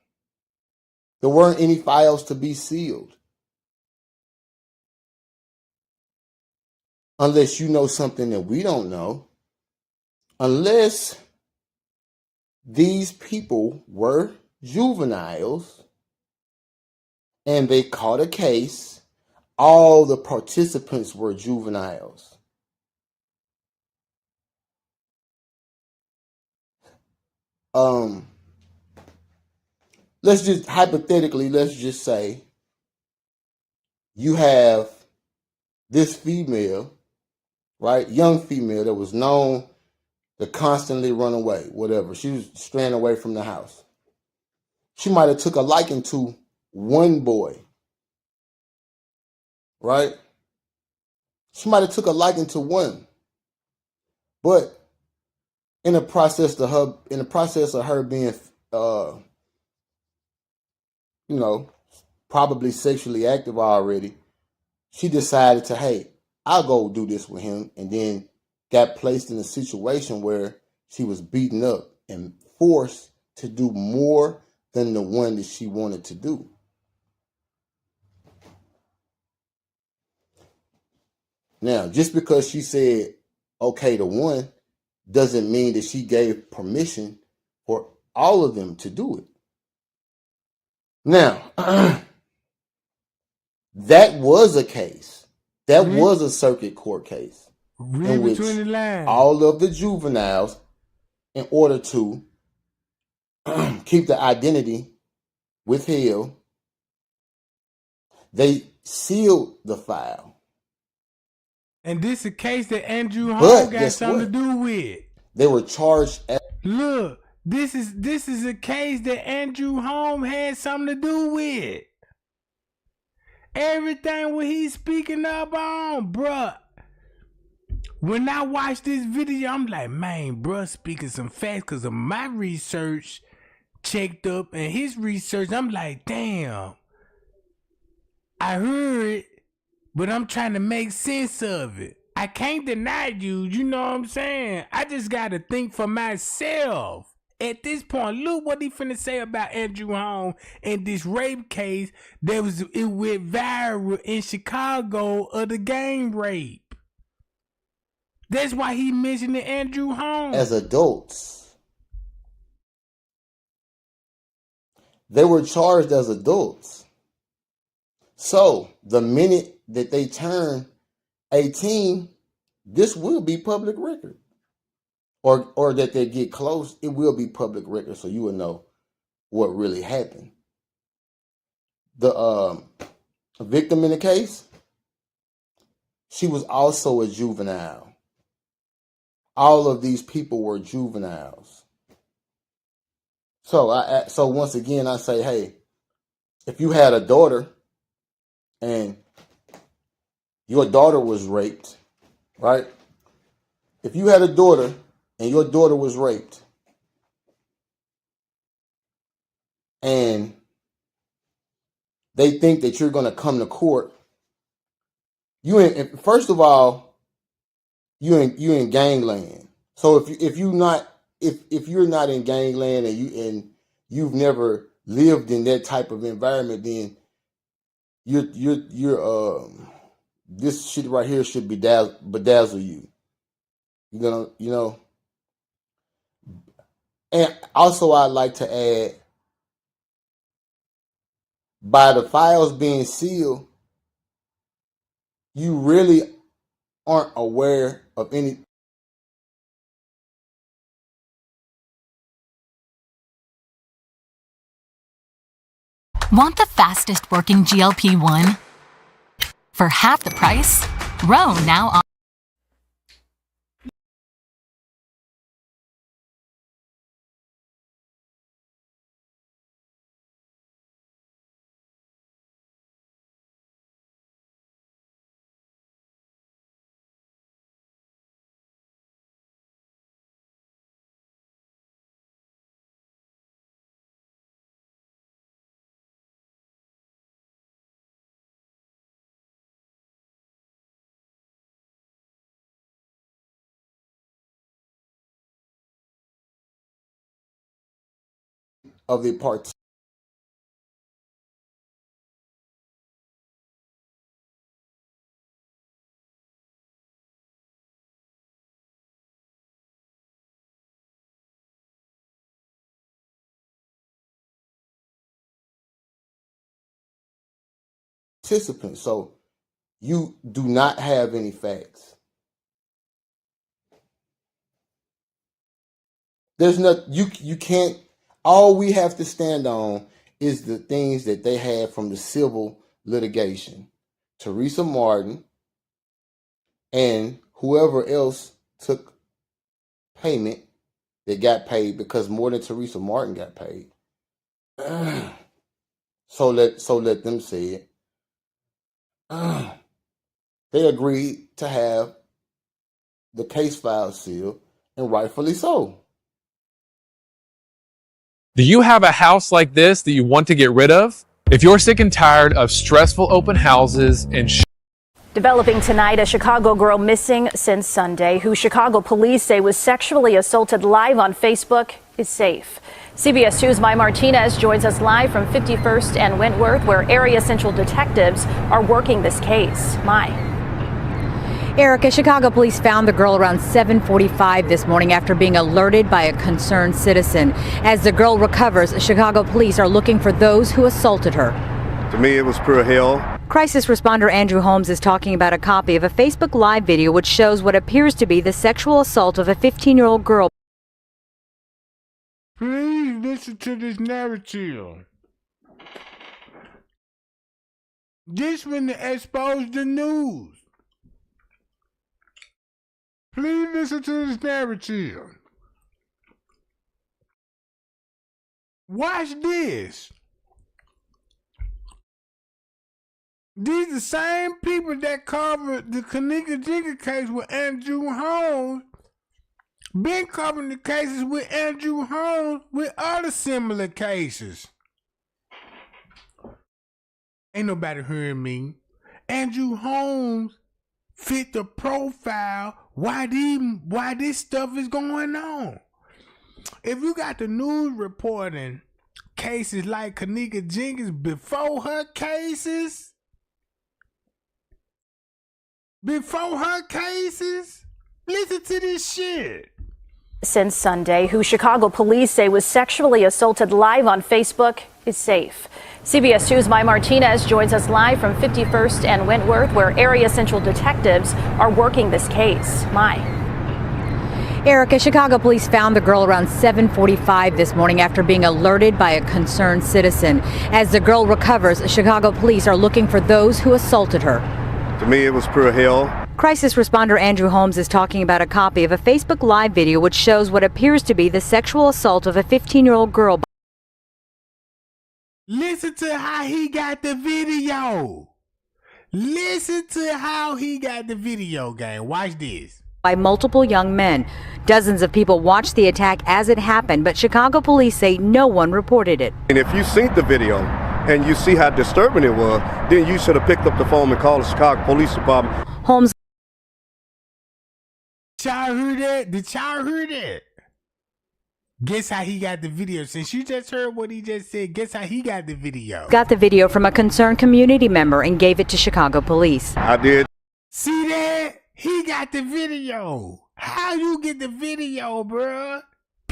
S9: There weren't any files to be sealed. Unless you know something that we don't know. Unless these people were juveniles and they caught a case, all the participants were juveniles. Let's just say you have this female, right? Young female that was known to constantly run away, whatever. She was straying away from the house. She might have took a liking to one boy, right? She might have took a liking to one. But in the process of her being probably sexually active already, she decided to, hey, I'll go do this with him, and then got placed in a situation where she was beaten up and forced to do more than the one that she wanted to do. Now, just because she said okay to one doesn't mean that she gave permission for all of them to do it. Now, that was a case. That was a circuit court case in which all of the juveniles, in order to keep the identity withheld, they sealed the file.
S1: And this is a case that Andrew Holmes got something to do with.
S9: They were charged.
S1: Look, this is a case that Andrew Holmes had something to do with. Everything what he's speaking up on, bruh. When I watch this video, I'm like, man, bruh, speaking some facts, because of my research checked up and his research. I'm like, damn, I heard it, but I'm trying to make sense of it. I can't deny you know what I'm saying? I just got to think for myself. At this point, look what he finna say about Andrew Holmes and this rape case it went viral in Chicago of the gang rape. That's why he mentioned Andrew Holmes.
S9: As adults. They were charged as adults. So the minute that they turn 18, this will be public record. Or that they get close, it will be public record, so you will know what really happened. The victim in the case, she was also a juvenile. All of these people were juveniles. So once again, I say, hey, if you had a daughter and your daughter was raped, right? If you had a daughter and your daughter was raped, and they think that you're going to come to court, first of all, you in gangland. So if you're not in gangland and you've never lived in that type of environment, then you're this shit right here should bedazzle you. You know. And also I'd like to add, by the files being sealed, you really aren't aware of any.
S6: Want the fastest working GLP-1? For half the price? Row now on.
S9: Of the participants. So you do not have any facts. There's not, you can't, all we have to stand on is the things that they had from the civil litigation. Teresa Martin and whoever else took payment that got paid, because more than Teresa Martin got paid. So let them say it. They agreed to have the case file sealed, and rightfully so.
S22: Do you have a house like this that you want to get rid of? If you're sick and tired of stressful open houses and
S23: Developing tonight, a Chicago girl missing since Sunday, who Chicago police say was sexually assaulted live on Facebook, is safe. CBS 2's Mai Martinez joins us live from 51st and Wentworth, where area central detectives are working this case. Mai.
S24: Erica, Chicago police found the girl around 7:45 this morning after being alerted by a concerned citizen. As the girl recovers, Chicago police are looking for those who assaulted her.
S12: To me, it was pure hell.
S24: Crisis responder Andrew Holmes is talking about a copy of a Facebook Live video which shows what appears to be the sexual assault of a 15-year-old girl.
S1: Please listen to this narrative. This one to expose the news. Please listen to this narrative. Watch this. These the same people that covered the Kenneka Jenkins case with Andrew Holmes been covering the cases with Andrew Holmes with other similar cases. Ain't nobody hearing me. Andrew Holmes fit the profile why this stuff is going on. If you got the news reporting cases like Kenneka Jenkins before her cases, listen to this shit.
S23: Since Sunday, who Chicago police say was sexually assaulted live on Facebook, is safe. CBS 2's Mai Martinez joins us live from 51st and Wentworth, where area central detectives are working this case. Mai.
S24: Erica, Chicago police found the girl around 7:45 this morning after being alerted by a concerned citizen. As the girl recovers, Chicago police are looking for those who assaulted her.
S12: To me, it was pure hell.
S24: Crisis responder Andrew Holmes is talking about a copy of a Facebook Live video which shows what appears to be the sexual assault of a 15-year-old girl.
S1: Listen to how he got the video. Listen to how he got the video, gang. Watch this.
S24: By multiple young men. Dozens of people watched the attack as it happened, but Chicago police say no one reported it.
S12: And if you seen the video and you see how disturbing it was, then you should have picked up the phone and called the Chicago Police Department.
S24: Holmes.
S1: Did y'all hear that? Did y'all hear that? Guess how he got the video? Since you just heard what he just said, guess how he got the video?
S24: Got the video from a concerned community member and gave it to Chicago police.
S12: I did.
S1: See that? He got the video. How you get the video, bruh?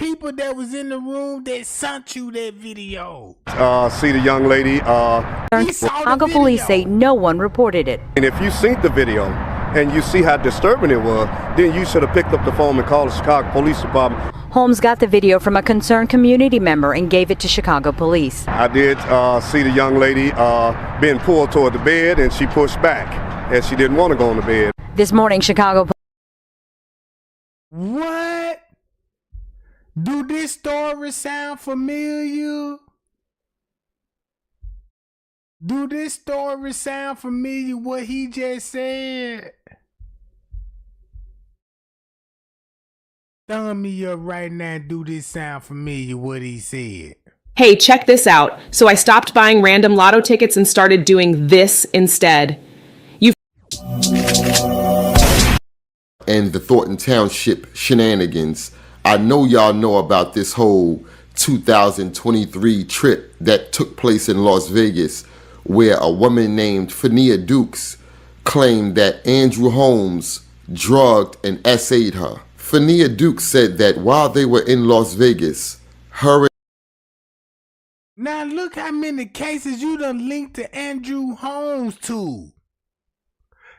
S1: people that was in the room that sent you that video.
S12: See the young lady.
S24: Chicago police say no one reported it.
S12: And if you seen the video and you see how disturbing it was, then you should have picked up the phone and called the Chicago Police Department.
S24: Holmes got the video from a concerned community member and gave it to Chicago police.
S12: I did see the young lady being pulled toward the bed, and she pushed back as she didn't want to go on the bed.
S24: This morning, Chicago.
S1: What? Do this story sound familiar? Do this story sound familiar, what he just said? Thumb me up right now. Do this sound familiar, what he said?
S4: Hey, check this out. So I stopped buying random lotto tickets and started doing this instead.
S3: And the Thornton Township shenanigans. I know y'all know about this whole 2023 trip that took place in Las Vegas, where a woman named Fania Dukes claimed that Andrew Holmes drugged and essayed her. Fania Dukes said that while they were in Las Vegas, her...
S1: Now look how many cases you done linked to Andrew Holmes to.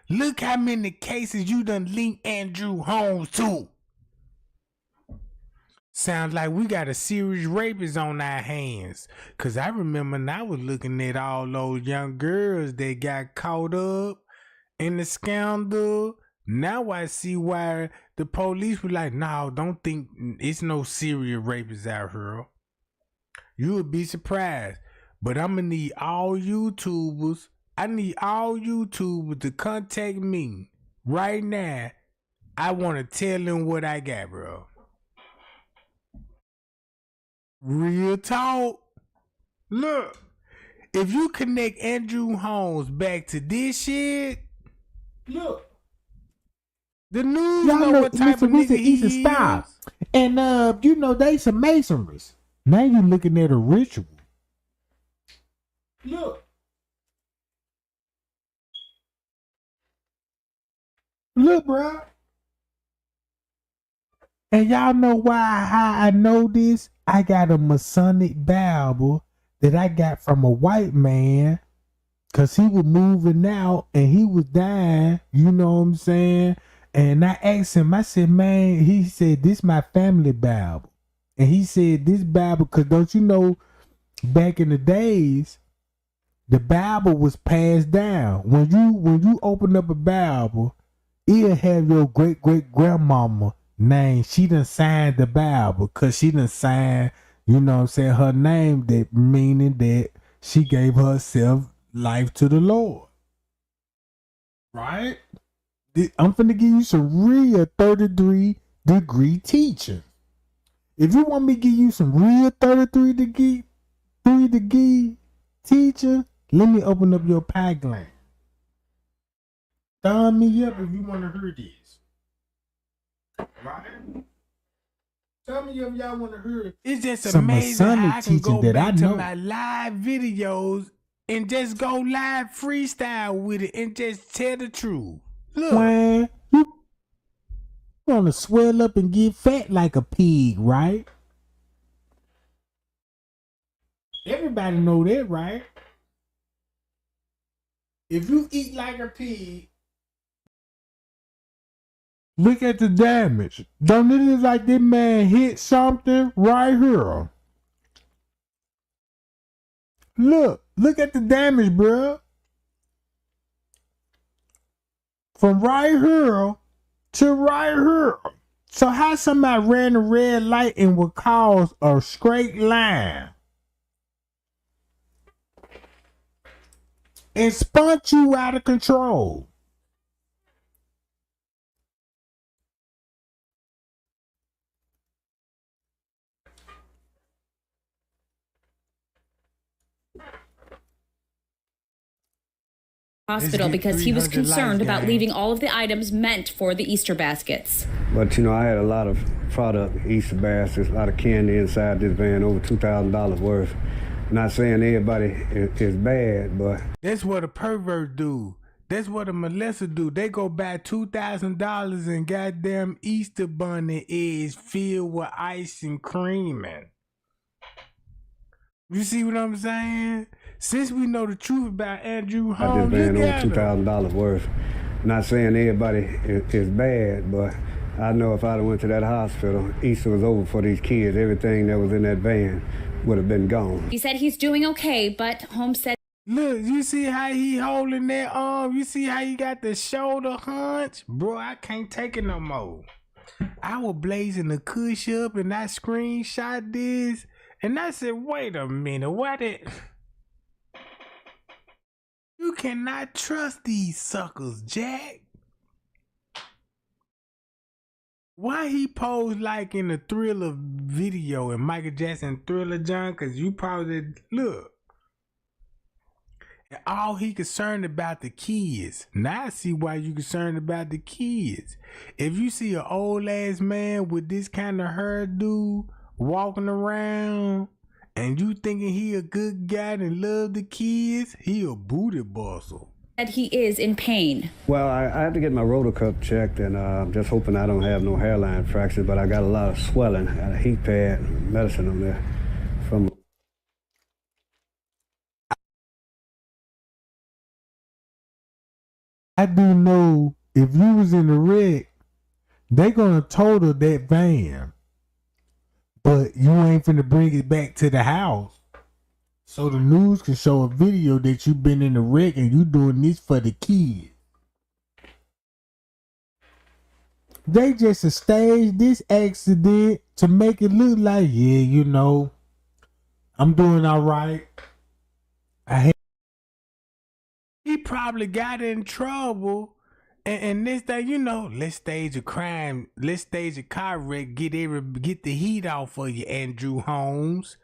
S1: Look how many cases you done linked Andrew Holmes to. Sounds like we got a serious rapist on our hands. Cause I remember when I was looking at all those young girls that got caught up in the scandal. Now I see why the police were like, no, don't think it's no serious rapists out here. You would be surprised. But I'm gonna need all YouTubers. I need all YouTubers to contact me right now. I want to tell them what I got, bro. Real talk. Look, if you connect Andrew Holmes back to this shit, look, the news
S8: Y'all
S1: know what type of nigga he is.
S8: Stop. And you know they some masonries. Now you looking at a ritual.
S1: Look.
S8: Look, bro. And y'all know how I know this? I got a Masonic Bible that I got from a white man because he was moving out and he was dying, you know what I'm saying? And I asked him, I said, man, he said, this my family Bible. And he said, this Bible, because don't you know, back in the days, the Bible was passed down. When you open up a Bible, it'll have your great-great-grandmama name. She done signed the Bible because she done signed, you know what I'm saying, her name, that meaning that she gave herself life to the Lord. Right? I'm finna give you some real 33-degree teaching. If you want me to give you some real 33-degree teaching, let me open up your pipeline. Thumb me up if you want to hear this. Right? Tell me if y'all want to hear it.
S1: It's just
S8: some
S1: amazing how I can go
S8: that
S1: back
S8: I know.
S1: to my live videos and just go live freestyle with it and just tell the truth. Look.
S8: Man, you gonna swell up and get fat like a pig, right? Everybody know that, right? If you eat like a pig, look at the damage. Don't it look like this man hit something right here? Look at the damage, bruh. From right here to right here. So how somebody ran a red light and would cause a straight line and spun you out of control?
S10: Hospital because he was concerned about leaving all of the items meant for the Easter baskets.
S12: But, you know, I had a lot of product, Easter baskets, a lot of candy inside this van, over $2,000 worth. Not saying everybody is bad, but...
S1: That's what a pervert do. That's what a molester do. They go buy $2,000 and goddamn Easter bunny eggs filled with ice and creaming. You see what I'm saying? Since we know the truth about Andrew Holmes,
S11: I just been on $2,000 worth. Not saying everybody is bad, but I know if I'd have went to that hospital, Easter was over for these kids. Everything that was in that van would have been gone.
S21: He said he's doing okay, but Holmes said,
S1: look, you see how he holding that arm? You see how he got the shoulder hunch? Bro, I can't take it no more. I was blazing the cush up and I screenshot this. And I said, wait a minute, what it? You cannot trust these suckers, Jack. Why he posed like in the Thriller video in Michael Jackson Thriller, John? Cause you probably look. And all he concerned about the kids. Now I see why you concerned about the kids. If you see an old ass man with this kind of hairdo walking around and you thinking he a good guy and love the kids, he a booty bustle.
S21: that he is in pain.
S11: Well, I had to get my rotor cuff checked, and I'm just hoping I don't have no hairline fractures, but I got a lot of swelling. I got a heat pad and medicine on there from...
S8: I do know if you was in the wreck, they gonna total that van. But you ain't finna bring it back to the house. So the news can show a video that you been in the wreck and you doing this for the kids. They just staged this accident to make it look like, yeah, you know, I'm doing all right.
S1: He probably got in trouble. And this thing, you know, let's stage a crime. Let's stage a car wreck. Get the heat off for you, Andrew Holmes.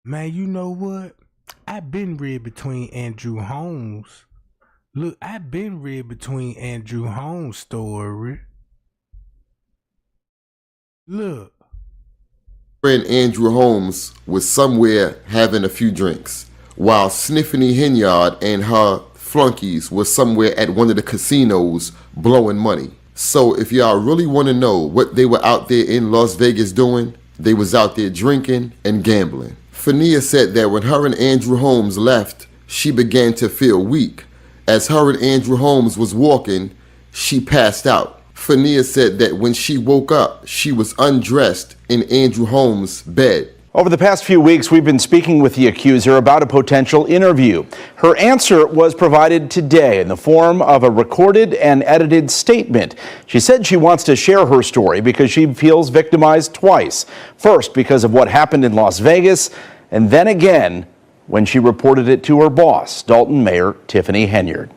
S1: Man, you know what? I've been read between Andrew Holmes. Look, I've been read between Andrew Holmes' story. Look.
S3: Friend Andrew Holmes was somewhere having a few drinks, while Sniffany Henyard and her flunkies were somewhere at one of the casinos blowing money. So if y'all really want to know what they were out there in Las Vegas doing, they was out there drinking and gambling. Fania said that when her and Andrew Holmes left, she began to feel weak. As her and Andrew Holmes was walking, she passed out. Fania said that when she woke up, she was undressed in Andrew Holmes' bed.
S13: Over the past few weeks, we've been speaking with the accuser about a potential interview. Her answer was provided today in the form of a recorded and edited statement. She said she wants to share her story because she feels victimized twice. First, because of what happened in Las Vegas, and then again when she reported it to her boss, Dalton Mayor Tiffany Henyard.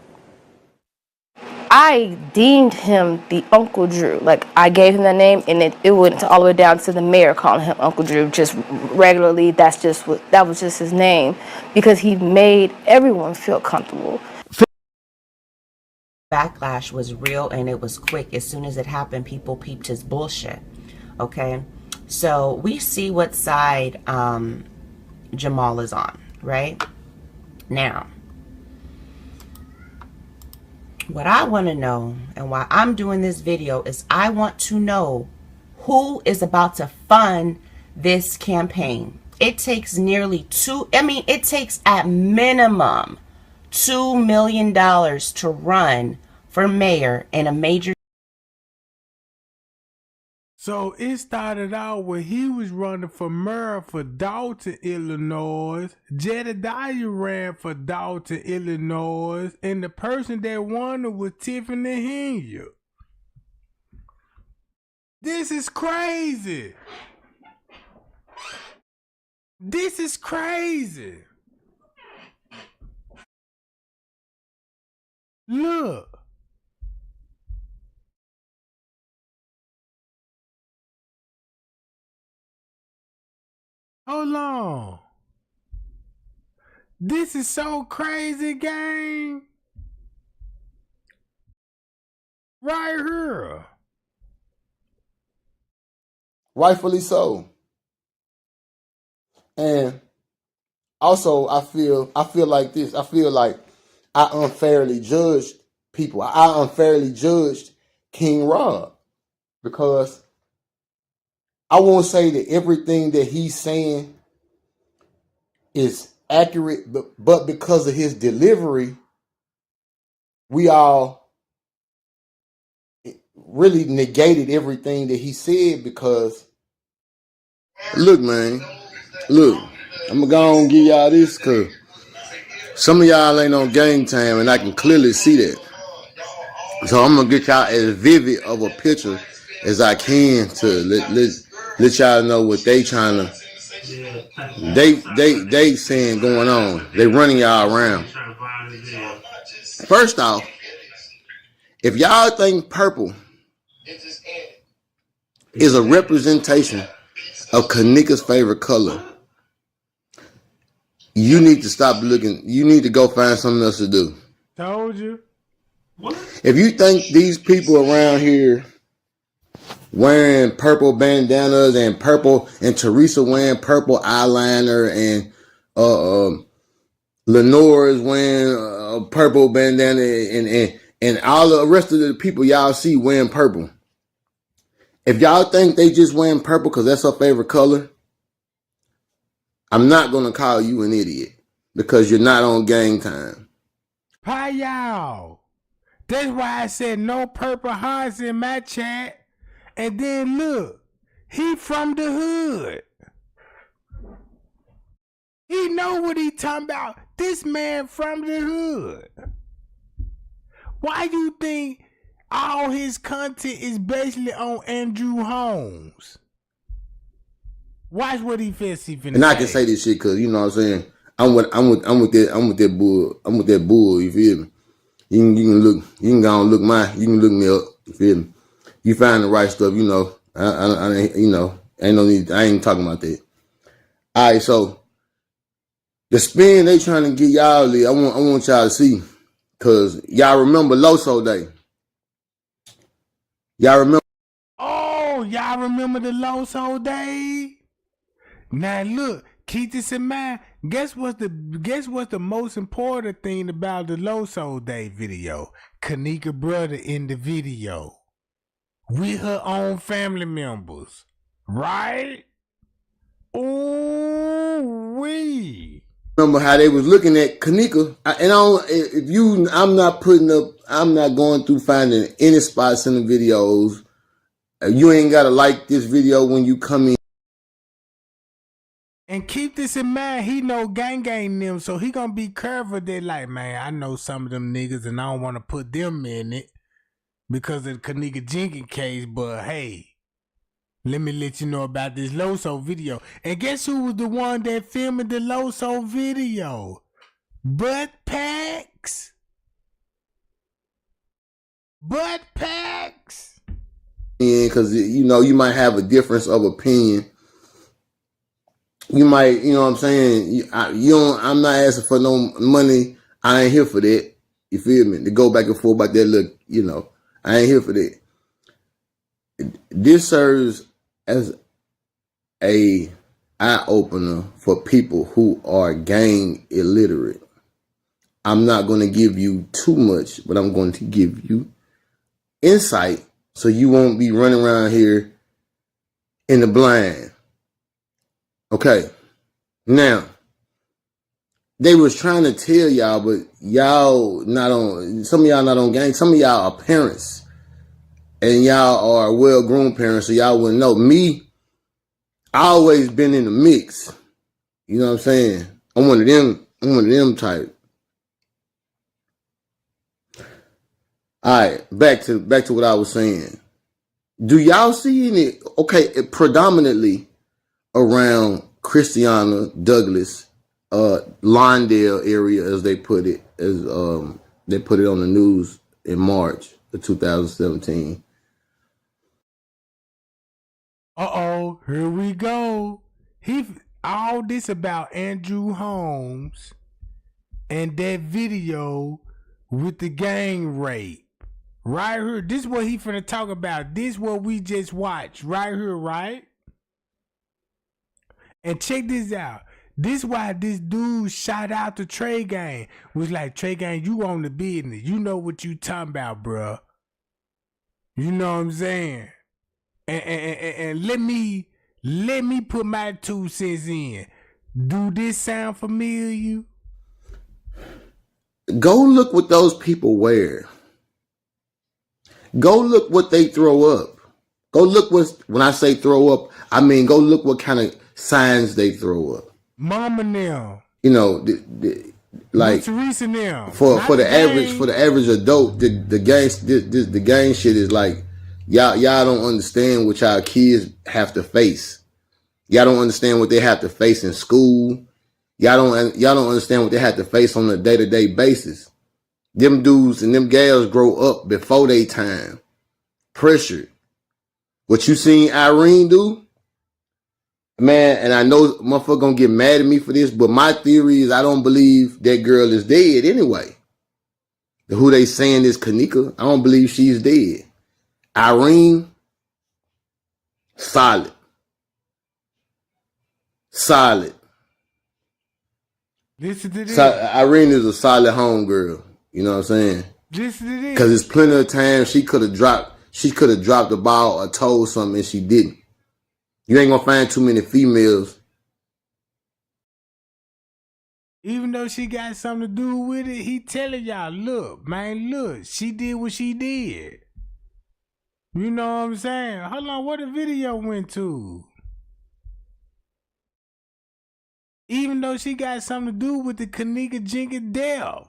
S15: I deemed him the Uncle Drew. Like, I gave him that name, and it went all the way down to the mayor calling him Uncle Drew just regularly. That was just his name because he made everyone feel comfortable.
S7: Backlash was real and it was quick. As soon as it happened, people peeped his bullshit. Okay, so we see what side Jamal is on, right? Now, what I want to know and why I'm doing this video is I want to know who is about to fund this campaign. It takes nearly it takes at minimum $2 million to run for mayor in a major.
S1: So it started out when he was running for mayor for Dalton, Illinois. Jedediah ran for Dalton, Illinois. And the person that won it was Tiffany Henyard. This is crazy. This is crazy. Look. Hold on. This is so crazy, gang. Right here.
S9: Rightfully so. And also I feel like this. I feel like I unfairly judged people. I unfairly judged King Rob because I won't say that everything that he's saying is accurate, but because of his delivery, we all really negated everything that he said because, look, man, look, I'm going to go and give y'all this because some of y'all ain't on game time and I can clearly see that. So I'm going to get y'all as vivid of a picture as I can to let y'all know what they trying to, they saying going on. They running y'all around. First off, if y'all think purple is a representation of Kenneka's favorite color, you need to stop looking. You need to go find something else to do.
S1: Told you.
S9: If you think these people around here wearing purple bandanas and purple, and Teresa wearing purple eyeliner, and Lenore is wearing a purple bandana, and all the rest of the people y'all see wearing purple, if y'all think they just wearing purple because that's her favorite color, I'm not going to call you an idiot because you're not on gang time.
S1: Hi, y'all. That's why I said no purple hearts in my chat. And then look, he from the hood. He know what he talking about. This man from the hood. Why you think all his content is basically on Andrew Holmes? Watch what he finna
S9: And I can say this shit because you know what I'm saying. I'm with that bull. You feel me? You can look. You can go and look you can look me up. You feel me? You find the right stuff. You know. I you know. Ain't no need. I ain't talking about that. All right. So the spin they trying to get y'all. I want y'all to see because y'all remember Loso Day. Y'all remember?
S1: Oh, y'all remember the Loso Day? Now look, keep this in mind. Guess what's the most important thing about the Loso Day video? Kenneka brother in the video with her own family members, right? Ooh wee.
S9: Remember how they was looking at Kenneka? I'm not going through finding any spots in the videos. You ain't gotta like this video when you come in.
S1: And keep this in mind, he know gang them, so he gonna be careful that like, man, I know some of them niggas and I don't want to put them in it because of the Kenneka Jenkins case, but hey, let me let you know about this Loso video. And guess who was the one that filmed the Loso video? Butt Packs. Butt Packs.
S9: Because, you know, you might have a difference of opinion. You might, you know what I'm saying? I'm not asking for no money. I ain't here for that. You feel me? To go back and forth about that look, you know, I ain't here for that. This serves as a eye-opener for people who are gang illiterate. I'm not going to give you too much, but I'm going to give you insight so you won't be running around here in the blind. Okay. Now, they was trying to tell y'all, but y'all not on, some of y'all not on gang. Some of y'all are parents. And y'all are well-grown parents, so y'all wouldn't know. Me, I always been in the mix. You know what I'm saying? I'm one of them type. All right, back to what I was saying. Do y'all see any? Okay, predominantly around Christiana, Douglas, Lawndale area, as they put it, as they put it on the news in March of 2017.
S1: Uh-oh, here we go. All this about Andrew Holmes and that video with the gang rape. Right here, this is what he finna talk about. This is what we just watched right here, right? And check this out. This why this dude shot out to Trey Gang. Was like, Trey Gang, you on the business. You know what you talking about, bruh. You know what I'm saying? And let me put my 2 cents in. Do this sound familiar?
S9: Go look what those people wear. Go look what they throw up. Go look when I say throw up, I mean go look what kind of signs they throw up.
S1: Mama now.
S9: You know, like
S1: Teresa now.
S9: For the average adult, the gang shit is like y'all don't understand what y'all kids have to face. Y'all don't understand what they have to face in school. Y'all don't understand what they have to face on a day-to-day basis. Them dudes and them gals grow up before they time. Pressured. What you seen Irene do? Man, and I know motherfucker gonna get mad at me for this, but my theory is I don't believe that girl is dead anyway. Who they saying is Kenneka, I don't believe she's dead. Irene, solid.
S1: Listen to this.
S9: So, Irene is a solid homegirl. You know what I'm saying?
S1: Listen to this.
S9: Because there's plenty of times she could have dropped the ball or told something and she didn't. You ain't gonna find too many females.
S1: Even though she got something to do with it, he telling y'all, look, she did what she did. You know what I'm saying? Hold on, where the video went to? Even though she got something to do with the Kenneka Jenkins death.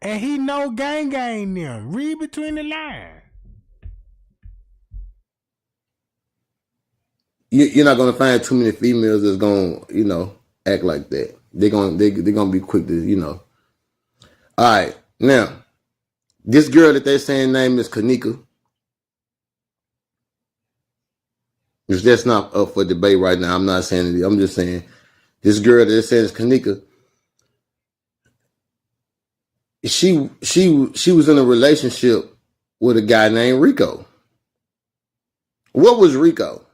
S1: And he know gang them. Read between the lines.
S9: You're not gonna find too many females that's gonna, act like that. They're gonna be quick to, All right, now this girl that they're saying name is Kenneka. Which that's not up for debate right now. I'm not saying it. I'm just saying this girl that they're saying is Kenneka. She was in a relationship with a guy named Rico. What was Rico?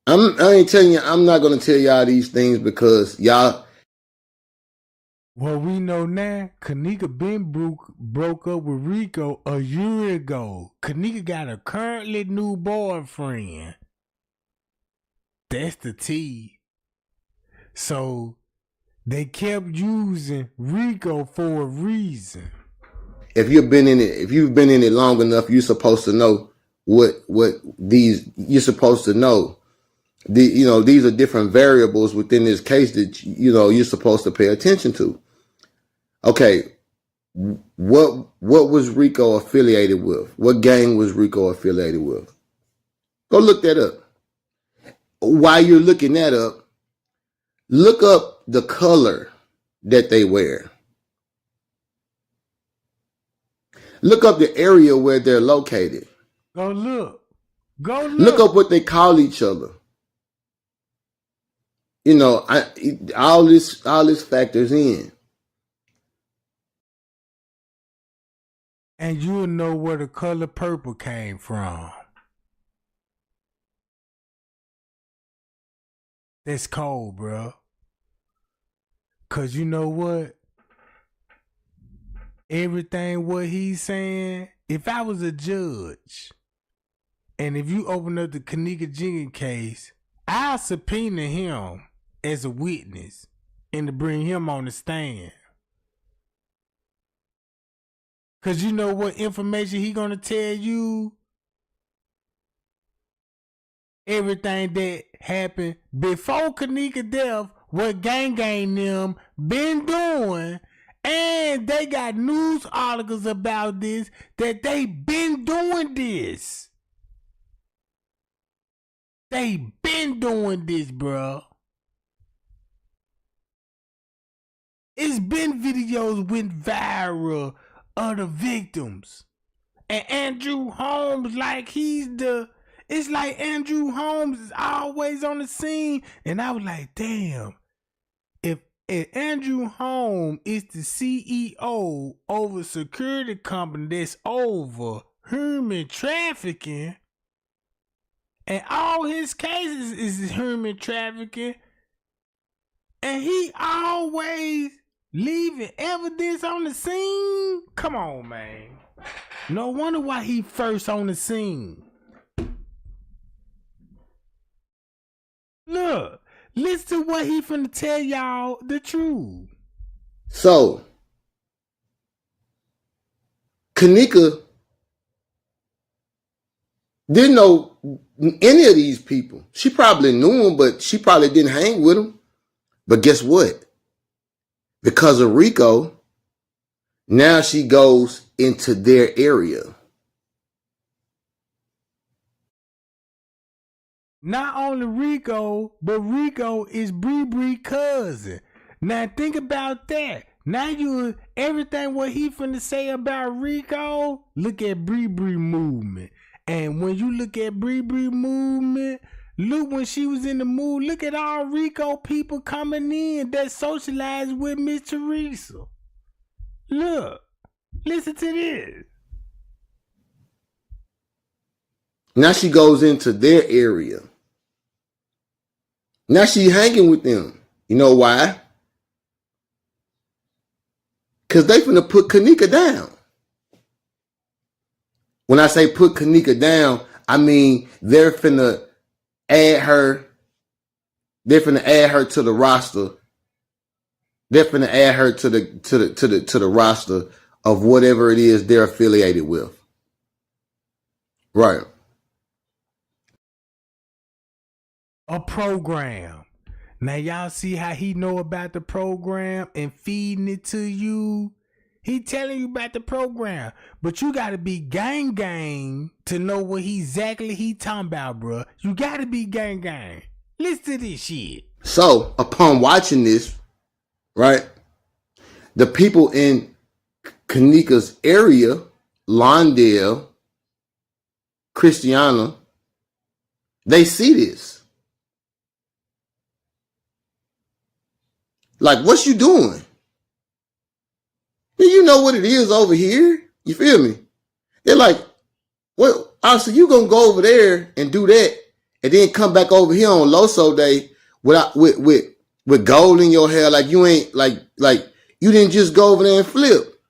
S9: I ain't telling you. I'm not gonna tell y'all these things because y'all.
S1: Well, we know now, Kenneka been broke up with Rico a year ago. Kenneka got a currently new boyfriend. That's the T. So they kept using Rico for a reason.
S9: If you've been in it long enough, you're supposed to know what you're supposed to know. These are different variables within this case that you're supposed to pay attention to. Okay, what was Rico affiliated with? What gang was Rico affiliated with? Go look that up. While you're looking that up, look up the color that they wear. Look up the area where they're located.
S1: Go look.
S9: Look up what they call each other. All this factors in.
S1: And you'll know where the color purple came from. That's cold, bro. Cause you know what? Everything what he's saying, if I was a judge, and if you open up the Kenneka Jenkins case, I'll subpoena him as a witness and to bring him on the stand. Cause you know what information he gonna tell you? Everything that happened before Kenneka death, what gang them been doing, and they got news articles about this, that they been doing this. They been doing this, bro. It's been videos went viral of the victims. And Andrew Holmes, it's like Andrew Holmes is always on the scene. And I was like, damn, if Andrew Holmes is the CEO over a security company that's over human trafficking, And all his cases is human trafficking. And he always leaving evidence on the scene. Come on, man. No wonder why he first on the scene. Look, listen to what he finna tell y'all the truth.
S9: So, Kenneka didn't know any of these people. She probably knew them, but she probably didn't hang with them. But guess what? Because of Rico, now she goes into their area.
S1: Not only Rico, but Rico is Bree cousin. Now think about that. Now you everything what he finna say about Rico, look at Bree movement. And when you look at Bree movement, look when she was in the mood, look at all Rico people coming in that socialized with Miss Teresa. Look, listen to this.
S9: Now she goes into their area. Now she hanging with them. You know why? Because they finna put Kenneka down. When I say put Kenneka down, I mean they're finna add her. They're finna add her to the roster. They're finna add her to the roster of whatever it is they're affiliated with. Right.
S1: A program. Now y'all see how he know about the program and feeding it to you. He telling you about the program, but you gotta be gang to know what he talking about, bruh. You gotta be gang. Listen to this shit.
S9: So upon watching this, right, the people in Kenneka's area, Londale, Christiana, they see this. Like, what's you doing? You know what it is over here. You feel me? They're like, well, so you gonna go over there and do that, and then come back over here on Loso Day with gold in your hair, like you ain't like you didn't just go over there and flip.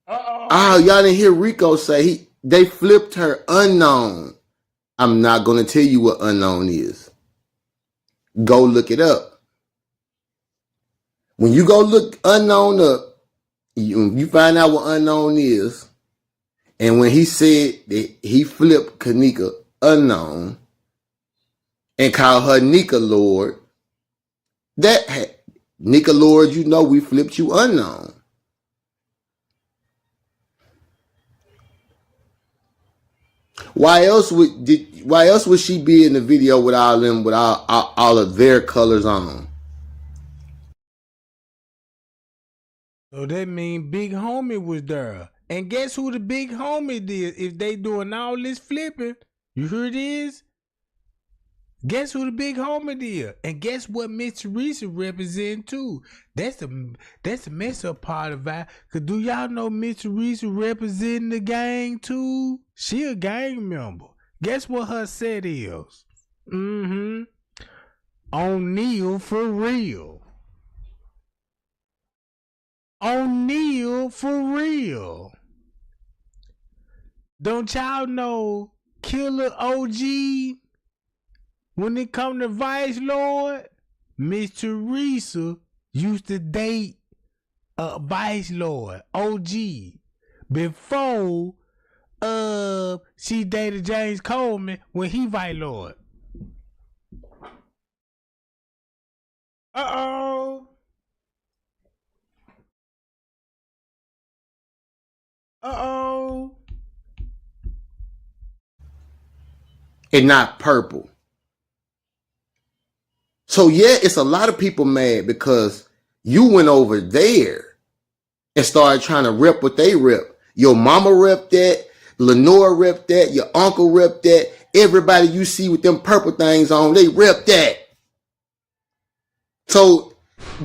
S9: Y'all didn't hear Rico say they flipped her unknown. I'm not gonna tell you what unknown is. Go look it up. When you go look unknown up, you find out what unknown is. And when he said that he flipped Kenneka unknown and called her Nika Lord, Nika Lord, you know we flipped you unknown. Why else would she be in the video with all them with all of their colors on?
S1: So that mean Big Homie was there. And guess who the Big Homie did if they doing all this flipping? You heard this? Guess who the Big Homie did? And guess what Miss Teresa represent too? That's the mess up part of it. Cause do y'all know Miss Teresa representing the gang too? She a gang member. Guess what her set is? O'Neal for real. O'Neal for real. Don't y'all know Killer OG? When it come to Vice Lord, Miss Teresa used to date Vice Lord OG before she dated James Coleman when he Vice Lord. Uh-oh.
S9: And not purple. So yeah, it's a lot of people mad because you went over there and started trying to rep what they rep. Your mama rep that, Lenore rep that, your uncle rep that, everybody you see with them purple things on, they rep that. So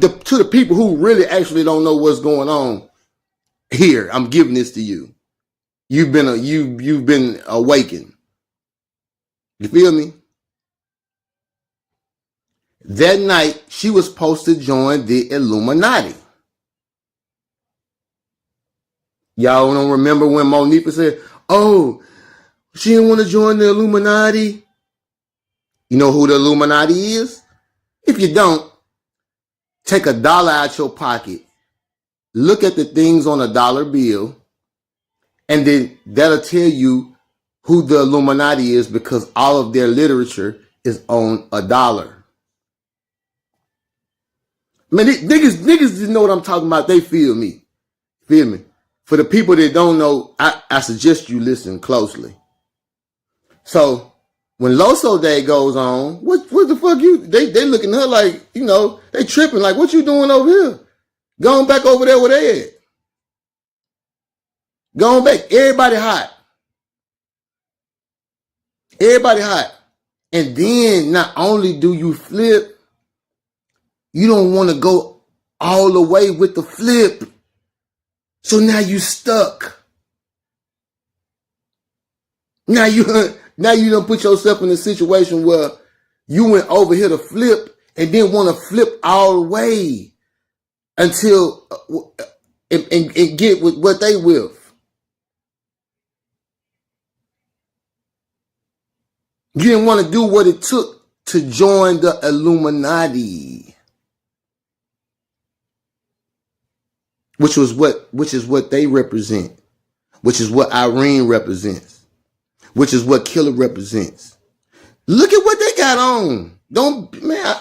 S9: to the people who really actually don't know what's going on, here, I'm giving this to you. you've been awakened. You feel me? That night, she was supposed to join the Illuminati. Y'all don't remember when Monifa said, oh, she didn't want to join the Illuminati? You know who the Illuminati is? If you don't, take $1 out your pocket, look at the things on a dollar bill, and then that'll tell you who the Illuminati is, because all of their literature is on $1. Man, niggas didn't know what I'm talking about. They feel me. Feel me? For the people that don't know, I suggest you listen closely. So when Loso Day goes on, what the fuck they looking at her like, you know, they tripping like, what you doing over here? Going back over there where they at. Going back. Everybody hot. Everybody hot. And then not only do you flip, you don't want to go all the way with the flip. So now you stuck. Now you don't put yourself in a situation where you went over here to flip and then want to flip all the way until and get with what they with. You didn't want to do what it took to join the Illuminati, which is what they represent, which is what Irene represents, which is what Killer represents. Look at what they got on. I'm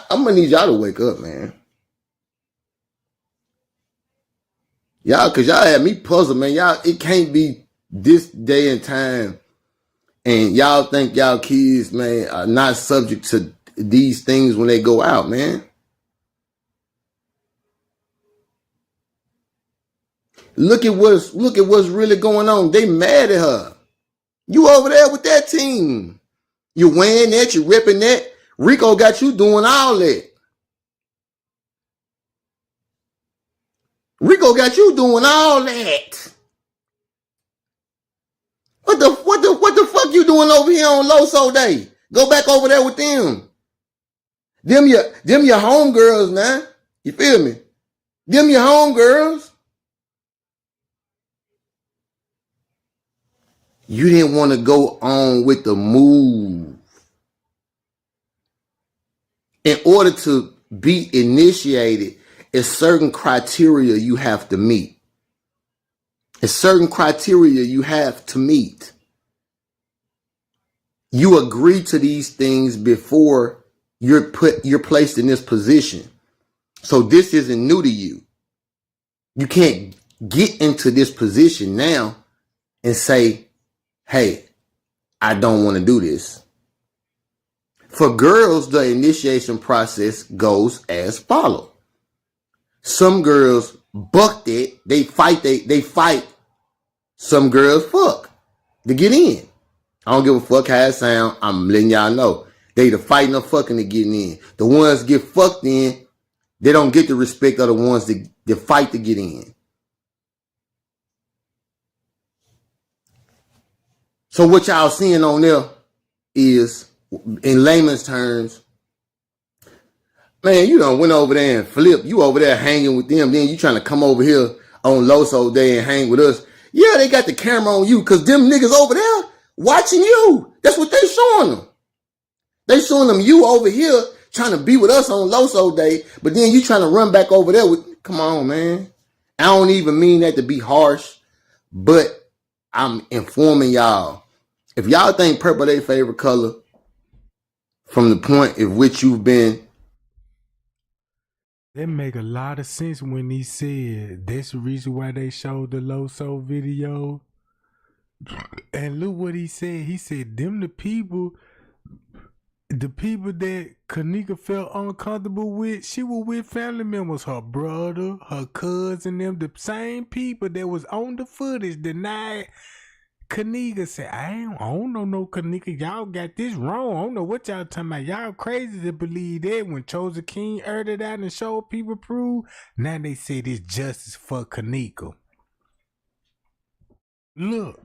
S9: gonna need y'all to wake up, man. Y'all, cause y'all had me puzzled, man. Y'all, it can't be this day and time. And y'all think y'all kids, man, are not subject to these things when they go out, man. Look at what's really going on. They mad at her. You over there with that team. You wearing that, you ripping that. Rico got you doing all that. Rico got you doing all that. What the fuck you doing over here on Loso Day? Go back over there with them. Them your homegirls now. You feel me? Them your homegirls. You didn't want to go on with the move. In order to be initiated, it's certain criteria you have to meet. It's certain criteria you have to meet. You agree to these things before you're placed in this position. So this isn't new to you. You can't get into this position now and say, hey, I don't want to do this. For girls, the initiation process goes as follows. Some girls buck it, they fight. Some girls fuck to get in. I don't give a fuck how it sound. I'm letting y'all know. They either fighting or fucking to get in. The ones get fucked in, they don't get the respect of the ones that fight to get in. So what y'all seeing on there is, in layman's terms, man, you done went over there and flipped. You over there hanging with them. Then you trying to come over here on Loso Day and hang with us. Yeah, they got the camera on you because them niggas over there watching you. That's what they showing them. They showing them you over here trying to be with us on Loso Day, but then you trying to run back over there with, come on, man. I don't even mean that to be harsh, but I'm informing y'all. If y'all think purple their favorite color from the point at which you've been,
S1: that make a lot of sense when he said that's the reason why they showed the Loso video. And look what he said. He said them the people that Kenneka felt uncomfortable with, she was with family members, her brother, her cousin, them, the same people that was on the footage denied. Kenneka said, I don't know no Kenneka. Y'all got this wrong. I don't know what y'all talking about. Y'all crazy to believe that when Chosen King aired it out and showed people proof. Now they say this justice for Kenneka. Look,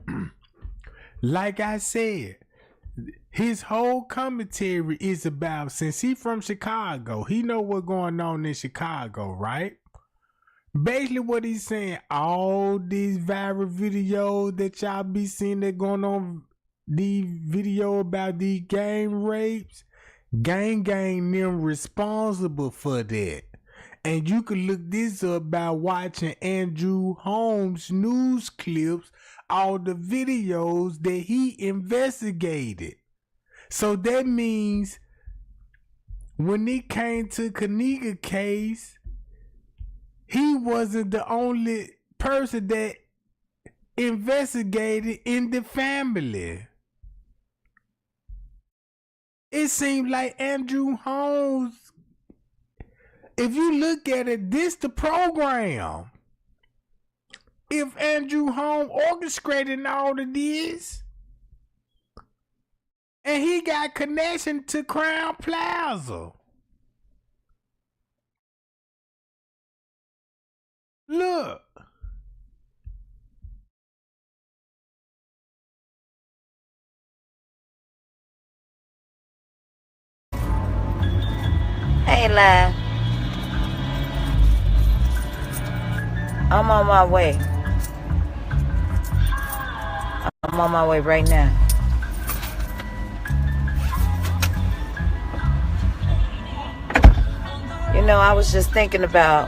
S1: Like I said, his whole commentary is about, since he from Chicago, he know what's going on in Chicago, right? Basically what he's saying, all these viral videos that y'all be seeing that going on, the video about these gang rapes, gang them responsible for that. And you can look this up by watching Andrew Holmes news clips, all the videos that he investigated. So that means when it came to Kenneka case, he wasn't the only person that investigated in the family. It seemed like Andrew Holmes, if you look at it, this the program. If Andrew Holmes orchestrated all of this, and he got connection to Crown Plaza. Look.
S2: Hey, Live. I'm on my way. I'm on my way right now. You know, I was just thinking about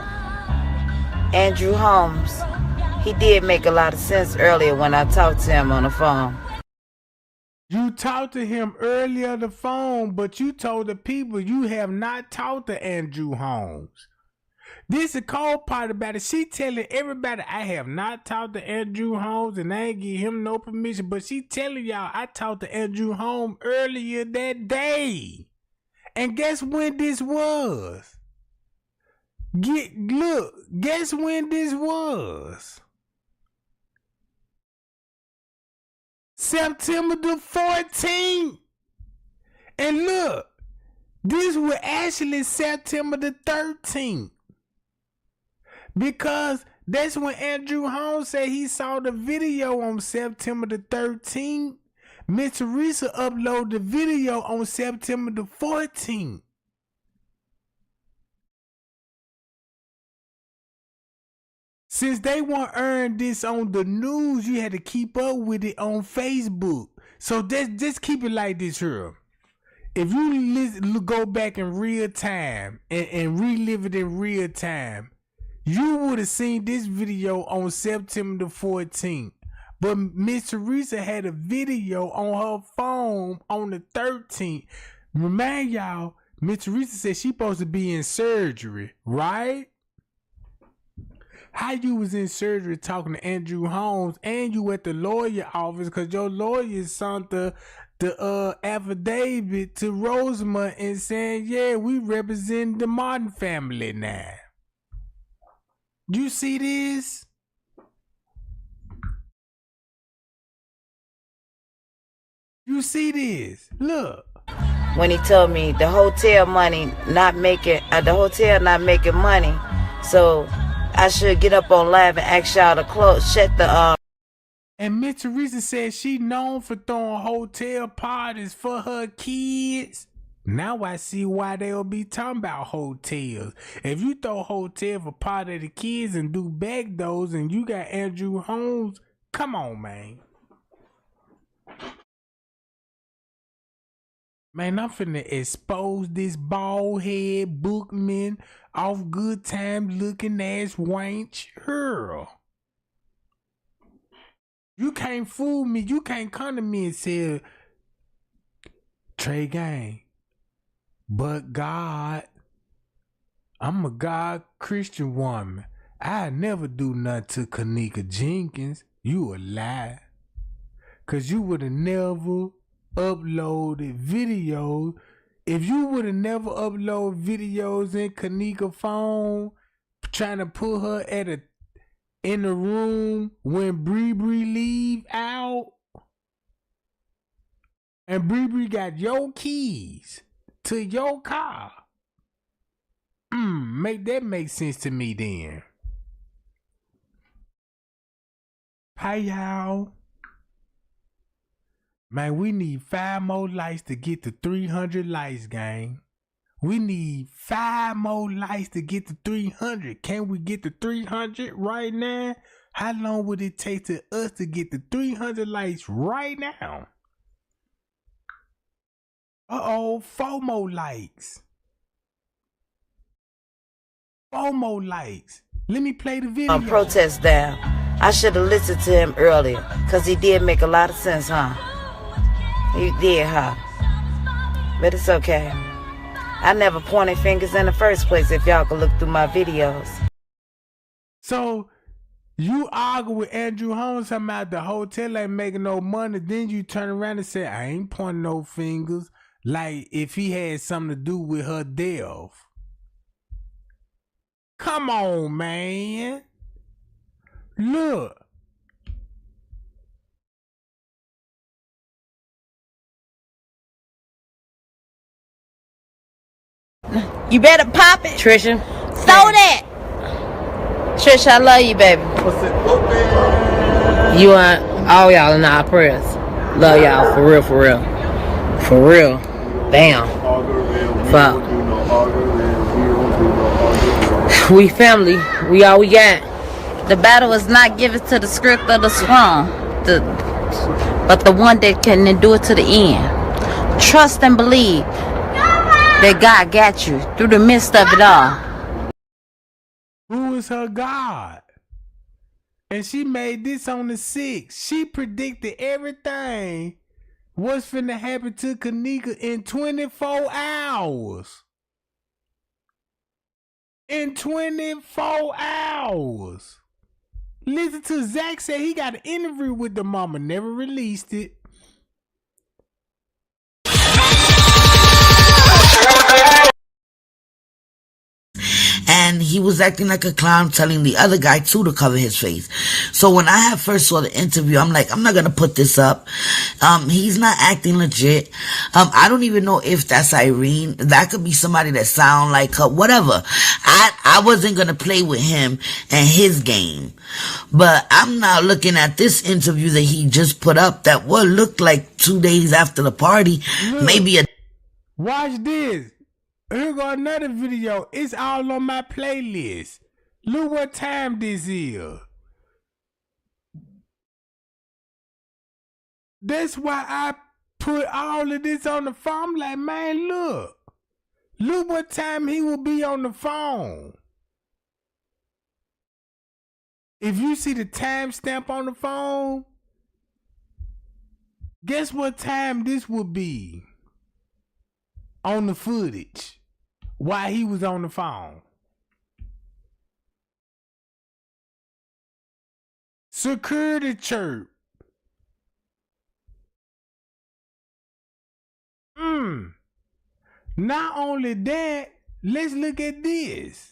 S2: Andrew Holmes. He did make a lot of sense earlier when I talked to him on the phone.
S1: You talked to him earlier on the phone, but you told the people you have not talked to Andrew Holmes. This is the cold part about it. She telling everybody I have not talked to Andrew Holmes and I ain't give him no permission, but she telling y'all I talked to Andrew Holmes earlier that day. And guess when this was? Guess when this was? September the 14th. And look, this was actually September the 13th. Because that's when Andrew Holmes said he saw the video on September the 13th. Miss Teresa uploaded the video on September the 14th. Since they won't earn this on the news, you had to keep up with it on Facebook. So just keep it like this here. If you go back in real time and relive it in real time, you would have seen this video on September the 14th. But Miss Teresa had a video on her phone on the 13th. Remind y'all, Miss Teresa said she supposed to be in surgery, right? How you was in surgery talking to Andrew Holmes and you at the lawyer office because your lawyer sent the affidavit to Rosamond and saying, yeah, we represent the Martin family now. You see this? You see this? Look.
S2: When he told me the hotel not making money, so I should get up on live and ask y'all to shut the
S1: And Miss Teresa said she known for throwing hotel parties for her kids. Now I see why they'll be talking about hotels. If you throw a hotel for part of the kids and do back doors and you got Andrew Holmes, come on, man. Man, I'm finna expose this bald head bookman off Good Time looking ass wench. Girl. You can't fool me. You can't come to me and say, Trey Gang. But God, I'm a God Christian woman. I never do nothing to Kenneka Jenkins. You a lie. Cause you would have never uploaded videos. If you would have never uploaded videos in Kenneka's phone, trying to put her in the room when Bree leave out, and Bree got your keys to your car. Make sense to me then. Hi y'all. Man, we need 5 more likes to get to 300 likes, gang. We need 5 more likes to get to 300. Can we get to 300 right now? How long would it take to us to get to 300 likes right now? 4 more likes. 4 more likes. Let me play the video.
S2: Protest down. I should have listened to him earlier, because he did make a lot of sense, huh? He did, huh? But it's okay. I never pointed fingers in the first place if y'all could look through my videos.
S1: So, you argue with Andrew Holmes talking about the hotel ain't making no money, then you turn around and say, I ain't pointing no fingers, like if he had something to do with her death. Come on, man. Look.
S2: You better pop it, Trisha. Throw that. Trish, I love you, baby. You want all y'all in our prayers. Love y'all, for real, for real. For real. Damn. Fuck. We family. We all we got. The battle is not given to the script of the strong, but the one that can endure to the end. Trust and believe that God got you through the midst of it all.
S1: Who is her God? And she made this on the 6th. She predicted everything what's finna happen to Kenneka in 24 hours. In 24 hours. Listen to Zach say he got an interview with the mama, never released it.
S14: And he was acting like a clown, telling the other guy too to cover his face. So when I first saw the interview, I'm like, I'm not gonna put this up. He's not acting legit. I don't even know if that's Irene. That could be somebody that sound like her. Whatever. I wasn't gonna play with him and his game. But I'm now looking at this interview that he just put up that what looked like 2 days after the party.
S1: Look,
S14: maybe a...
S1: Watch this. Here go another video. It's all on my playlist. Look what time this is. That's why I put all of this on the phone. I'm like, man, look. Look what time he will be on the phone. If you see the timestamp on the phone, guess what time this will be on the footage while he was on the phone. Security chirp. Not only that, let's look at this.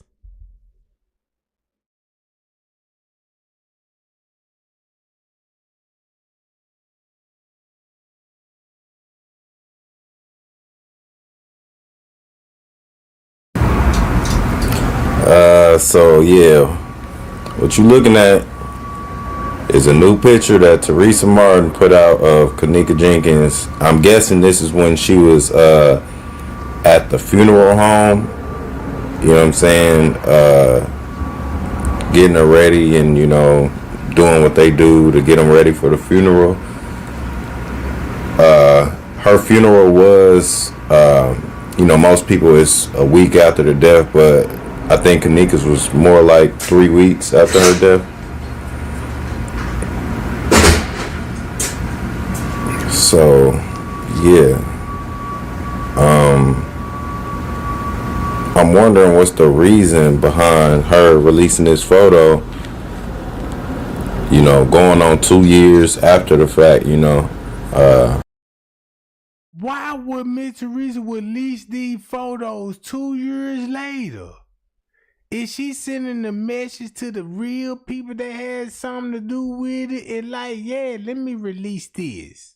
S16: So yeah, what you looking at is a new picture that Teresa Martin put out of Kenneka Jenkins. I'm guessing this is when she was at the funeral home. You know what I'm saying? Getting her ready and, you know, doing what they do to get them ready for the funeral. Her funeral was, you know, most people it's a week after the death, but I think Kenneka's was more like 3 weeks after her death. So, yeah. I'm wondering what's the reason behind her releasing this photo, you know, going on 2 years after the fact, you know.
S1: Why would Miss Teresa release these photos 2 years later? Is she sending a message to the real people that had something to do with it and like, yeah, let me release this?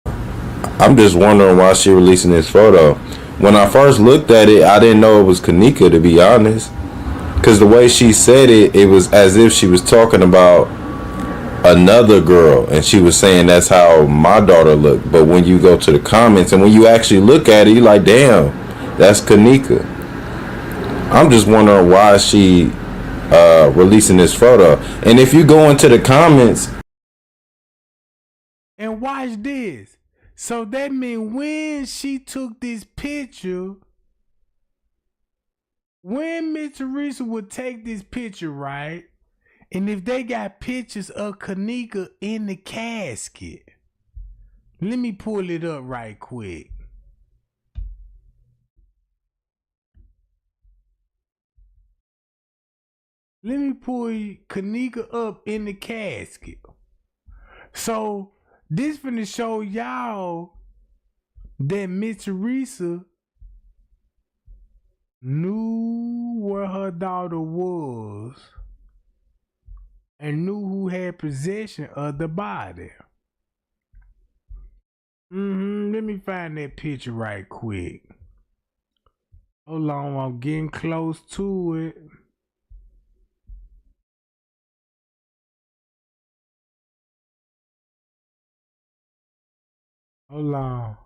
S16: I'm just wondering why she releasing this photo. When I first looked at it, I didn't know it was Kenneka, to be honest. Because the way she said it, it was as if she was talking about another girl, and she was saying that's how my daughter looked. But when you go to the comments and when you actually look at it, you're like, damn, that's Kenneka. I'm just wondering why she releasing this photo. And if you go into the comments
S1: and watch this, so that means when she took this picture, when Miss Teresa would take this picture, right? And if they got pictures of Kenneka in the casket, let me pull it up right quick. Let me pull Kenneka up in the casket. So this finna show y'all that Miss Teresa knew where her daughter was and knew who had possession of the body. Let me find that picture right quick. Hold on, I'm getting close to it. Hold on.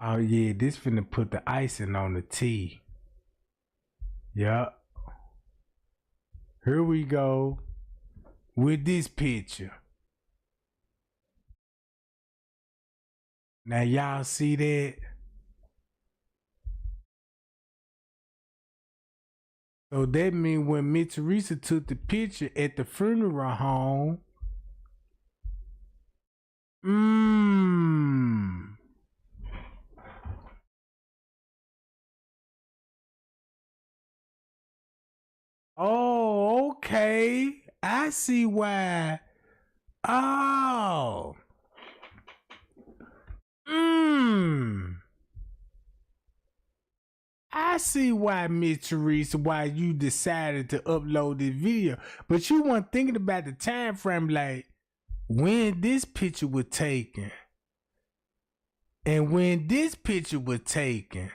S1: Oh yeah, this finna put the icing on the T. Yup. Here we go with this picture. Now y'all see that? So that means when Miss Teresa took the picture at the funeral home, oh, okay. I see why. Oh. I see why, Miss Teresa, why you decided to upload this video. But you weren't thinking about the time frame, like when this picture was taken and when this picture was taken.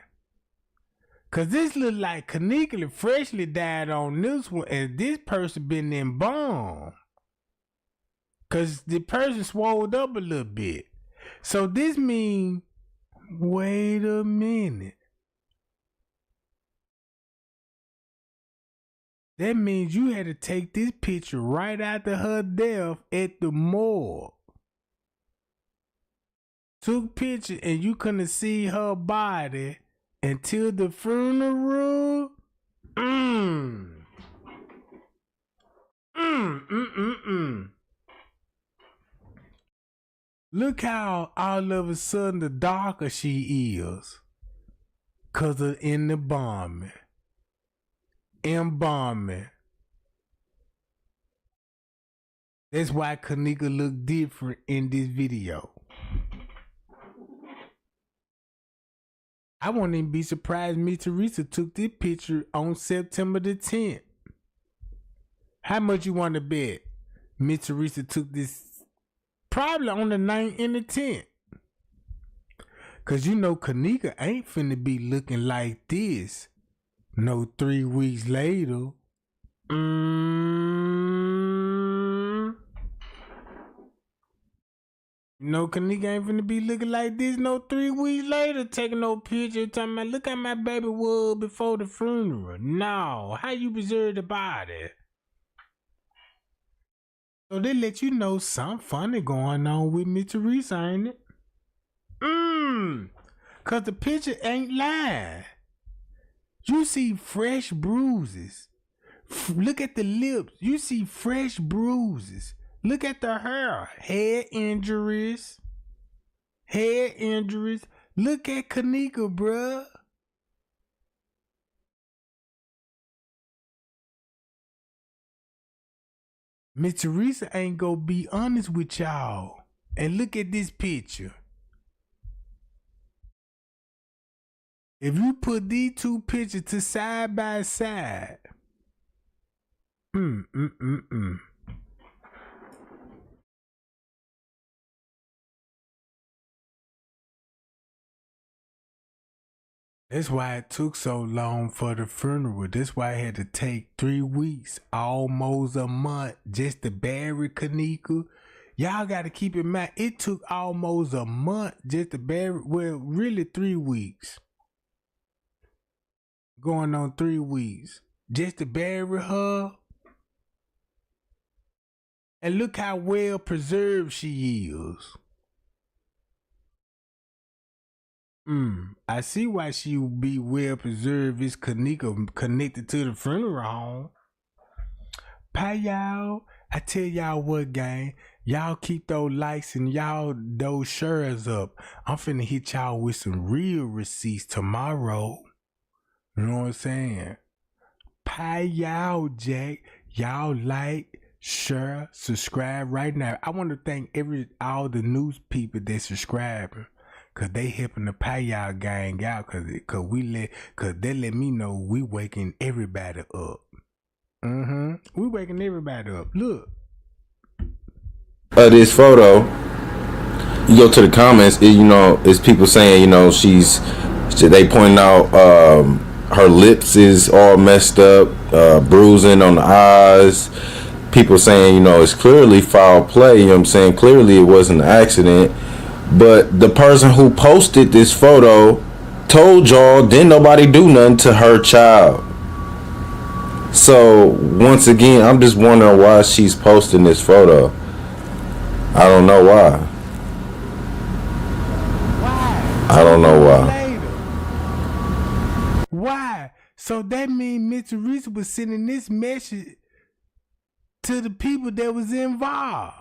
S1: Cause this look like Kenneka freshly died on this one, and this person been embalmed. Cause the person swelled up a little bit. So this means, wait a minute. That means you had to take this picture right after her death at the morgue. Took picture and you couldn't see her body until the funeral. Look how all of a sudden the darker she is. Cause of embalming. That's why Kenneka look different in this video. I wouldn't even be surprised Miss Teresa took this picture on September the 10th. How much you want to bet Miss Teresa took this probably on the 9th and the 10th? Cause you know Kenneka ain't finna be looking like this no 3 weeks later. No, Kenneka ain't finna be looking like this no 3 weeks later, taking no picture, talking about, look how my baby was before the funeral. No, how you preserve the body? So they let you know something funny going on with Miss Teresa, ain't it? Cause the picture ain't lying. You see fresh bruises. Look at the lips. You see fresh bruises. Look at the hair. Head injuries. Look at Kenneka, bruh. Miss Teresa ain't gonna be honest with y'all. And look at this picture. If you put these two pictures to side by side. That's why it took so long for the funeral. That's why it had to take 3 weeks, almost a month, just to bury Kenneka. Y'all got to keep in mind, it took almost a month just to bury, well, really 3 weeks. Going on 3 weeks. Just to bury her. And look how well preserved she is. I see why she would be well preserved. Is Kenneka connected to the funeral home? Pay y'all. I tell y'all what, gang. Y'all keep those likes and those shares up. I'm finna hit y'all with some real receipts tomorrow. You know what I'm saying? Pay y'all, Jack. Y'all like, share, subscribe right now. I want to thank all the news people that subscribing. Cause they helping the pay y'all gang out, cause they let me know we waking everybody up. We waking everybody up. Look.
S16: This photo, you go to the comments, it's people saying, they pointing out her lips is all messed up, bruising on the eyes. People saying, it's clearly foul play, you know what I'm saying? Clearly it wasn't an accident. But the person who posted this photo told y'all didn't nobody do nothing to her child. So once again, I'm just wondering why she's posting this photo. I don't know why. I don't know why.
S1: Why? So that means Miss Teresa was sending this message to the people that was involved.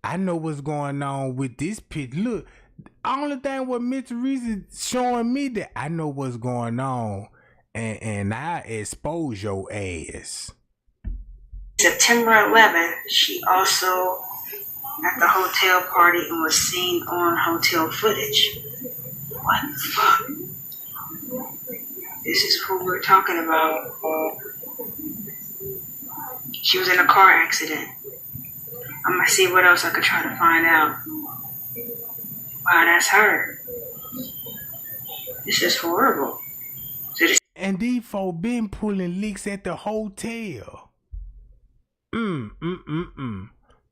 S1: I know what's going on with this picture. Look, the only thing what Miss Teresa showing me that I know what's going on, and I expose your ass.
S17: September 11th, she also at the hotel party and was seen on hotel footage. What the fuck? This is who we're talking about. She was in a car accident. I'm gonna see what else I could try to find out. Wow, that's her. This is horrible.
S1: And these folk been pulling leaks at the hotel.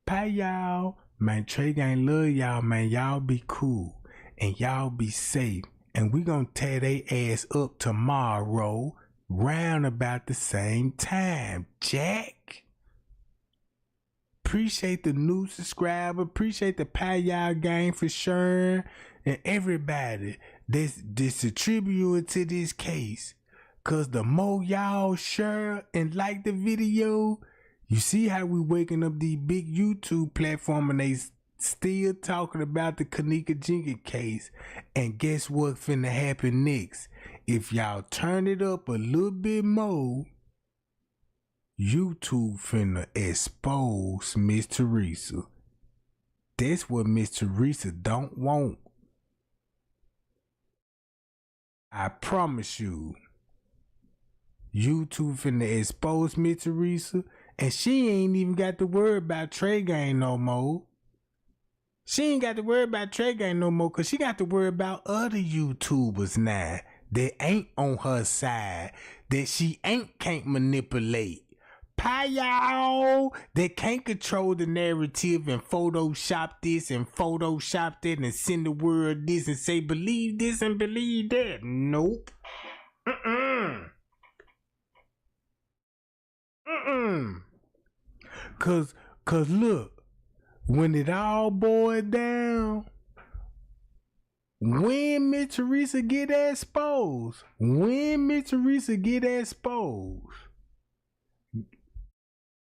S1: Pay y'all. Man, Trey Gang love y'all, man. Y'all be cool. And y'all be safe. And we gonna tear they ass up tomorrow. Round about the same time. Jack. Appreciate the new subscriber. Appreciate the Pay Y'all Gang for sharing. And everybody that's attributed to this case. Cause the more y'all share and like the video, you see how we waking up these big YouTube platform and they still talking about the Kenneka Jenkins case. And guess what finna happen next? If y'all turn it up a little bit more, YouTube finna expose Miss Teresa. That's what Miss Teresa don't want. I promise you. YouTube finna expose Miss Teresa, and she ain't even got to worry about Trey Gang no more. She ain't got to worry about Trey Gang no more, cause she got to worry about other YouTubers now that ain't on her side, that she can't manipulate. Pie y'all that can't control the narrative and Photoshop this and Photoshop that and send the word this and say believe this and believe that. Nope. Cause look, when it all boils down, when Miss Teresa get exposed,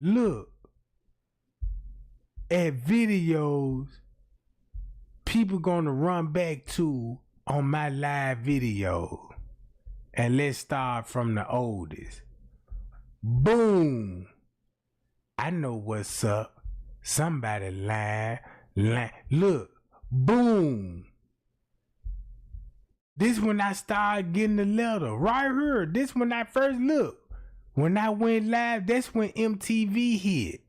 S1: look at videos people gonna run back to on my live video. And let's start from the oldest. Boom. I know what's up. Somebody lying. Look. Boom. This when I started getting the letter. Right here. This when I first looked. When I went live, that's when MTV hit.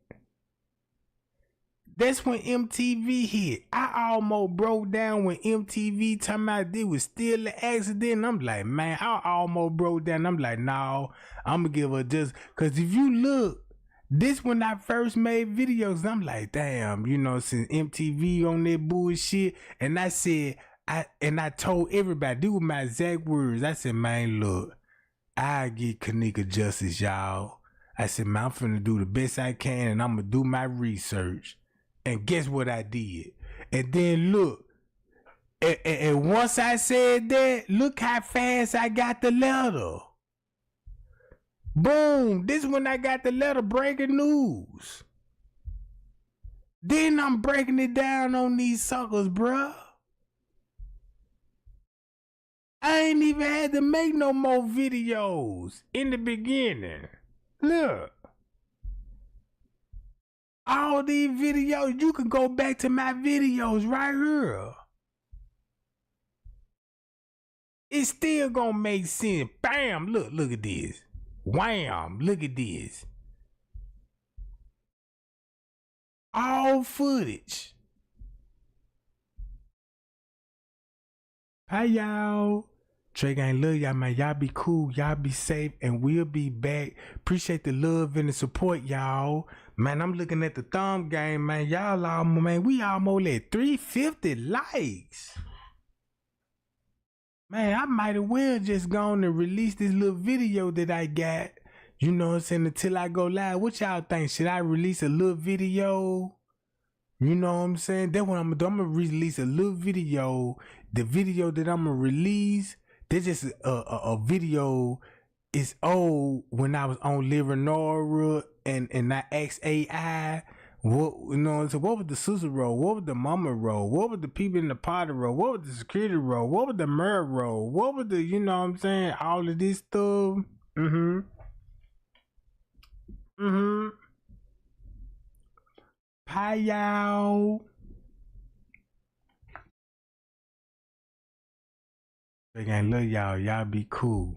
S1: That's when MTV hit. I almost broke down when MTV talking about they was still an accident. I'm like, man, I almost broke down. I'm like, no, I'm gonna give her just, cause if you look, this when I first made videos, I'm like, damn, you know, since MTV on that bullshit, and I said, I told everybody, these were my exact words. I said, man, look, I get Kenneka justice, y'all. I said, man, I'm finna do the best I can, and I'm gonna do my research. And guess what I did? And then look, and once I said that, look how fast I got the letter. Boom, this when I got the letter, breaking news. Then I'm breaking it down on these suckers, bruh. I ain't even had to make no more videos in the beginning. Look. All these videos, you can go back to my videos right here. It's still gonna make sense. Bam, look at this. Wham, look at this. All footage. Hi y'all. Trey Gang, love y'all, man. Y'all be cool, y'all be safe, and we'll be back. Appreciate the love and the support, y'all. Man, I'm looking at the thumb game, man. Y'all almost, man, we almost at 350 likes. Man, I might as well just go on and release this little video that I got. You know what I'm saying? Until I go live. What y'all think? Should I release a little video? You know what I'm saying? That's what I'm gonna do. I'm gonna release a little video. The video that I'm gonna release, there's just a video. It's old when I was on Liver and I asked AI, what, you know, so what was the sister role? What was the mama role? What was the people in the party role? What was the security role? What was the mayor role? What was the, you know what I'm saying? All of this stuff. Hi y'all. Again, love y'all. Y'all be cool.